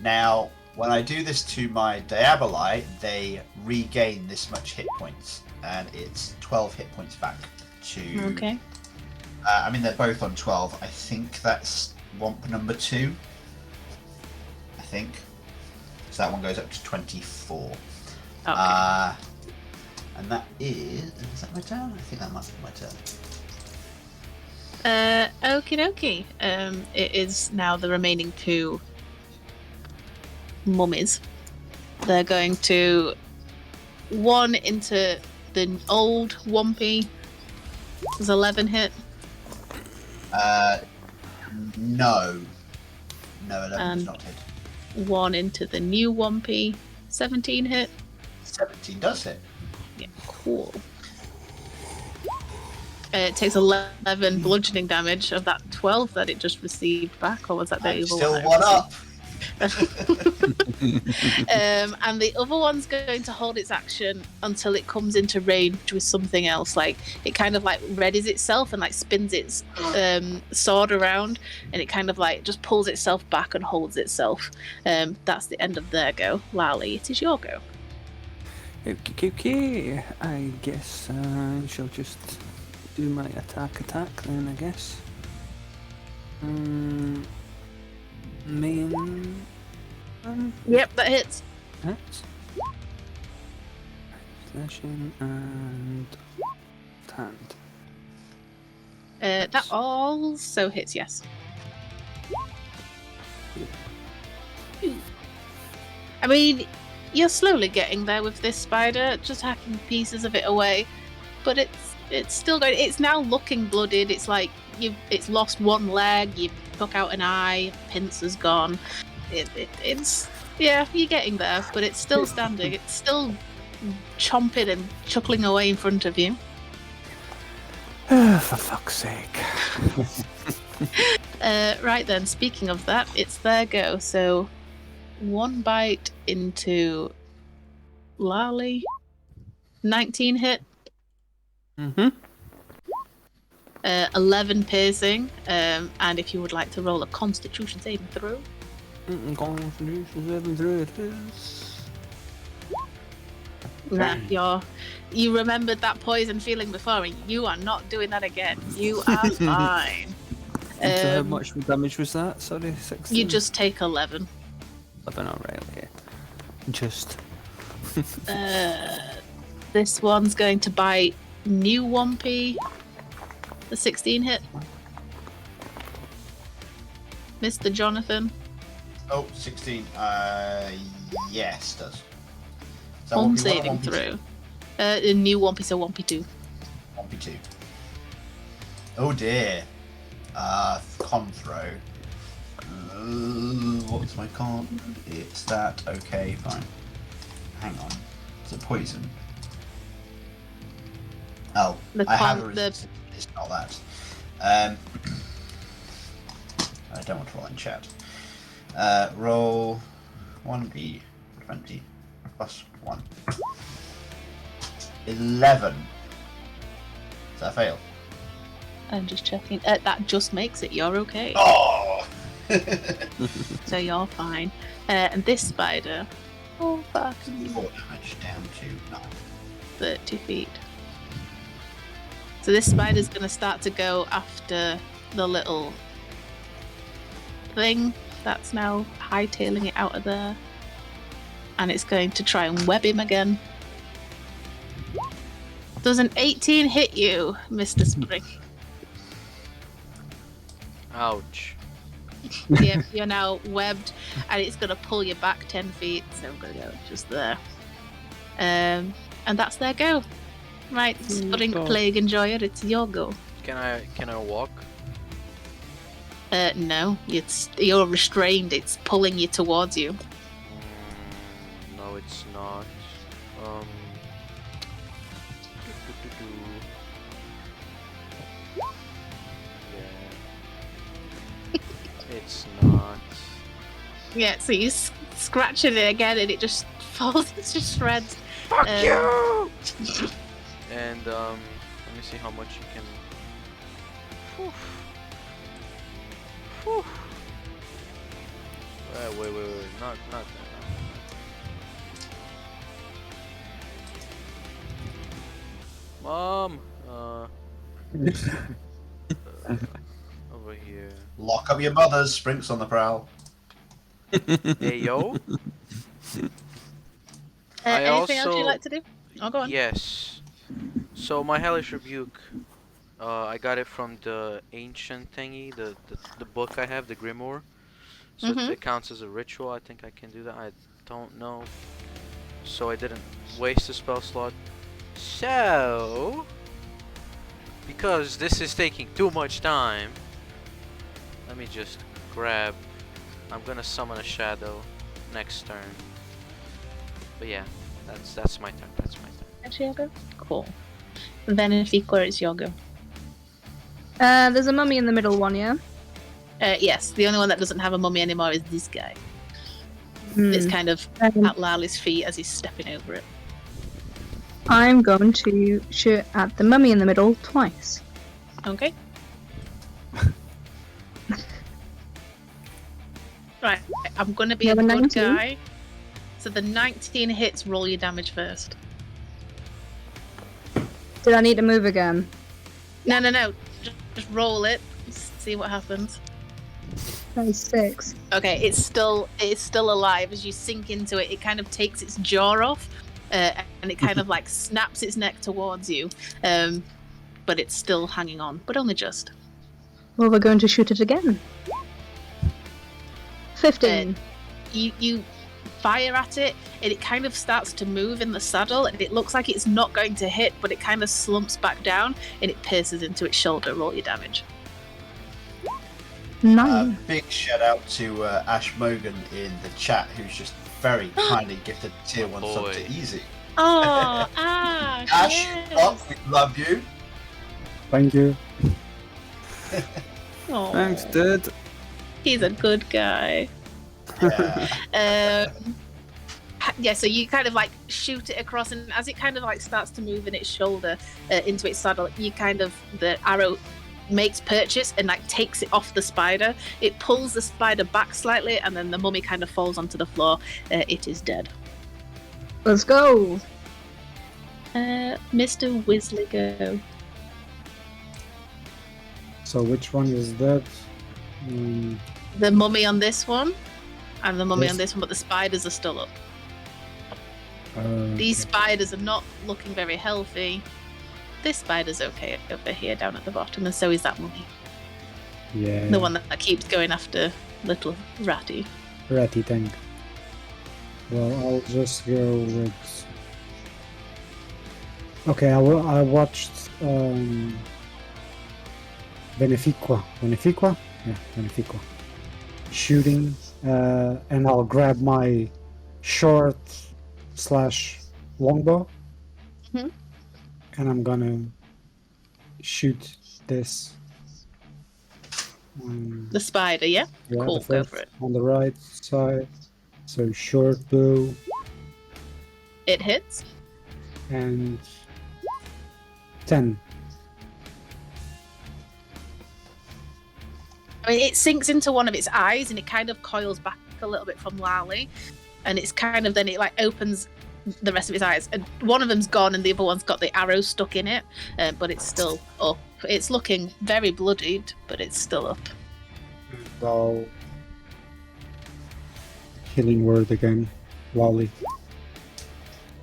Now, when I do this to my Diaboli, they regain this much hit points, and it's 12 hit points back to. Okay. I mean, they're both on 12. I think that's womp number 2. I think. So that one goes up to 24. Okay. And that is that my turn? I think that must be my turn. Okie dokie. It is now the remaining 2 mummies. They're going to one into the old Wumpy. Does 11 hit? No. No, 11 does not hit. One into the new Wumpy. 17 hit? 17 does hit. Yeah, cool. It takes 11 bludgeoning damage of that 12 that it just received back, or was that the I'm other still one? one up. And the other one's going to hold its action until it comes into range with something else. Like it kind of like readies itself and like spins its sword around, and it kind of like just pulls itself back and holds itself. That's the end of their go. Lally, it is your go. Okay. I guess I shall just do my attack then, I guess. Main. Yep, that hits. Hits. Slashing and hand. That also hits, yes. I mean, you're slowly getting there with this spider, just hacking pieces of it away, but it's still going. It's now looking bloodied. It's like it's lost one leg. You took out an eye. Pincer's gone. It's yeah, you're getting there, but it's still standing. It's still chomping and chuckling away in front of you. For fuck's sake. Right then, speaking of that, it's their go. So, one bite into Lally. 19 hit. 11 piercing. And if you would like to roll a Constitution saving throw. Constitution saving throw it is. Nah, you remembered that poison feeling before, and you are not doing that again. You are fine. So how much damage was that? Sorry, 16? You just take 11. 11, alright, okay. Just. This one's going to bite new Wumpy. The 16 hit. Mr. Jonathan. Oh, 16. Yes, does. So On Wumpy one or saving Wumpy throw. A new Wumpy, so Wumpy 2. Wumpy 2. Oh dear. Con throw. What's my con? It's that. Okay, fine. Hang on. Is it poison? Oh, I have a resistance. It's not that. I don't want to roll in chat. Roll 1d 20 plus 1. 11. Does that fail? I'm just checking. That just makes it. You're okay. Oh! So you're fine. And this spider. Oh, fuck. 4 damage down to 9. 30 feet. So this spider's going to start to go after the little thing that's now hightailing it out of there. And it's going to try and web him again. Does an 18 hit you, Mr. Spring? Ouch. Yep, you're now webbed, and it's going to pull you back 10 feet, so I'm going to go just there. And that's their go. Right, Spring Plague Enjoyer, it's your go. Can I walk? No, you're restrained, it's pulling you towards you. No, it's not. Yeah. It's not. Yeah, so you scratching it again, and it just falls into shreds. Fuck you! And let me see how much you can. Whew. Whew. Wait, not that. Mom, over here. Lock up your mothers. Sprink's on the prowl. Hey yo. Anything else also- you'd like to do? Oh, go on. Yes. So my Hellish Rebuke, I got it from the ancient thingy, the book I have, the Grimoire. So Mhm. it counts as a ritual. I think I can do that. I don't know. So I didn't waste a spell slot. So, because this is taking too much time, let me just grab. I'm gonna summon a shadow next turn. But yeah, that's my turn. That's my turn. That's your go? Cool. Then if Ikor, it's your go. There's a mummy in the middle one, yeah? Yes, the only one that doesn't have a mummy anymore is this guy. It's kind of at Lali's feet as he's stepping over it. I'm going to shoot at the mummy in the middle twice. Okay. Right, I'm gonna be You a have a good 19? guy. So the 19 hits, roll your damage first. Did I need to move again? No. Just roll it. See what happens. That is 6. Okay, it's still alive. As you sink into it, it kind of takes its jaw off, and it kind of like snaps its neck towards you. But it's still hanging on, but only just. Well, we're going to shoot it again. 15. You fire at it, and it kind of starts to move in the saddle, and it looks like it's not going to hit, but it kind of slumps back down, and it pierces into its shoulder. Roll your damage. 9. Big shout out to Ash Mogan in the chat, who's just very kindly gifted tier 1 sub boy. to Easy. Oh, Ash! Ash, yes. up, we love you. Thank you. Aw, Thanks, dude. he's a good guy. Yeah. Yeah, so you kind of like shoot it across, and as it kind of like starts to move in its shoulder into its saddle, you kind of, the arrow makes purchase and like takes it off the spider. It pulls the spider back slightly, and then the mummy kind of falls onto the floor. It is dead. Let's go. Mr. Wisley, go. So which one is that? The mummy on this one, and the mummy This- on this one, but the spiders are still up. Uh, These spiders are not looking very healthy. This spider's okay over here down at the bottom, and so is that mummy. yeah. The one that keeps going after little Ratty. Ratty tank. Well, I'll just go with. Okay, I watched Benefiqua. Benefiqua? Yeah, Benefiqua. Shooting, and I'll grab my short / longbow. Mhm. And I'm gonna shoot this. The spider, yeah? Yeah, Cool, the go first for it. on the right side. So short bow It hits. and 10. I mean, it sinks into one of its eyes, and it kind of coils back a little bit from Lally, and it's kind of, then it like opens the rest of its eyes, and one of them's gone, and the other one's got the arrow stuck in it, but it's still up. It's looking very bloodied, but it's still up. So healing word again, Lolly.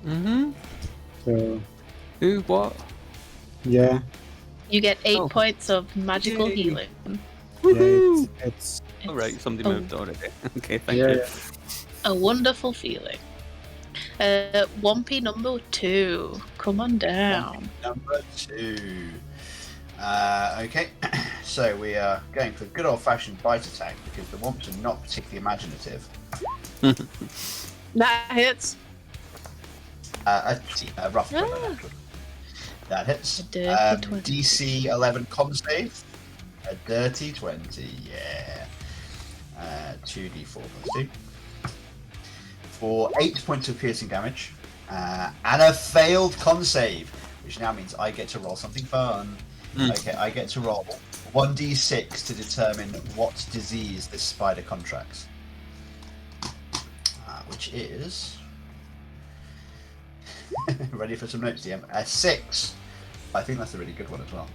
Mm-hmm. So Who? What? yeah, You get 8 Oh. points of magical Yay. healing. Woohoo! it's All right, somebody a- moved already. Okay, thank yeah, you. A wonderful feeling. 1P number 2. Come on down. Number 2. Okay, so we are going for a good old-fashioned bite attack because the Womps are not particularly imaginative. That hits. A rough one, Ah. actually. That hits. A dirty 20. DC 11 con save. A dirty 20, yeah. 2d4 plus 2. For 8 points of piercing damage. And a failed con save, which now means I get to roll something fun. Okay, I get to roll 1d6 to determine what disease this spider contracts. Which is... Ready for some notes, DM? A 6. I think that's a really good one as well.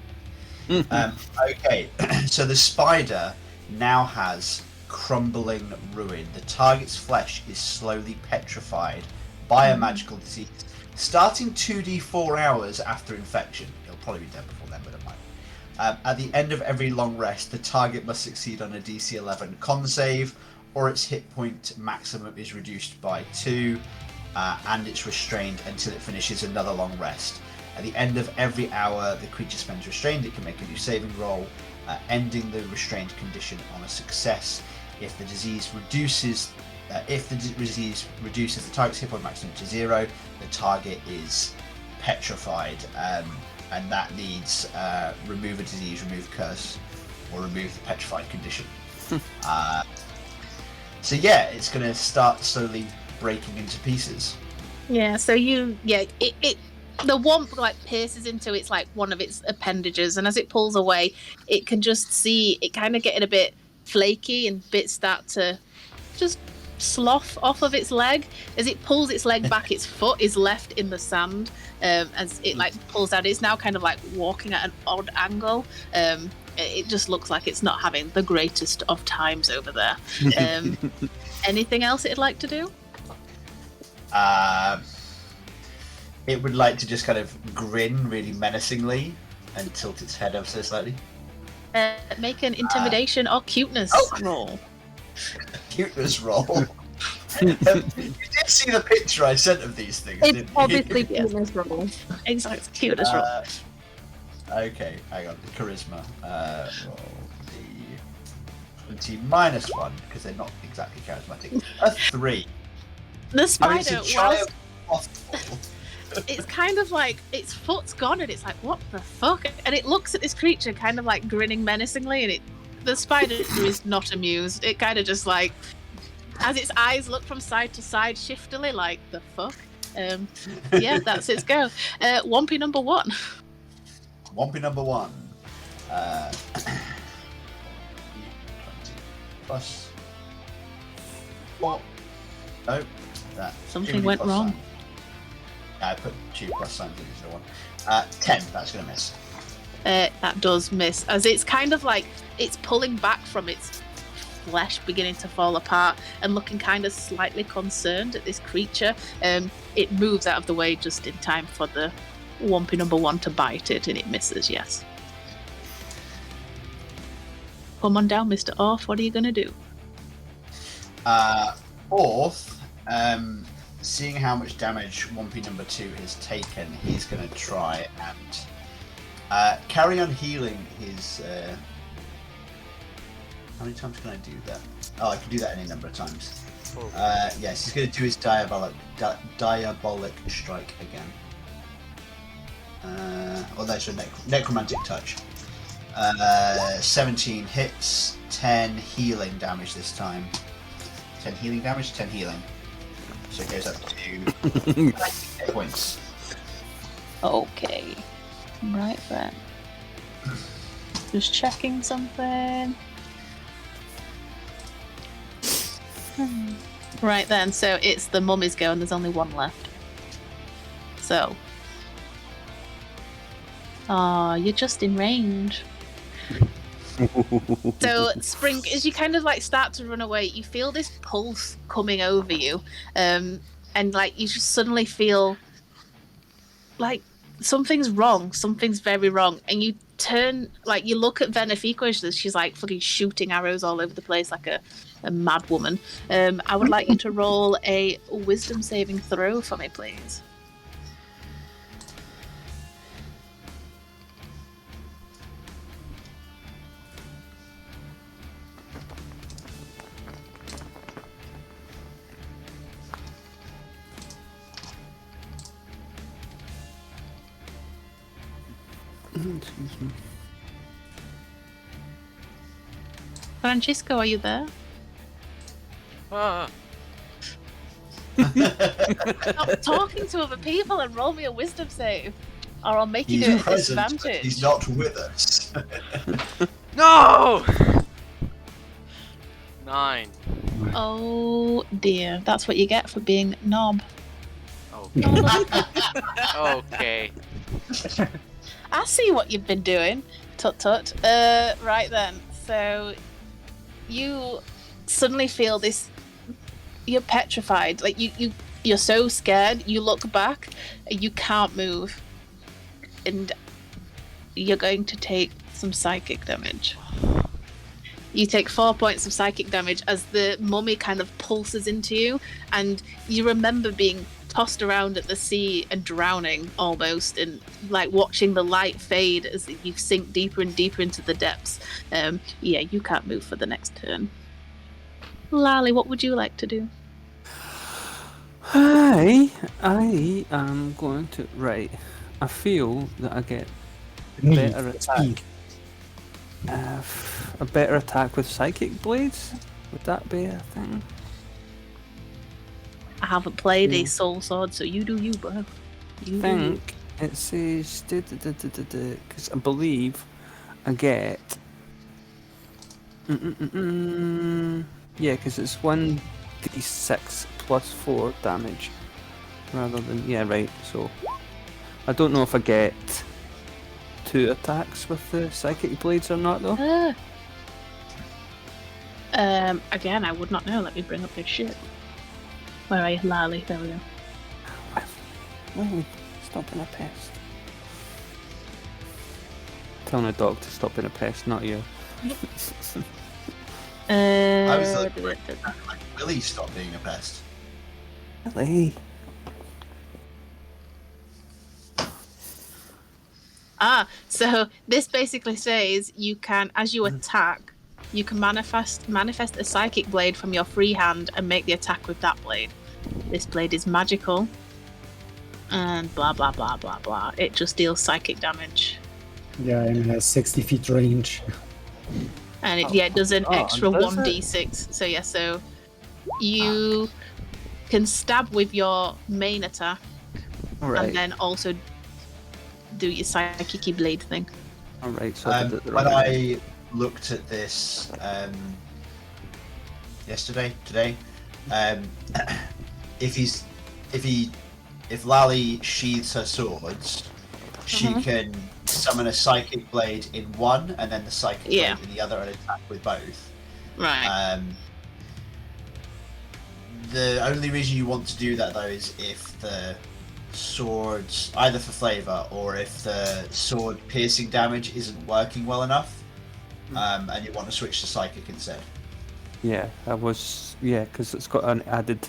Okay, so the spider now has crumbling ruin. The target's flesh is slowly petrified by a magical disease, Starting 2d4 hours after infection, it'll probably be dead before then, but it might. At the end of every long rest, the target must succeed on a DC 11 con save, or its hit point maximum is reduced by 2, and it's restrained until it finishes another long rest. At the end of every hour the creature spends restrained, it can make a new saving roll, ending the restrained condition on a success. If the disease reduces the target's hit point maximum to 0, the target is petrified, and that needs remove a disease, remove curse, or remove the petrified condition. So yeah, it's going to start slowly breaking into pieces. Yeah, so the womp like pierces into its like one of its appendages, and as it pulls away, it can just see it kind of getting a bit flaky and bits start to just slough off of its leg. As it pulls its leg back, its foot is left in the sand. As it like pulls out, it's now kind of like walking at an odd angle. It just looks like it's not having the greatest of times over there. Anything else it'd like to do? It would like to just kind of grin really menacingly and tilt its head ever so slightly. Make an intimidation or cuteness roll. Cuteness roll. You did see the picture I sent of these things, didn't It's you? obviously cuteness roll. Exactly, cuteness roll. Okay, hang on. The charisma. Roll the 20 minus 1, because they're not exactly charismatic. A 3. The spider, it's a giant possible. it's kind of like its foot's gone, and it's like, what the fuck? And it looks at this creature, kind of like grinning menacingly, and the spider is not amused. It kind of just like, as its eyes look from side to side shiftily, like the fuck. Yeah, that's its go. Wompy number 1. Wompy number 1. 20 plus 4. Oh, that Something Jiminy went plus wrong. sign. Yeah, I put 2 plus signs in the one. 10. That's gonna miss. That does miss, as it's kind of like it's pulling back from its flesh beginning to fall apart and looking kind of slightly concerned at this creature. It moves out of the way just in time for the Wompy number 1 to bite it, and it misses. Yes. Come on down, Mr. Orth. What are you gonna do? Orth, seeing how much damage Wompy number 2 has taken, he's going to try and carry on healing his... How many times can I do that? Oh, I can do that any number of times. Yes, he's going to do his diabolic strike again. Oh, that's a necromantic touch. 17 hits, 10 healing damage this time. 10 healing damage, 10 healing. So it goes up to 90 hit points. Okay. Right then. Just checking something. Right then, so it's the mummy's go and there's only one left. So. Aw, you're just in range. So, Spring, as you kind of like start to run away, you feel this pulse coming over you, and like you just suddenly feel like something's wrong, something's very wrong, and you turn, like you look at Venefico as she's like fucking shooting arrows all over the place like a mad woman. I would like you to roll a wisdom saving throw for me, please. Excuse me. Francisco, are you there? Ah, Stop talking to other people and roll me a wisdom save, or I'll make you do it He's at present, but disadvantage. he's not with us. no! 9. Oh dear, that's what you get for being knob. Okay. I see what you've been doing. Tut tut. Right then. So you suddenly feel this. You're petrified. Like you You're so scared. You look back, and you can't move, and you're going to take some psychic damage. You take 4 points of psychic damage as the mummy kind of pulses into you, and you remember being tossed around at the sea and drowning almost, and like watching the light fade as you sink deeper and deeper into the depths. Yeah, you can't move for the next turn. Lally, what would you like to do? I am going to I feel that I get Need better speed. attack. A better attack with psychic blades. Would that be a thing? I haven't played Yeah. a soul sword, so you do you, bro. I You do you. think it says because I believe I get. Yeah, because it's 1d6 plus 4 damage rather than right. So I don't know if I get 2 attacks with the psychic blades or not though. Again, I would not know. Let me bring up this shit. Where are you, Lally? There we go. Lily, stop being a pest. Telling a dog to stop being a pest, not you. I was like, will he stop being a pest? Lily. So this basically says you can, as you attack, you can manifest a psychic blade from your free hand and make the attack with that blade. This blade is magical, and blah blah blah blah blah. It just deals psychic damage, Yeah, and it has 60 feet range. and it does an extra does it? 1d6. So so you can stab with your main attack, Alright. and then also do your psychic blade thing. Alright, so I did it the When wrong way. I looked at this today, if Lally sheathes her swords, she can summon a psychic blade in one, and then the psychic blade in the other, and attack with both. Right. The only reason you want to do that though is if the swords, either for flavor or if the sword piercing damage isn't working well enough, and you want to switch to psychic instead. Yeah, because it's got an added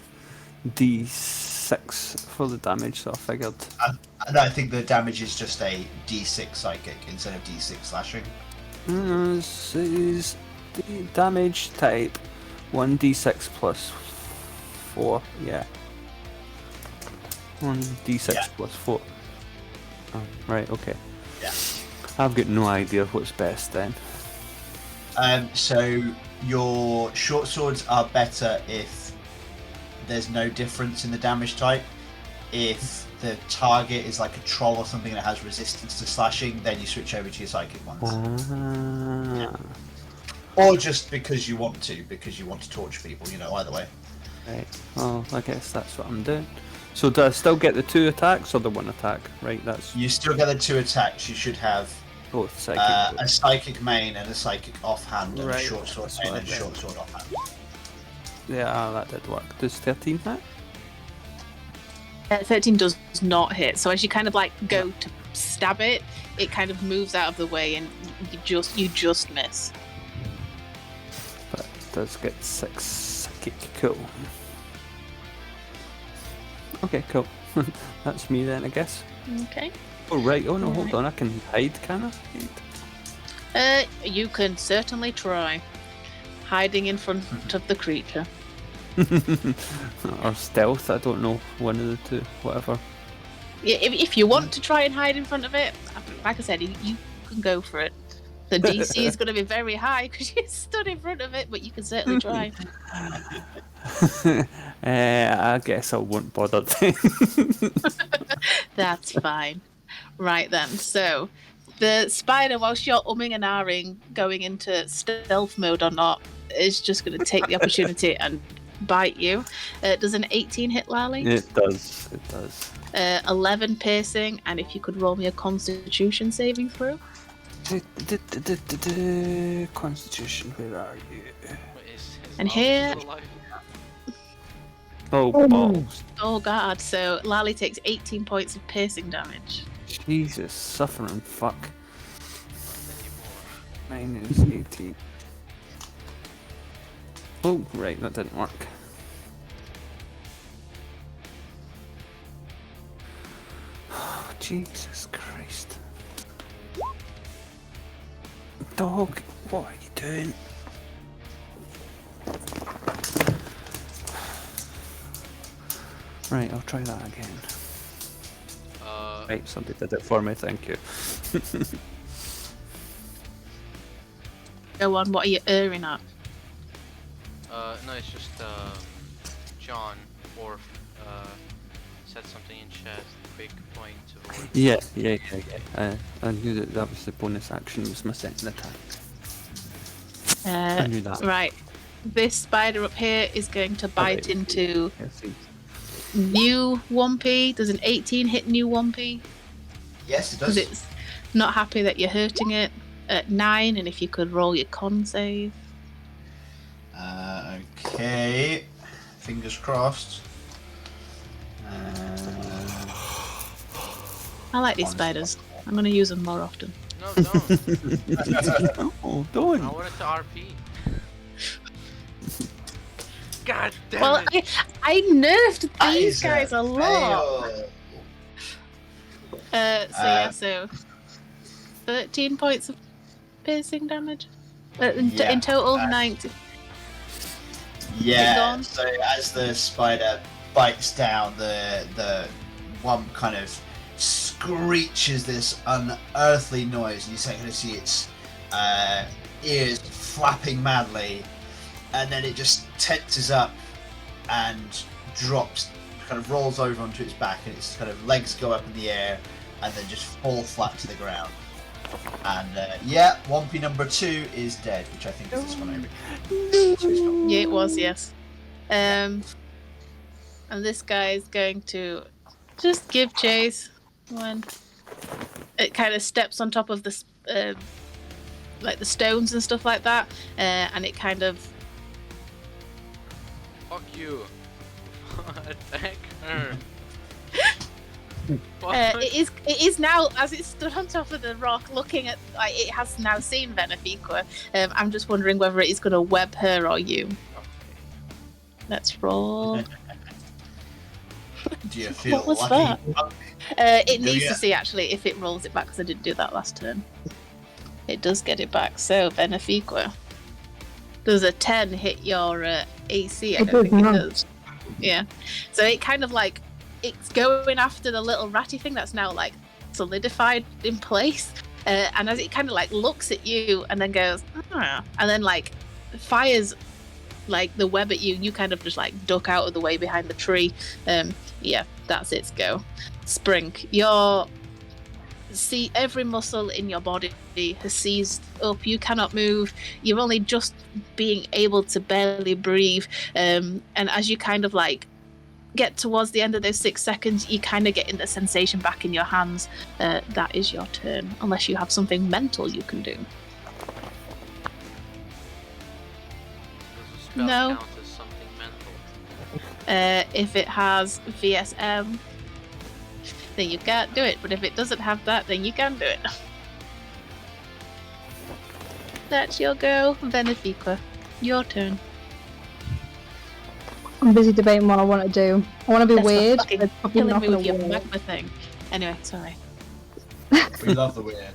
d6 for the damage, so I figured. And I think the damage is just a d6 psychic instead of d6 slashing. This is the damage type 1d6 plus 4, yeah. 1d6 plus 4. Oh, right, okay. Yeah. I've got no idea what's best then. So your short swords are better if there's no difference in the damage type. If the target is like a troll or something that has resistance to slashing, then you switch over to your psychic ones. Or just because you want to torture people, either way. Right, well, I guess that's what I'm doing. So do I still get the 2 attacks or the 1 attack? Right, that's You still get the 2 attacks. You should have both psychic. a psychic main and a psychic offhand, and a Right, short sword that's main what and a I short sword offhand. Yeah, that did work. Does 13 hit? 13 does not hit. So as you kind of like go to stab it, it kind of moves out of the way, and you just miss. But it does get 6 psychic. Cool. Okay, cool. That's me then, I guess. Okay. Oh right. Oh no, Alright. hold on. I can hide, can I? You can certainly try hiding in front of the creature. Or stealth. I don't know. One of the two. Whatever. Yeah, if you want to try and hide in front of it, like I said, you can go for it. The DC is going to be very high because you stood in front of it, but you can certainly try. I guess I won't bother then. That's fine. Right then, so the spider, whilst you're umming and ahhing, going into stealth mode or not, is just going to take the opportunity and bite you. Does an 18 hit, Lally? It does. It does. 11 piercing, and if you could roll me a Constitution saving throw. Constitution, where are you? Wait, is And Lally here- still alive? Oh, balls. Oh god, so Lally takes 18 points of piercing damage. Jesus, suffering fuck. Not anymore. Minus 18. Oh, right, that didn't work. Oh, Jesus Christ. Dog, what are you doing? Right, I'll try that again. Right, somebody did it for me, thank you. Go on, what are you erring at? No, it's just John Orf said something in chat. Quick point to avoid. Yeah. I knew that was the bonus action, was my second attack. I knew that. Right. This spider up here is going to bite into Yeah, see. new 1p. Does an 18 hit new 1p? Yes, it Because does. it's not happy that you're hurting it. At 9, and if you could roll your con save. Okay. Fingers crossed. I like these spiders. I'm going to use them more often. No, don't. Oh, don't. I wanted to RP. God damn Well, it. I nerfed That these is guys a lot. fail. So 13 points of piercing damage. Yeah, In total, that's- 90. Yeah. gone. So as the spider bites down, the one kind of screeches this unearthly noise, and you can see its ears flapping madly, and then it just tenses up and drops, kind of rolls over onto its back, and its kind of legs go up in the air, and then just fall flat to the ground. And yeah, 1p number 2 is dead, which I think is this one over here. Yeah, it was, yes. And this guy is going to just give chase when it kind of steps on top of the like the stones and stuff like that, and it kind of Fuck you. Attack her. it is now, as it stood on top of the rock looking at, like, it has now seen Benefiqua. I'm just wondering whether it is going to web her or you. Let's roll. Do you feel What was lucky? It needs ya? to see actually if it rolls it back, because I didn't do that last turn. It does get it back. So Benefiqua, does a 10 hit your AC? I It don't does think it not. does. Yeah. So it kind of like, it's going after the little ratty thing that's now like solidified in place, and as it kind of like looks at you and then goes, and then like fires like the web at you, you kind of just like duck out of the way behind the tree. Yeah, that's its go. Spring, see every muscle in your body has seized up. You cannot move. You're only just being able to barely breathe. And as you kind of like get towards the end of those 6 seconds, you kind of get in the sensation back in your hands. That is your turn, unless you have something mental you can do. Does the spell No. count as something mental? If it has VSM, then you can't do it. But if it doesn't have that, then you can do it. That's your go, Benefiqua. Your turn. I'm busy debating what I want to do. I want to be That's not weird. fucking but probably killing not me gonna with your work. magma thing. Anyway, sorry. We love the weird.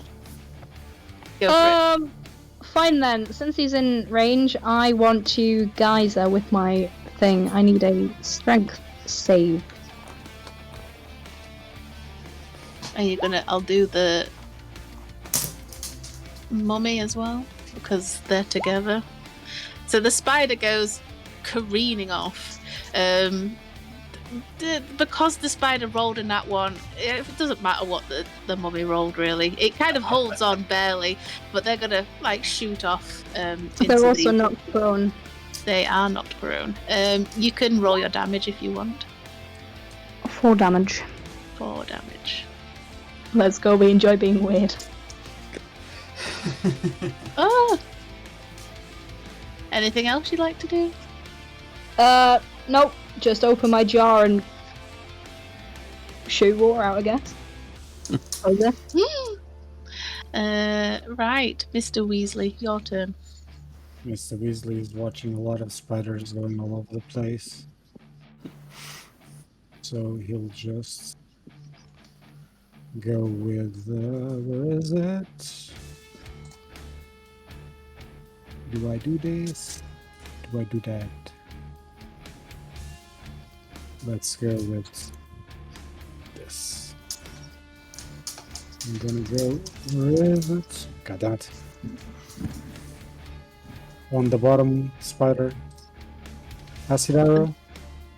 Go for it. Fine then. Since he's in range, I want to geyser with my thing. I need a strength save. Are you gonna? I'll do the mummy as well, because they're together. So the spider goes careening off. Because the spider rolled in that one, it doesn't matter what the mummy rolled really. It kind of holds on barely, but they're gonna like shoot off. Into They're also the- knocked prone. They are knocked prone. You can roll your damage if you want. 4 damage. 4 damage. Let's go. We enjoy being weird. Oh. Anything else you'd like to do? Nope. Just open my jar and shoot water out, I guess. Okay. Right, Mr. Weasley, your turn. Mr. Weasley is watching a lot of spiders going all over the place. So he'll just go with, where is it? Do I do this? Do I do that? Let's go with this. I'm gonna go, where is it? Got that. On the bottom spider. Acid arrow?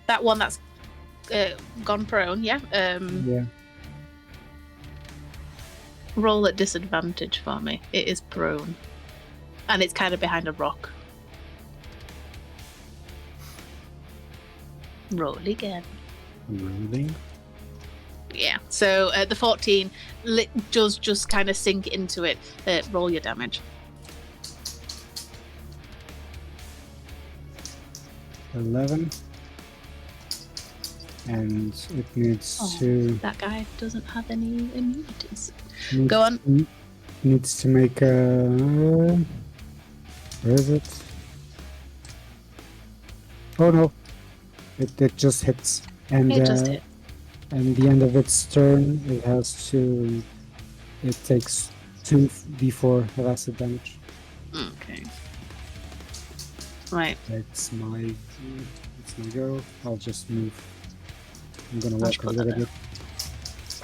That one that's gone prone, yeah. Yeah. Roll at disadvantage for me. It is prone. And it's kind of behind a rock. Roll again. Rolling. Yeah. So the 14 does just kind of sink into it. Roll your damage. 11. And it needs Oh, to that guy doesn't have any immunities. needs, Go on. Needs to make a, where is it? Oh no. It just hits. And It just hit. and the end of its turn it has to, it takes 2d4 of acid damage. Okay. Right. It's my go. I'll just move. I'm gonna I'll walk just a put that little there. bit.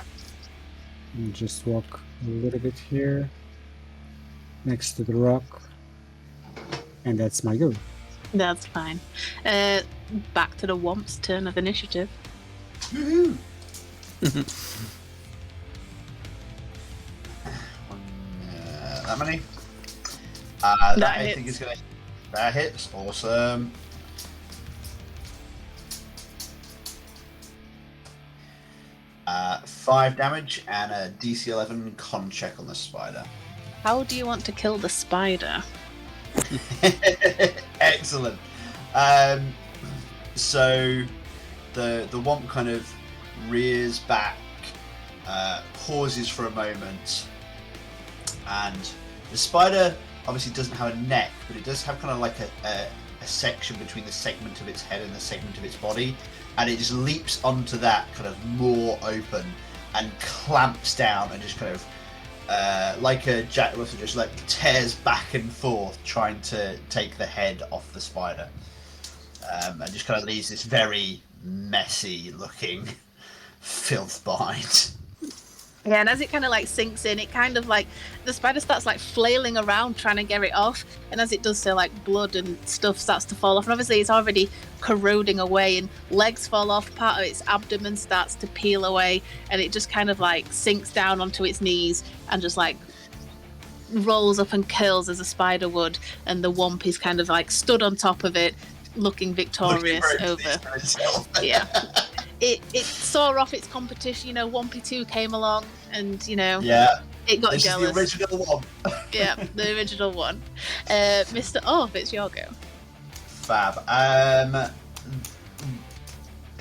And just walk a little bit here. Next to the rock. And that's my go. That's fine. Back to the Womp's turn of initiative. Woohoo! That many? That I hits. think is gonna. That hits. Awesome. Uh, 5 damage and a DC 11 con check on the spider. How do you want to kill the spider? Excellent. So the womp kind of rears back, pauses for a moment, and the spider obviously doesn't have a neck, but it does have kind of like a section between the segment of its head and the segment of its body, and it just leaps onto that kind of more open and clamps down and just kind of like a Jack Russell, just like tears back and forth trying to take the head off the spider, and just kind of leaves this very messy looking filth behind. Yeah, and as it kind of like sinks in, it kind of like the spider starts like flailing around trying to get it off, and as it does so, like blood and stuff starts to fall off, and obviously it's already corroding away, and legs fall off, part of its abdomen starts to peel away, and it just kind of like sinks down onto its knees and just like rolls up and curls as a spider would, and the Womp is kind of like stood on top of it, looking victorious over. Yeah. It saw off its competition, Wompy 2 came along and, Yeah. it got This jealous. is the original one. Yeah, the original one. Mr. Orf, it's your go. Fab.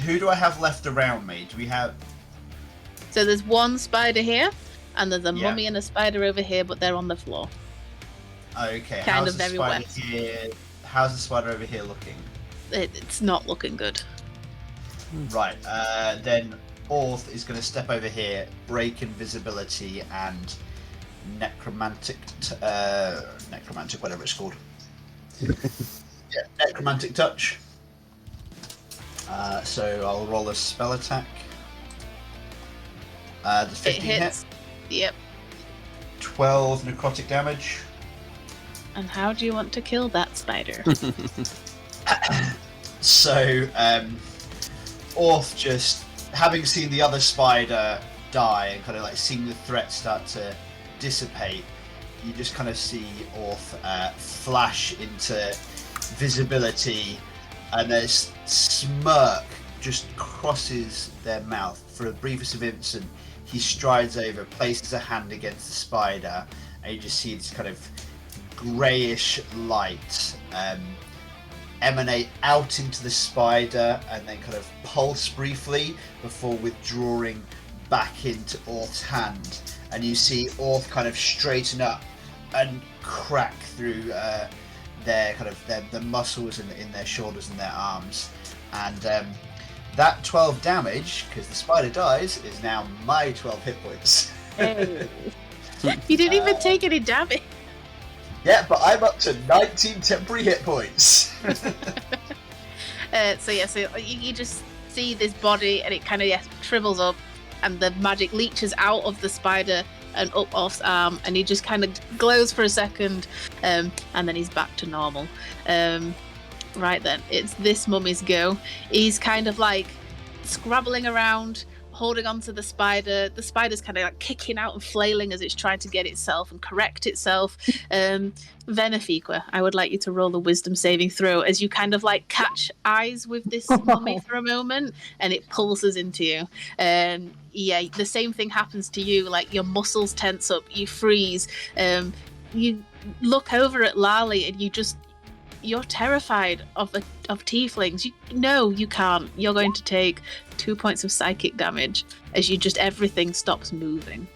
Who do I have left around me? Do we have... So there's one spider here, and there's a Yeah. mummy and a spider over here, but they're on the floor. Okay, Kind how's of the very spider wet. here? How's the spider over here looking? It's not looking good. Right, then Orth is going to step over here, break invisibility and necromantic, whatever it's called. Yeah, necromantic touch. So I'll roll a spell attack. The 15 It hits. Yep. 12 necrotic damage. And how do you want to kill that spider? So, Orth, just having seen the other spider die and kind of like seeing the threat start to dissipate, you just kind of see Orth flash into visibility, and this smirk just crosses their mouth. For the briefest of instant, he strides over, places a hand against the spider, and you just see this kind of greyish light emanate out into the spider and then kind of pulse briefly before withdrawing back into Orth's hand. And you see Orth kind of straighten up and crack through their kind of the muscles in their shoulders and their arms. And that 12 damage, because the spider dies, is now my 12 hit points. You didn't even take any damage. Yeah, but I'm up to 19 temporary hit points. So you just see this body, and it kind of shrivels up, and the magic leeches out of the spider and up Orth's arm, and he just kind of glows for a second, and then he's back to normal. Right then, it's this mummy's go. He's kind of like scrabbling around, holding onto the spider. The spider's kind of like kicking out and flailing as it's trying to get itself and correct itself. Venefiqua, I would like you to roll the wisdom saving throw as you kind of like catch eyes with this mummy for a moment, and it pulses into you. Yeah, the same thing happens to you. Like your muscles tense up, you freeze. You look over at Lali, and you're terrified of tieflings. You can't. You're going to take 2 points of psychic damage as everything stops moving.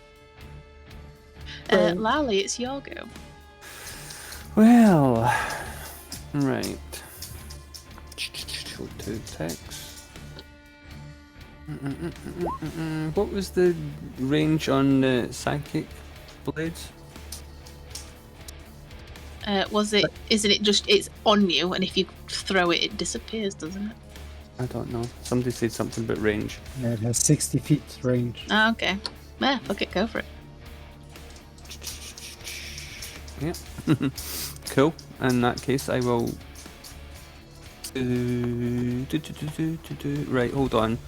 Lali, it's your go. Well, right. 2 attacks. What was the range on the psychic blades? Isn't it just, it's on you, and if you throw it, it disappears, doesn't it? I don't know. Somebody said something about range. Yeah, it has 60 feet range. Oh, okay. Yeah, fuck it, go for it. Yep. Cool. In that case, I will. Right, hold on.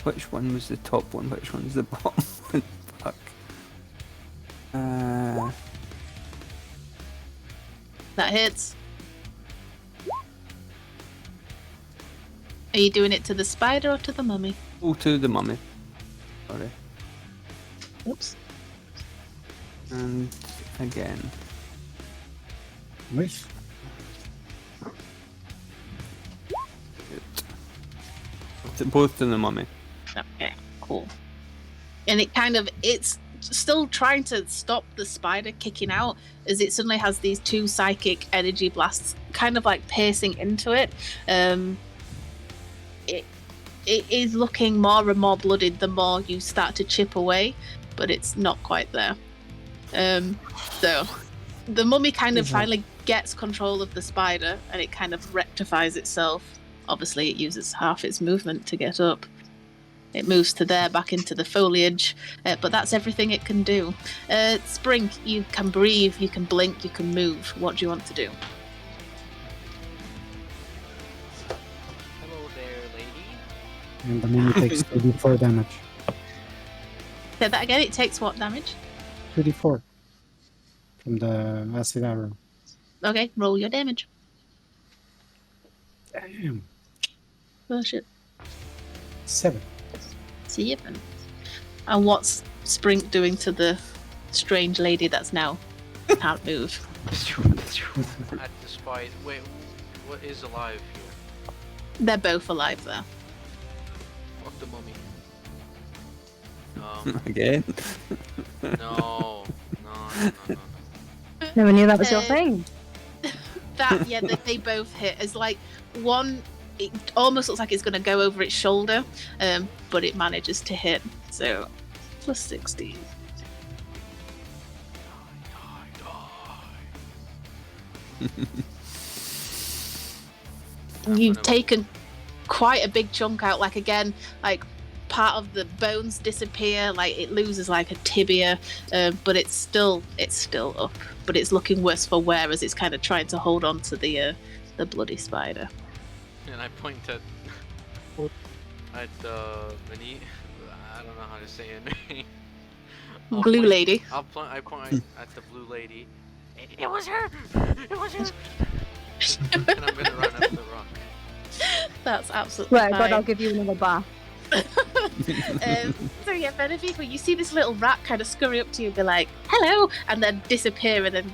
Which one was the top one? Which one was the bottom one? Fuck. That hits. Are you doing it to the spider or to the mummy? Oh, to the mummy. Sorry. Oops. And again. Nice. Both to the mummy. Okay, cool. And it's still trying to stop the spider kicking out as it suddenly has these 2 psychic energy blasts kind of like piercing into it. It is looking more and more blooded the more you start to chip away, but it's not quite there. So the mummy kind of finally gets control of the spider, and it kind of rectifies itself. Obviously, it uses half its movement to get up. It moves to there, back into the foliage, but that's everything it can do. Spring, you can breathe, you can blink, you can move. What do you want to do? Hello there, lady. And the mummy takes 34 damage. Say that again, it takes what damage? 34 from the acid arrow. Okay, roll your damage. Damn. Oh shit. 7. 7. And what's Sprink doing to the strange lady that's now can't move? At the spider. Wait, what is alive here? They're both alive there. Fuck the mummy. Again? No. Never knew that was your Uh, thing. They both hit. As like one, it almost looks like it's going to go over its shoulder, but it manages to hit. So plus 16. You've taken quite a big chunk out. Like again, like part of the bones disappear. Like it loses like a tibia, but it's still up. But it's looking worse for wear as it's kind of trying to hold on to the bloody spider. And I point at Mini. I don't know how to say her name. Glue lady. I point at the blue lady. It was her. It was her. And I'm gonna run up the rock. That's absolutely Right, fine. God, I'll give you another bath. So yeah, Benefico, you see this little rat kind of scurry up to you and be like, hello, and then disappear, and then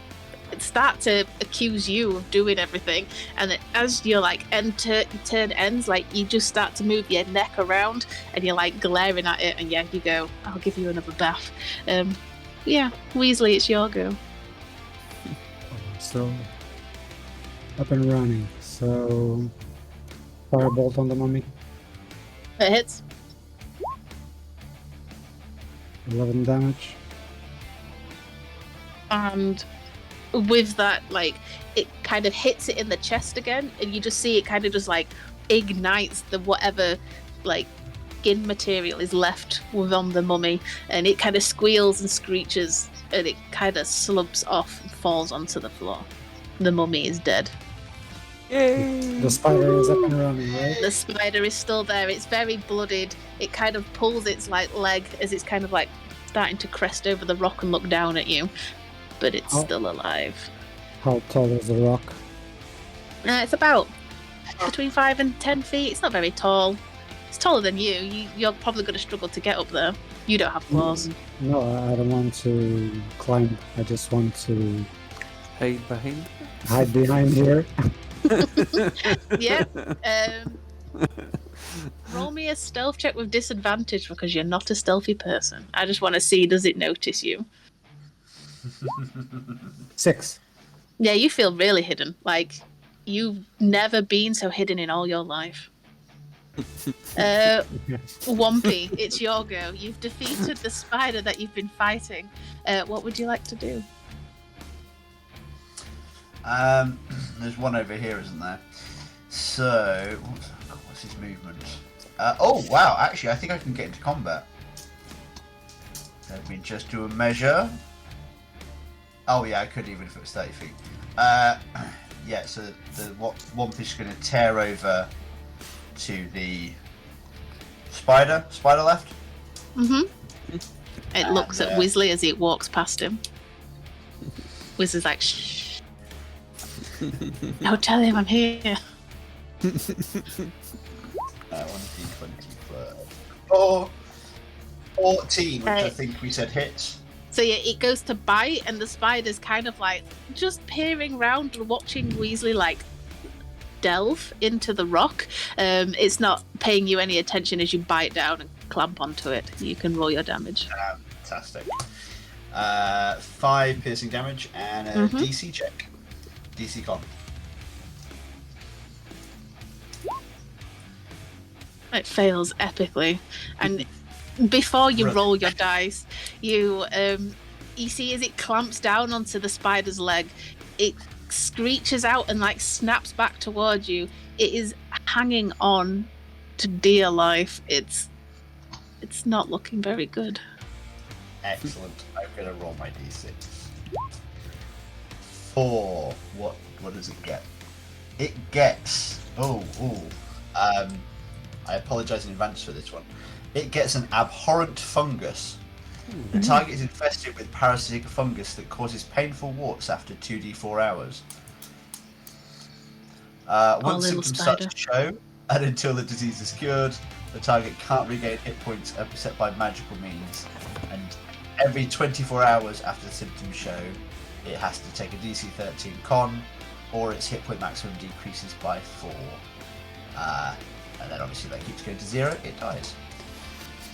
start to accuse you of doing everything, and as you're like turn ends, like you just start to move your neck around, and you're like glaring at it, and yeah, you go, I'll give you another bath. Yeah, Weasley, it's your go. So up and running. So firebolt on the mummy. It hits. 11 damage. And with that, like, it kind of hits it in the chest again, and you just see it kind of just like ignites the whatever like skin material is left within the mummy, and it kind of squeals and screeches, and it kind of slumps off and falls onto the floor. The mummy is dead. The spider is up and running, right? The spider is still there. It's very bloodied. It kind of pulls its like leg as it's kind of like starting to crest over the rock and look down at you, but it's still alive. How tall is the rock? It's about between 5 and 10 feet. It's not very tall. It's taller than you. You're probably going to struggle to get up there. You don't have claws. No, I don't want to climb. I just want to Hide behind. hide behind here. Yeah. Roll me a stealth check with disadvantage because you're not a stealthy person. I just want to see, does it notice you? 6. Yeah, you feel really hidden. Like, you've never been so hidden in all your life. Wumpy, it's your go. You've defeated the spider that you've been fighting. What would you like to do? There's one over here, isn't there? So, what's his movement? Oh, wow, actually, I think I can get into combat. Let me just do a measure. Oh, yeah, I could even if it was 30 feet. Yeah, so the Womp is going to tear over to the spider. Spider left? Mm-hmm. It looks at Weasley as it walks past him. Weasley's like, shh. Don't tell him I'm here. 1d20 for 14, which I think we said hits. So yeah, it goes to bite, and the spider's kind of like just peering around, watching Weasley like delve into the rock. It's not paying you any attention as you bite down and clamp onto it. You can roll your damage. Fantastic. 5 piercing damage and a DC check. DC con. It fails epically, and before you roll your dice, you see as it clamps down onto the spider's leg, it screeches out and like snaps back towards you. It is hanging on to dear life. It's not looking very good. Excellent. I'm gonna roll my D6. 4. What does it get? It gets I apologise in advance for this one. It gets an abhorrent fungus. The target is infested with parasitic fungus that causes painful warts after 2d4 hours. Once symptoms start to show, and until the disease is cured, the target can't regain hit points except by magical means. And every 24 hours after the symptoms show, it has to take a DC 13 con, or its hit point maximum decreases by 4. And then obviously that keeps going to 0, it dies.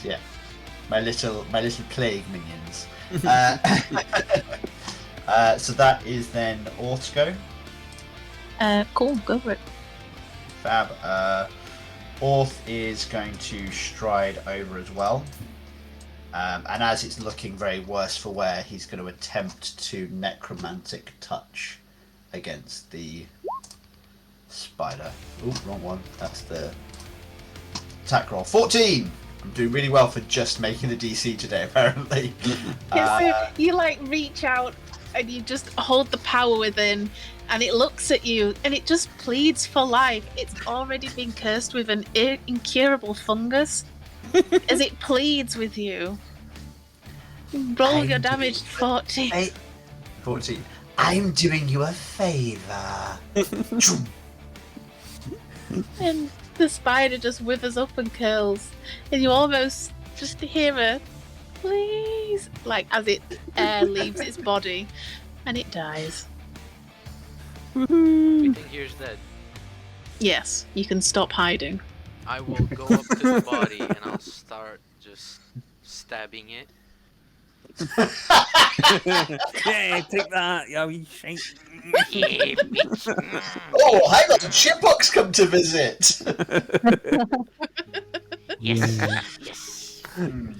So yeah, my little plague minions. So that is then Orth's go. Cool, go for it. Fab. Orth is going to stride over as well. And as it's looking very worse for wear, he's going to attempt to necromantic touch against the spider. Ooh, wrong one. That's the attack roll. 14! I'm doing really well for just making the DC today, apparently. So you like reach out and you just hold the power within, and it looks at you and it just pleads for life. It's already been cursed with an incurable fungus. As it pleads with you. Roll your damage. 14. 14. I'm doing you a favour. And the spider just withers up and curls, and you almost just hear a please, like as it air leaves its body, and it dies. Everything here's dead. Yes, you can stop hiding. I will go up to the body and I'll start just stabbing it. Yeah, take that, you wee shite. Yeah, bitch. Oh, hang on, Chipbox come to visit. Yes. Yeah. Yes. Um,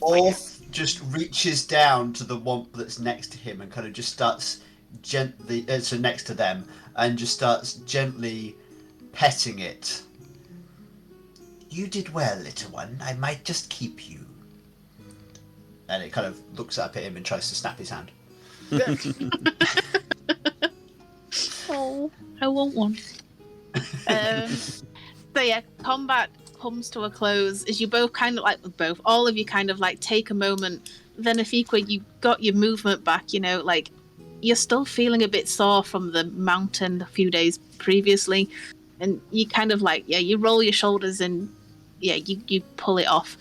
Orf just reaches down to the womp that's next to him and kind of just starts gently, so next to them, and just starts gently petting it. You did well, little one. I might just keep you. And it kind of looks up at him and tries to snap his hand. Oh, I want one. So yeah, combat comes to a close as you both all of you kind of like take a moment. Then Afiqua, you got your movement back, you know, like you're still feeling a bit sore from the mountain a few days previously. And you kind of like, you roll your shoulders and you pull it off.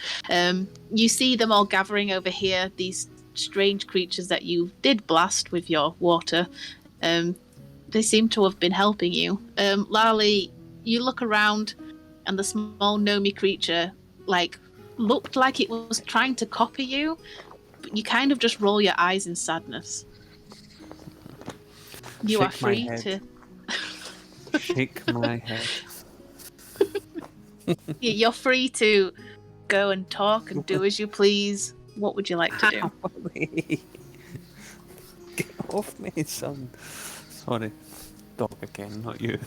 You see them all gathering over here, these strange creatures that you did blast with your water. They seem to have been helping you. Lali, you look around and the small gnomey creature looked like it was trying to copy you, but you kind of just roll your eyes in sadness. You are Shake my free head. to Shake my head. you're free to go and talk and do as you please. What would you like to do? Get off me, son. Sorry. Dog again, not you.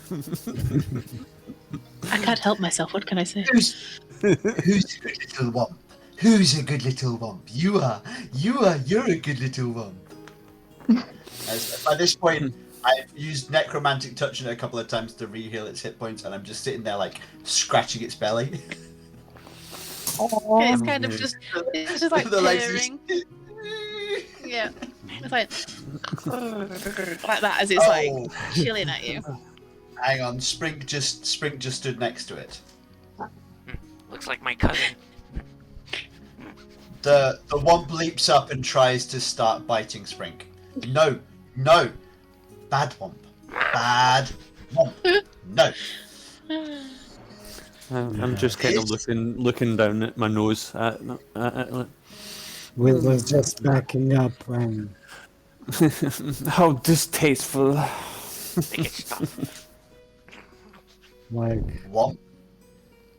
I can't help myself. What can I say? Who's a good little womp? Who's a good little womp? You are. You're a good little womp. By this point, I've used necromantic touch on it a couple of times to re-heal its hit points, and I'm just sitting there like scratching its belly. It's kind of just, it's just like The legs purring. Yeah, it's like that as it's like Oh. chilling at you. Hang on, Sprink just stood next to it. Looks like my cousin. The womp leaps up and tries to start biting Sprink. No, bad womp, bad womp. No. I'm just kind of looking down at my nose at it. Like, Will was just backing up and how distasteful. Make it stop. like Womp.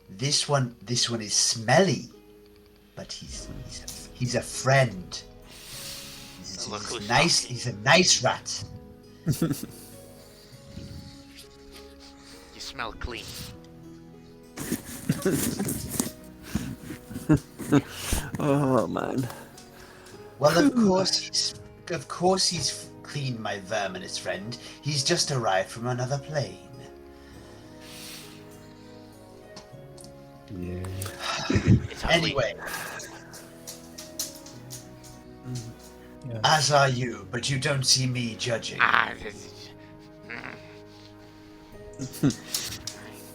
This one is smelly, but he's a friend. Look He's who's nice. talking. He's a nice rat. You smell clean. Oh man. Well, of course he's clean, my verminous friend. He's just arrived from another plane. yeah. It's ugly. Anyway, Yeah. as are you, but you don't see me judging. While this is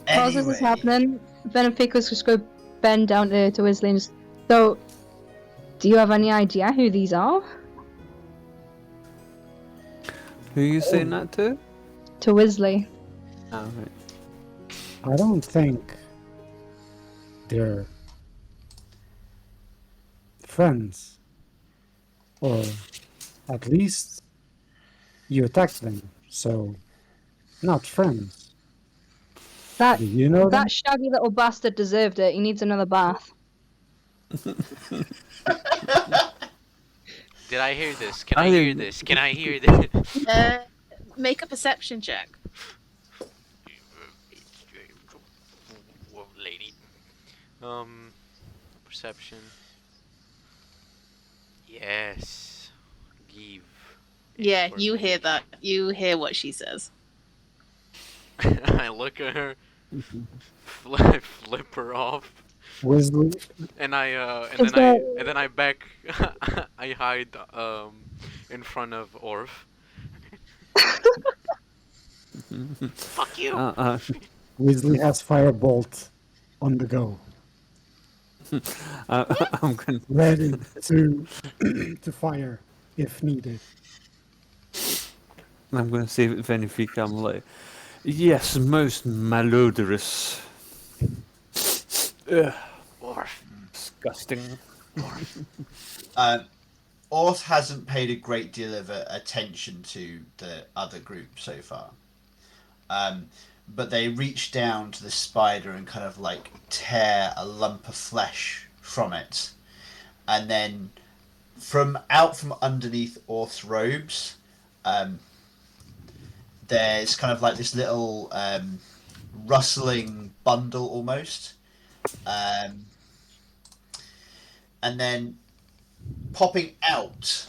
Anyway, happening, Beneficus just go bend down to Wesley and just, so, do you have any idea who these are? Who are you saying that to? To Wesley. Oh, right. I don't think they're friends. Or at least you attacked them, so not friends. That Do you know them? that shaggy little bastard deserved it. He needs another bath. Did I hear this? Can I hear this? Can I hear this? Make a perception check. Whoa, lady. Perception. Yes. Give. Yeah, you hear that. You hear what she says. I look at her, flip her off, Wesley, and Is that- then I back, I hide in front of Orf. Fuck you. Wesley has firebolt on the go, I'm going. ready to to fire if needed. I'm going to say it Benfica. I'm like, yes, most malodorous. Ugh, Orf. disgusting. Orth hasn't paid a great deal of attention to the other group so far. But they reach down to the spider and kind of like tear a lump of flesh from it. And then from underneath Orth's robes, there's kind of like this little rustling bundle almost. And then popping out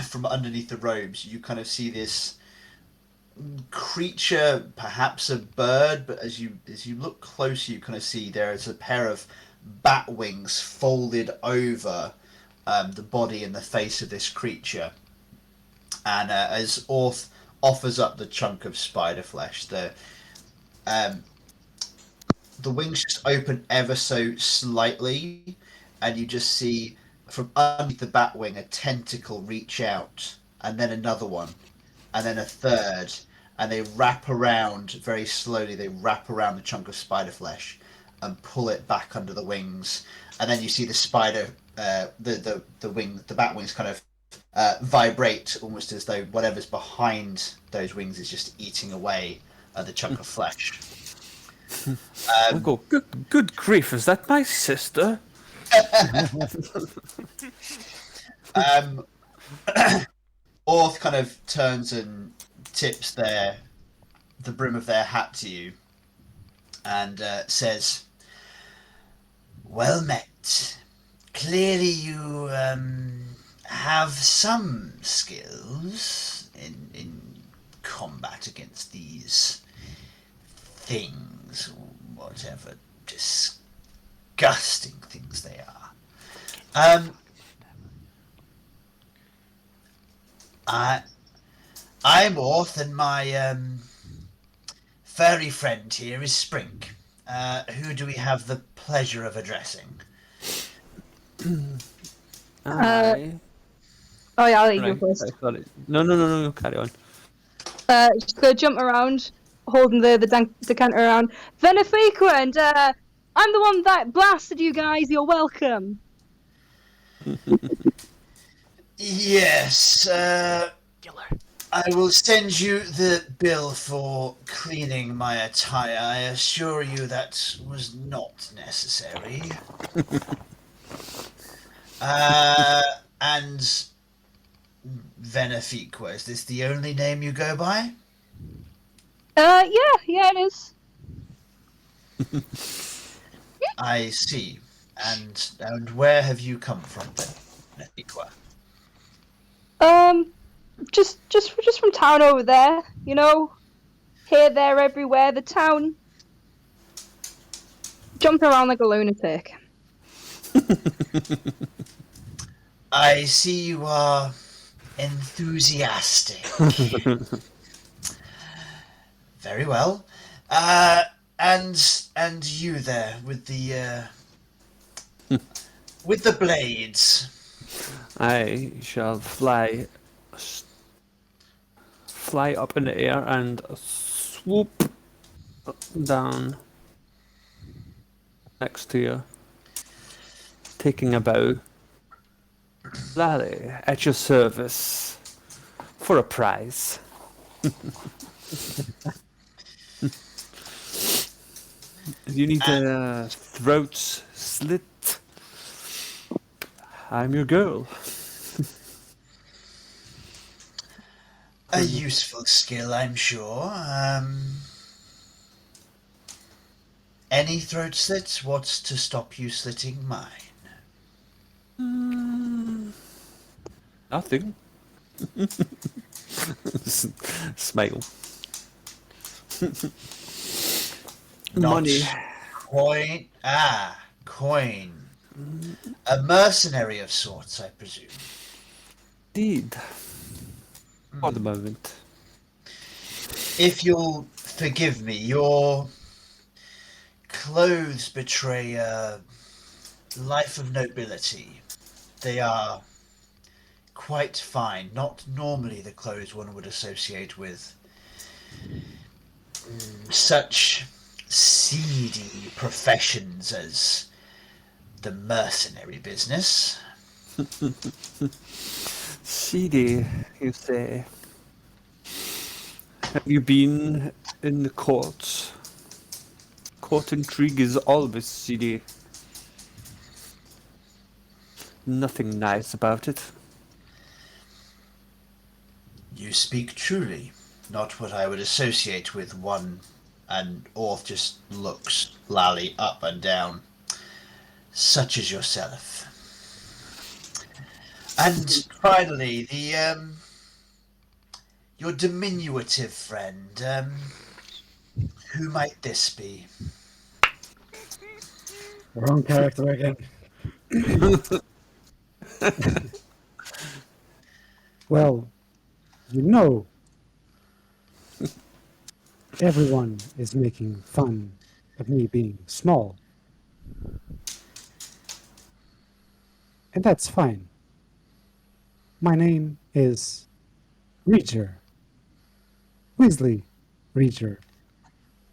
from underneath the robes, you kind of see this creature, perhaps a bird, but as you look closer, you kind of see there is a pair of bat wings folded over the body and the face of this creature. And as Orth offers up the chunk of spider flesh, the wings just open ever so slightly, and you just see from underneath the bat wing a tentacle reach out, and then another one, and then a third, and they wrap around very slowly. They wrap around the chunk of spider flesh and pull it back under the wings, and then you see the spider, the bat wings kind of vibrate almost as though whatever's behind those wings is just eating away at the chunk of flesh. I go, good grief, is that my sister? Orth kind of turns and tips the brim of their hat to you and says, "Well met. Clearly you have some skills in combat against these things, or whatever disgusting things they are. I'm Orth, and my furry friend here is Spring. Who do we have the pleasure of addressing?" I... Oh yeah, I'll let you Right, go first. okay, sorry. No, carry on. Just go jump around, holding the decanter around. Venefiqua, and I'm the one that blasted you guys. You're welcome. Yes, Killer. I will send you the bill for cleaning my attire. I assure you that was not necessary. And Venefiqua, is this the only name you go by? Yeah, it is. I see. And where have you come from, Venefiqua? Just from town over there. You know, here, there, everywhere. The town. Jumping around like a lunatic. I see you are enthusiastic. Very well. And you there with the blades. I shall fly up in the air and swoop down next to you, taking a bow. Gladly, at your service, for a prize. You need a throat slit? I'm your girl. A useful skill, I'm sure. Any throat slits? What's to stop you slitting mine? Nothing. Smile. Money. Coin. Coin. A mercenary of sorts, I presume. Indeed. For the moment. If you'll forgive me, your clothes betray a life of nobility. They are quite fine. Not normally the clothes one would associate with such seedy professions as the mercenary business. Seedy, you say? Have you been in the courts? Court intrigue is always seedy. Nothing nice about it. You speak truly. Not what I would associate with one, and Orth just looks Lally up and down. Such as yourself. And finally, your diminutive friend. Who might this be? Wrong character again. Well, you know, everyone is making fun of me being small. And that's fine. My name is Reacher. Weasley Reacher.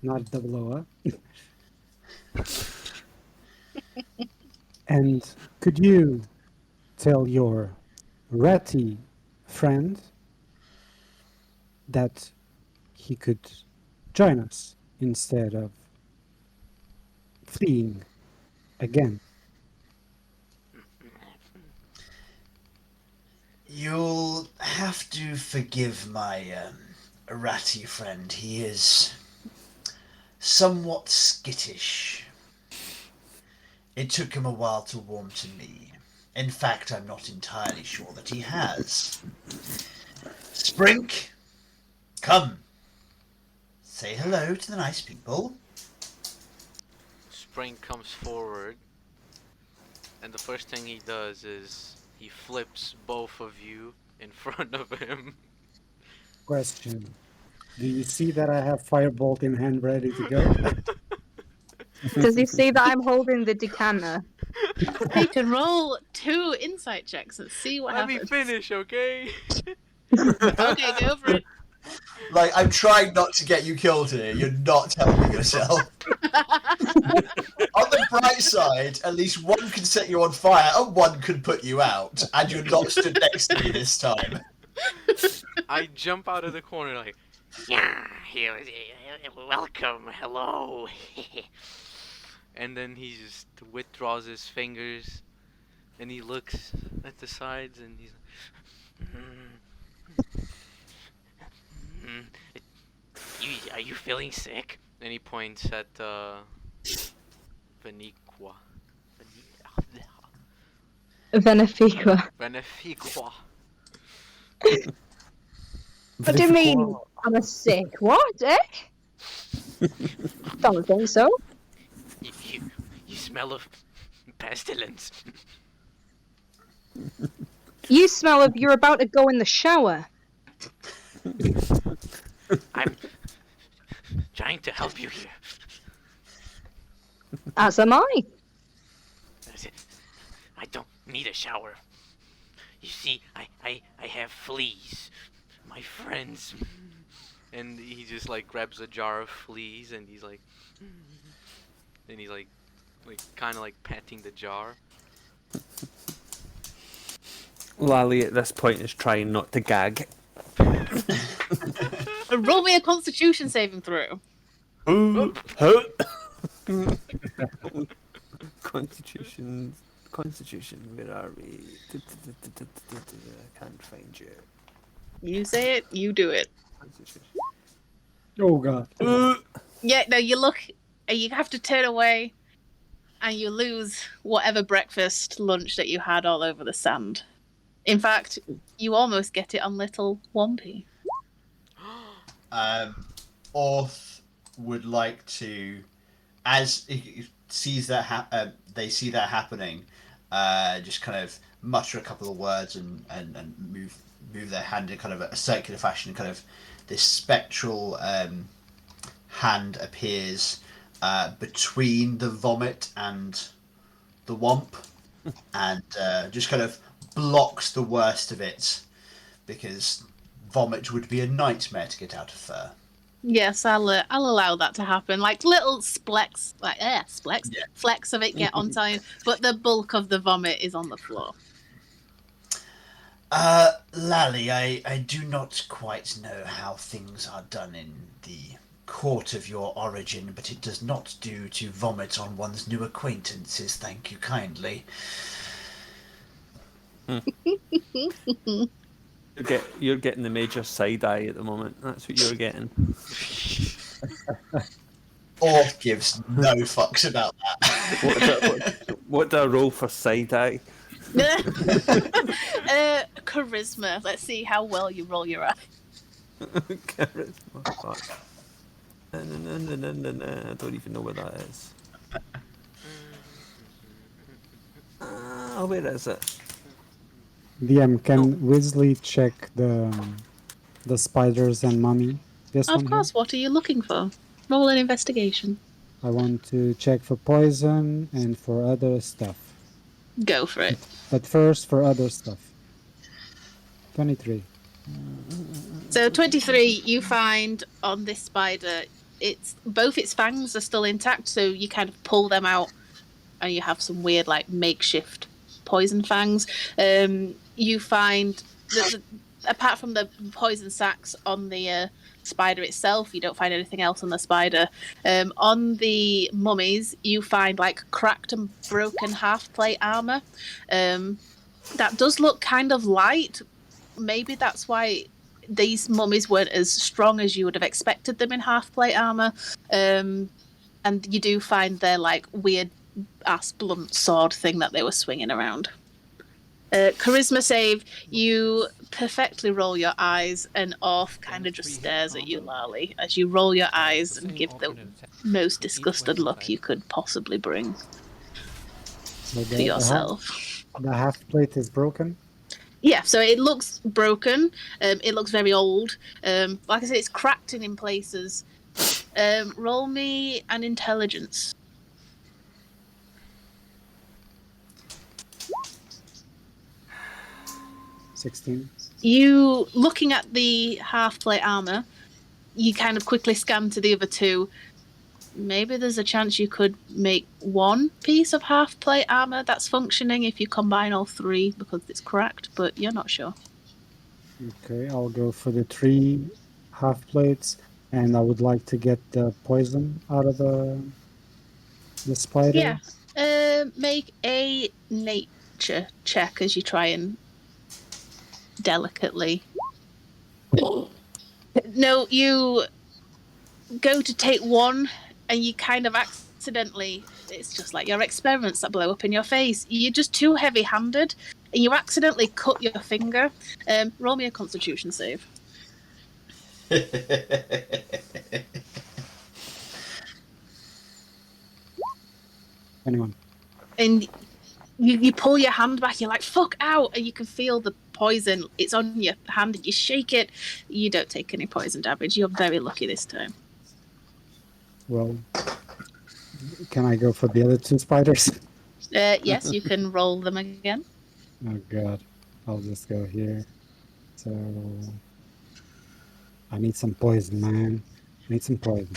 Not double O. And could you tell your ratty friend that he could join us instead of fleeing again? You'll have to forgive my ratty friend. He is somewhat skittish. It took him a while to warm to me. In fact, I'm not entirely sure that he has. Sprink, come. Say hello to the nice people. Spring comes forward, and the first thing he does is he flips both of you in front of him. Question. Do you see that I have Firebolt in hand ready to go? Does he see that I'm holding the decanter? You can roll 2 insight checks and see what Let me happens. finish, okay? Okay, go for it. Like, I'm trying not to get you killed here. You're not helping yourself. On the bright side, at least one can set you on fire and one can put you out. And you're not stood next to me this time. I jump out of the corner like, yeah, welcome, hello. And then he just withdraws his fingers, and he looks at the sides, and he's like, are you feeling sick? And he points at Veniqua. Benefiqua. Benefiqua. What do you mean I'm sick? What, eh? Don't think so. You smell of pestilence. You smell of you're about to go in the shower. I'm trying to help you here. As am I. I don't need a shower. You see, I have fleas. My friends. And he just like grabs a jar of fleas and he's like kind of like patting the jar. Lally at this point is trying not to gag. Roll me a Constitution saving throw. Constitution, where are we? I can't find you. You say it, you do it. Constitution. Oh god. Yeah, no, you look, you have to turn away, and you lose whatever breakfast, lunch that you had all over the sand. In fact, you almost get it on little Wampy. Orth would like to, as he sees that they see that happening, just kind of mutter a couple of words and move their hand in kind of a circular fashion. Kind of this spectral hand appears between the vomit and the womp, and just kind of blocks the worst of it, because vomit would be a nightmare to get out of fur. Yes, I'll allow that to happen. Like little flecks of it get on time, but the bulk of the vomit is on the floor. Lally, I do not quite know how things are done in the court of your origin, but it does not do to vomit on one's new acquaintances, thank you kindly. You're getting the major side eye at the moment. That's what you're getting. Orth gives no fucks about that. What do I roll for side eye? Charisma. Let's see how well you roll your eye. Charisma. Fuck. I don't even know what that is. Where is it? DM, can Weasley check the spiders and mummy? This Of one course. What are you looking for? Roll an investigation. here? I want to check for poison and for other stuff. Go for it. But first, for other stuff. 23. So 23, you find on this spider, both its fangs are still intact, so you kind of pull them out, and you have some weird like makeshift poison fangs. You find that apart from the poison sacs on the spider itself, you don't find anything else on the spider. On the mummies, you find like cracked and broken half plate armor. That does look kind of light. Maybe that's why these mummies weren't as strong as you would have expected them in half plate armor. And you do find their like weird ass blunt sword thing that they were swinging around. Charisma save, you perfectly roll your eyes, and Orth kind of just stares at you, Lally, as you roll your eyes and give the most disgusted look you could possibly bring So to yourself. The half plate is broken. Yeah, so it looks broken. It looks very old. Like I said, it's cracked in places. Roll me an intelligence. 16. You, looking at the half plate armor, you kind of quickly scan to the other two. Maybe there's a chance you could make one piece of half plate armor that's functioning if you combine all three because it's cracked, but you're not sure. Okay, I'll go for the 3 half plates, and I would like to get the poison out of the spider. Yeah. Make a nature check as you try and delicately. No, you go to take one and you kind of accidentally, it's just like your experiments that blow up in your face. You're just too heavy-handed and you accidentally cut your finger. Roll me a constitution save. 21. And you pull your hand back, you're like, fuck out, and you can feel the poison. It's on your hand and you shake it. You don't take any poison damage. You're very lucky this time. Well, can I go for the other 2 spiders? Yes, you can roll them again. Oh god, I'll just go here. So I need some poison, man. I need some poison.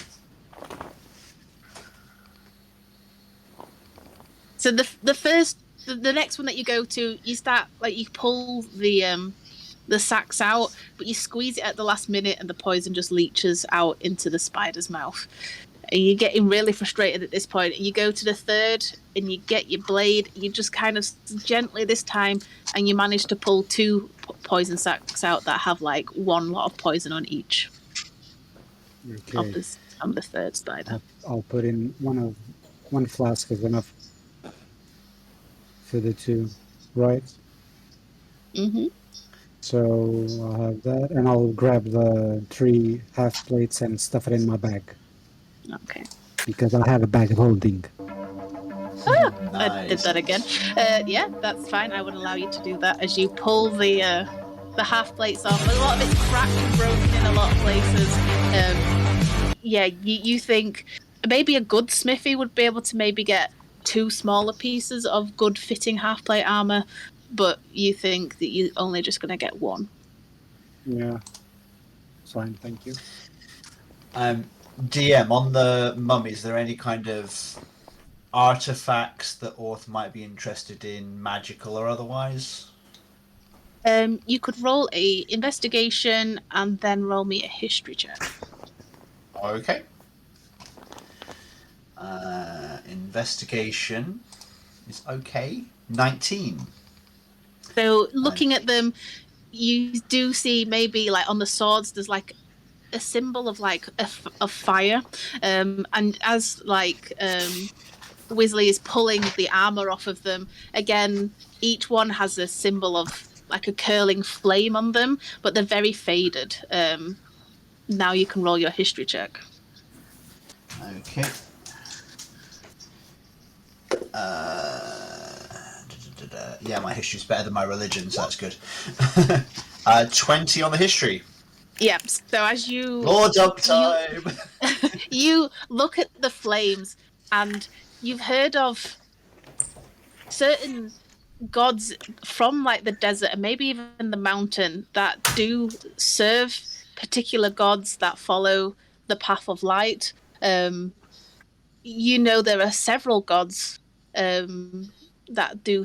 So the next one that you go to, you start like you pull the sacs out, but you squeeze it at the last minute, and the poison just leaches out into the spider's mouth. And you're getting really frustrated at this point. And you go to the third, and you get your blade. You just kind of gently this time, and you manage to pull 2 poison sacs out that have like 1 lot of poison on each. Okay. On the third spider. I'll put in one flask is enough for the 2, right? Mm-hmm. So I'll have that, and I'll grab the 3 half plates and stuff it in my bag. Okay. Because I have a bag of holding. Ah, Nice. I did that again. Yeah, that's fine. I would allow you to do that as you pull the half plates off. A lot of it's cracked and broken in a lot of places. Yeah, you think maybe a good smithy would be able to maybe get 2 smaller pieces of good fitting half plate armor, but you think that you're only just going to get one. Yeah. Fine, thank you. DM, on the mummy, is there any kind of artifacts that Orth might be interested in, magical or otherwise? You could roll a investigation and then roll me a history check. Okay. Investigation is okay. 19. So looking at them, you do see maybe like on the swords there's like a symbol of like a fire, and as like Weasley is pulling the armor off of them, again each one has a symbol of like a curling flame on them, but they're very faded. Now you can roll your history check. Okay. Yeah, my history's better than my religion, so that's good. 20 on the history. Yep. So as you Lord up time. you look at the flames, and you've heard of certain gods from like the desert and maybe even the mountain that do serve particular gods that follow the path of light. You know there are several gods that do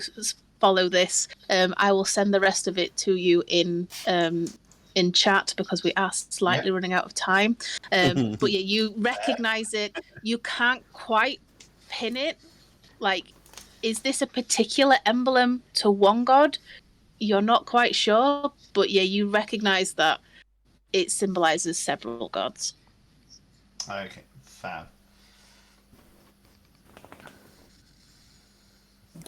follow this. I will send the rest of it to you in chat because we are slightly running out of time. But yeah, you recognize it. You can't quite pin it. Like, is this a particular emblem to one god? You're not quite sure, but yeah, you recognize that it symbolizes several gods. Okay, fab.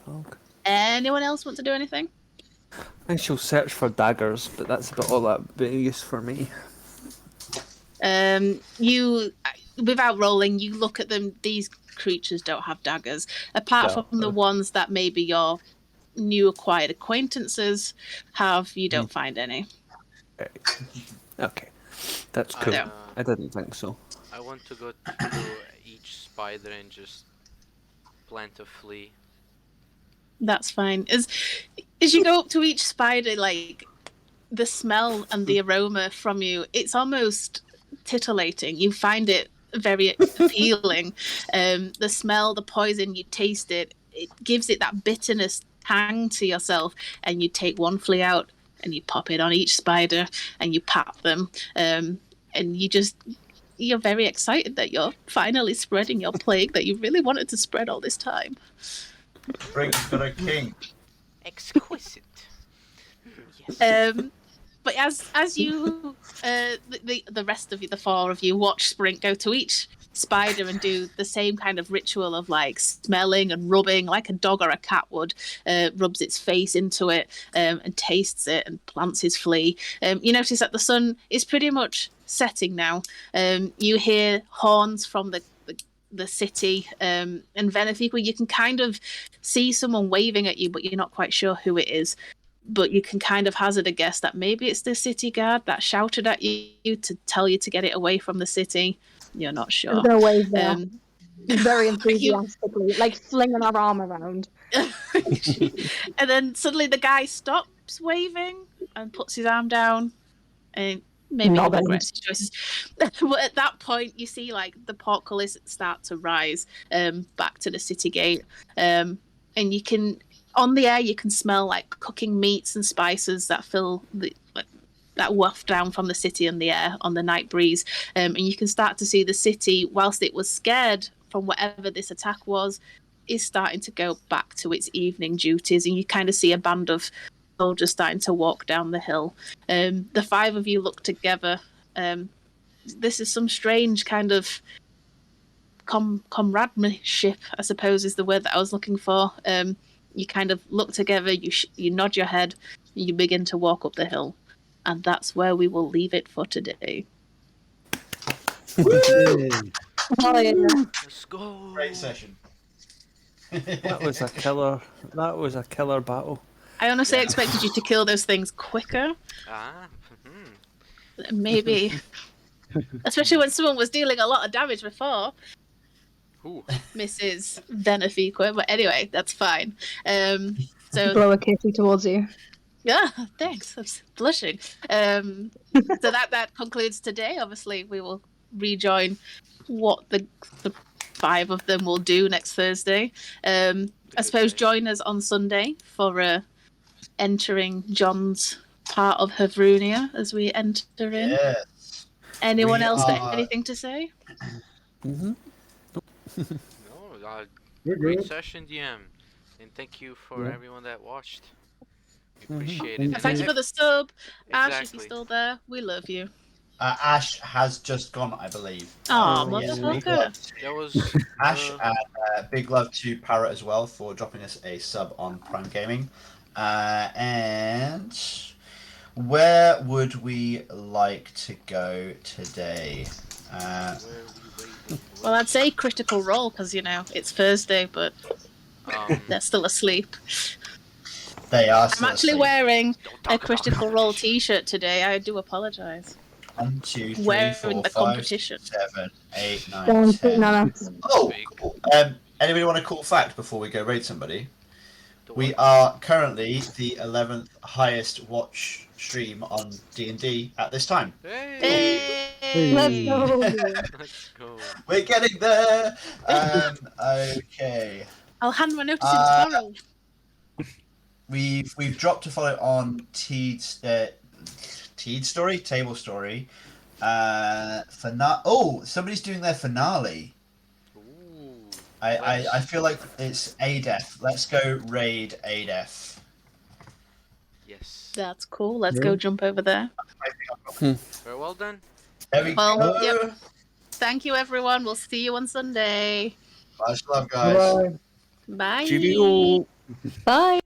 Okay. Anyone else want to do anything? I shall search for daggers, but that's about all that bit of use for me. You, without rolling, you look at them. These creatures don't have daggers, apart No. from the ones that maybe your new acquired acquaintances have. You don't find any. Okay, that's cool. Uh, I didn't think so. I want to go to each spider and just plant a flea. That's fine. As you go up to each spider, like the smell and the aroma from you, it's almost titillating. You find it very appealing. The smell, the poison, you taste it. It gives it that bitterness tang to yourself, and you take one flea out and you pop it on each spider and you pat them, and you're very excited that you're finally spreading your plague that you really wanted to spread all this time. Brink's got a king. Exquisite. Yes. But as you, the rest of you, the four of you, watch Sprint go to each spider and do the same kind of ritual of like smelling and rubbing, like a dog or a cat would, rubs its face into it and tastes it and plants his flea. You notice that the sun is pretty much setting now. You hear horns from the city, and Venefico, you can kind of see someone waving at you, but you're not quite sure who it is. But you can kind of hazard a guess that maybe it's the city guard that shouted at you to tell you to get it away from the city. You're not sure. I'm gonna wave there. Very enthusiastically, like flinging our arm around. And then suddenly the guy stops waving and puts his arm down, and maybe he regrets his choices. But at that point, you see like the portcullis start to rise back to the city gate, and you can, on the air, you can smell like cooking meats and spices that fill that waft down from the city in the air on the night breeze, and you can start to see the city, whilst it was scared from whatever this attack was, is starting to go back to its evening duties, and you kind of see a band of soldiers starting to walk down the hill. The five of you look together. This is some strange kind of comradeship, I suppose is the word that I was looking for. You kind of look together, you nod your head, and you begin to walk up the hill. And that's where we will leave it for today. Oh, yeah. Let's go. Great session. That was a killer. That was a killer battle. I honestly expected you to kill those things quicker. Maybe. Especially when someone was dealing a lot of damage before. Ooh. Mrs. Venefico. But anyway, that's fine. So Blow a kissy towards you. yeah, thanks. I'm blushing. So that concludes today. Obviously, we will rejoin what the 5 of them will do next Thursday. I suppose join us on Sunday for entering John's part of Havrunia as we enter in. Yes. Anyone We else got are- anything to say? Mm-hmm. No, We're great good. session, DM, and thank you for Yeah. everyone that watched. We Mhm. appreciate Thank it. And thanks you. for the sub, Ash. If Exactly. you're still there, we love you. Ash has just gone, I believe. Aw, Yes, motherfucker. big love to That was Ash, and big love to Parrot as well for dropping us a sub on Prime Gaming. And where would we like to go today? Well, I'd say Critical Role because it's Thursday, but they're still asleep. They are I'm still actually asleep. wearing Don't a talk about Critical Role competition. T-shirt today. I do apologize. 1, 2, 3, Wearing 4, the 5, competition. 6, 7, 8, 9, Don't speak 10. nonsense. Oh, Speak. cool. Anybody want a cool fact before we go raid somebody? The We what? are currently the 11th highest watch stream on D&D at this time. Hey! Hey! Let's go. Let's go. We're getting there. Okay. I'll hand my notice in Uh, tomorrow. We've dropped a follow on Teed's Table Story. Somebody's doing their finale. Ooh. I feel like it's ADEF. Let's go raid ADEF. Yes. That's cool. Let's Yeah. go jump over there. Very well done. There we Well, go. yep. Thank you, everyone. We'll see you on Sunday. Much love, guys. Bye-bye. Bye. Cheerio. Bye.